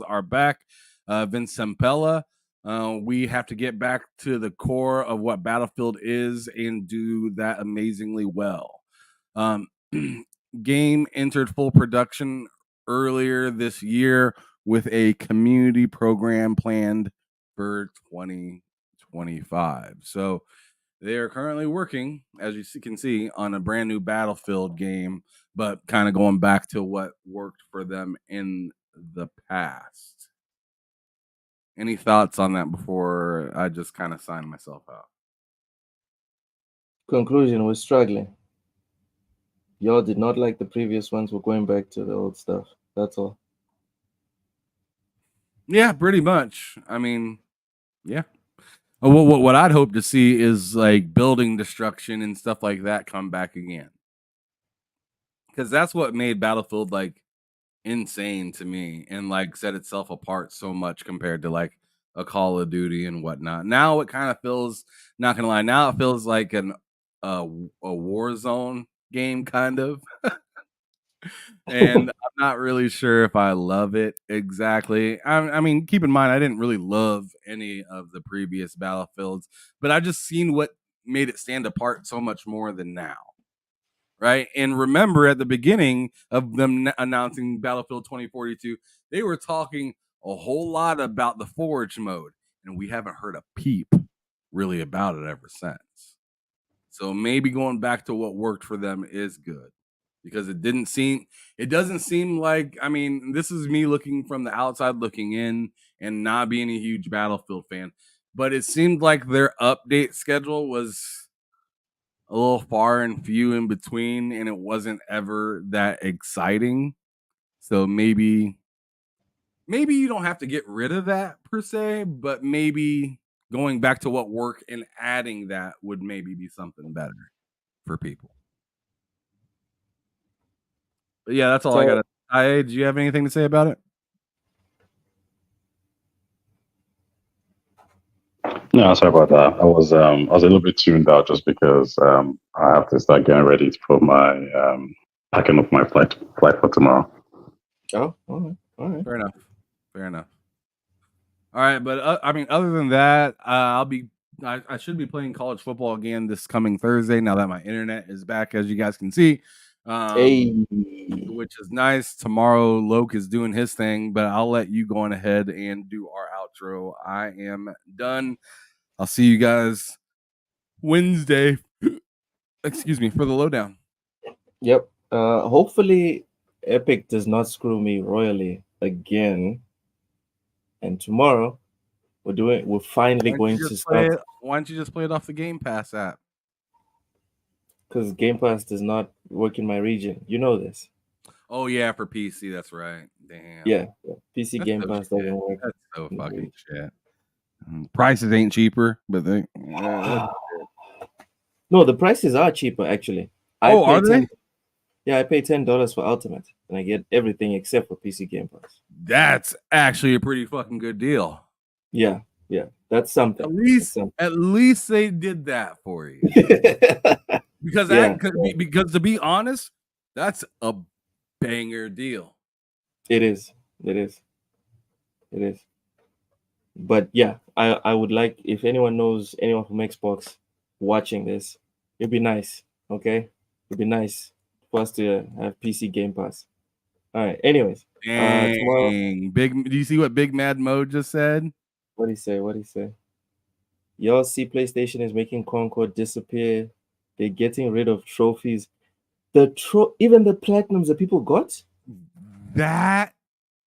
are back. Vince Sampella. We have to get back to the core of what Battlefield is and do that amazingly well. Game entered full production earlier this year with a community program planned for 2025. So they are currently working, as you can see, on a brand new Battlefield game, but kind of going back to what worked for them in the past. Any thoughts on that before I just kind of sign myself out? Conclusion: we're struggling. Y'all did not like the previous ones. We're going back to the old stuff. That's all. Yeah, pretty much. I mean, yeah. What I'd hope to see is like building destruction and stuff like that come back again, because that's what made Battlefield like insane to me and like set itself apart so much compared to like a Call of Duty and whatnot. Now it kind of feels, not gonna lie, now it feels like a Warzone game kind of. And I'm not really sure if I love it exactly. I mean, keep in mind, I didn't really love any of the previous Battlefields, but I just seen what made it stand apart so much more than now. Right. And remember, at the beginning of them announcing Battlefield 2042, they were talking a whole lot about the Forge mode, and we haven't heard a peep really about it ever since. So maybe going back to what worked for them is good, because it doesn't seem like, I mean, this is me looking from the outside looking in and not being a huge Battlefield fan, but it seemed like their update schedule was a little far and few in between, and it wasn't ever that exciting. So maybe you don't have to get rid of that per se, but maybe going back to what worked and adding that would maybe be something better for people. But yeah, that's all I got. IA, do you have anything to say about it? No, sorry about that. I was a little bit tuned out just because I have to start getting ready for my packing up my flight for tomorrow. Oh, all right. Fair enough. All right, but I mean, other than that, I should be playing college football again this coming Thursday. Now that my internet is back, as you guys can see, which is nice. Tomorrow, Loke is doing his thing, but I'll let you go on ahead and do our outro. I am done. I'll see you guys Wednesday. Excuse me, for the lowdown. Yep. Hopefully, Epic does not screw me royally again. And tomorrow, we're finally going to start. Why don't you just play it off the Game Pass app? Because Game Pass does not work in my region. You know this. Oh yeah, for PC, that's right. Damn. Yeah. PC that's Game Pass doesn't work. That's so fucking shit. Prices ain't cheaper, but they. No, the prices are cheaper actually. Are they? Yeah, I pay $10 for Ultimate, and I get everything except for PC Game Pass. That's actually a pretty fucking good deal. Yeah, that's something. At least they did that for you. because to be honest, that's a banger deal. It is. But yeah, I would like, if anyone knows anyone from Xbox watching this, it'd be nice. Okay, it'd be nice for us to have PC Game Pass. All right. Anyways, tomorrow. Do you see what Big Mad Mode just said? What did he say? Y'all see PlayStation is making Concord disappear. They're getting rid of trophies. Even the platinums that people got. That,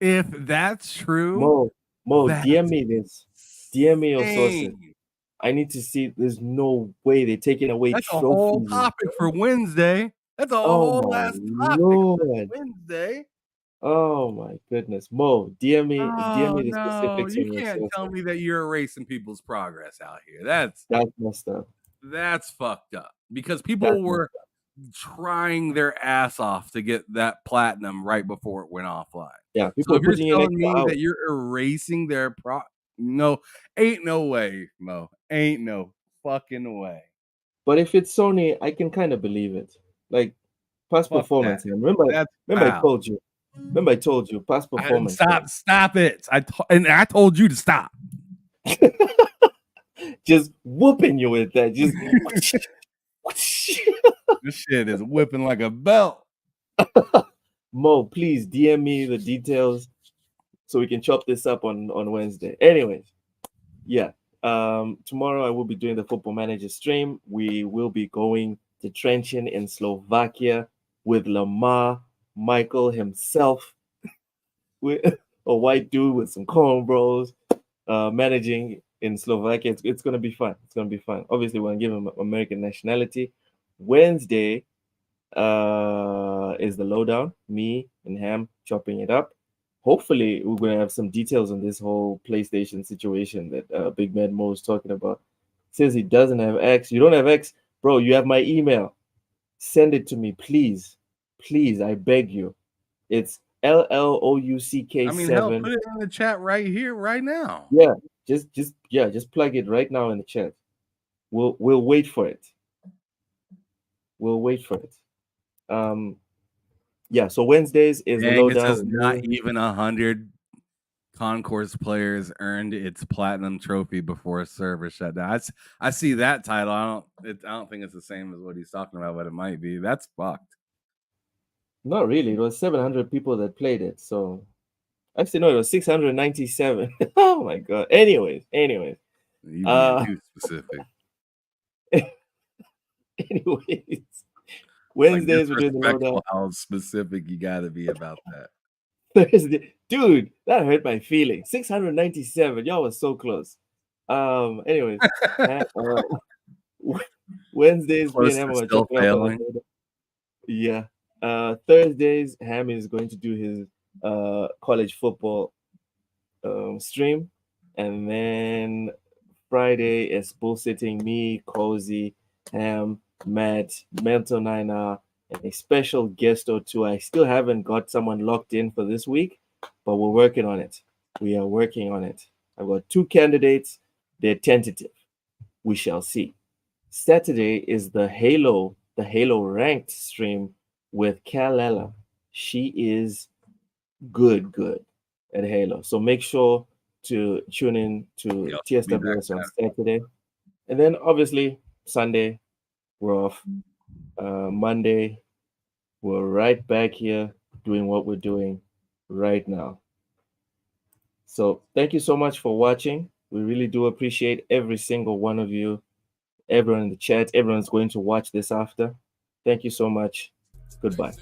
if that's true, Mo, DM me this. DM me your sources. I need to see. There's no way they're taking away that's trophies. A whole topic for Wednesday. That's a whole last topic for Wednesday. Oh my goodness, Mo, DM me Oh the no, specifics you on your can't tell sources. me that you're erasing people's progress out here. That's messed up. That's fucked up because That's people messed were trying their ass off to get that platinum right before it went offline. Yeah, So people if you're putting in telling extra me hours. that you're erasing their no, ain't no way, Mo. Ain't no fucking way. But if it's Sony, I can kind of believe it. Like past Fuck performance. that. Remember, That's remember I foul. told you. Remember I told you past performance. Stop it. I told you to stop. Just whooping you with that. Just This shit is whipping like a belt. Mo, please DM me the details so we can chop this up on Wednesday. Anyways, yeah. Tomorrow I will be doing the Football Manager stream. We will be going to Trenčín in Slovakia with Lamar Michael himself, with a white dude with some cornrows, managing in Slovakia. It's gonna be fun. It's gonna be fun. Obviously, we're gonna give him American nationality. Wednesday is the lowdown. Me and Ham chopping it up. Hopefully, we're gonna have some details on this whole PlayStation situation that Big Man Mo is talking about. Says he doesn't have X. You don't have X, bro. You have my email. Send it to me, please. Please, I beg you. It's LLOUCK7. I mean, hell, put it in the chat right here, right now. Yeah, just plug it right now in the chat. We'll wait for it. We'll wait for it. Yeah, so Wednesdays is the Dang, it lowdown. says not even 100 Concourse players earned its platinum trophy before a server shut down. I see that title. I don't think it's the same as what he's talking about, but it might be. That's fucked. Not really. It was 700 people that played it. So actually, no, it was 697. Oh my god. Anyways. You being too specific. Anyways. Wednesdays we're doing the lowdown. How specific you gotta be about that. Thursday, dude, that hurt my feelings. 697. Y'all was so close. Anyways, Wednesdays Close me and Ham to still failing. Yeah. Thursdays, Ham is going to do his college football stream, and then Friday is bullshitting me, Cozy, Ham, Matt, Mental 9R, and a special guest or two. I still haven't got someone locked in for this week, but we're working on it. We are working on it. I've got 2 candidates. They're tentative. We shall see. Saturday is the Halo ranked stream with Kalella. She is good at Halo. So make sure to tune in to TSWS on Saturday. And then obviously Sunday, we're off. Monday, we're right back here doing what we're doing right now. So thank you so much for watching. We really do appreciate every single one of you, everyone in the chat, everyone's going to watch this after. Thank you so much. Goodbye.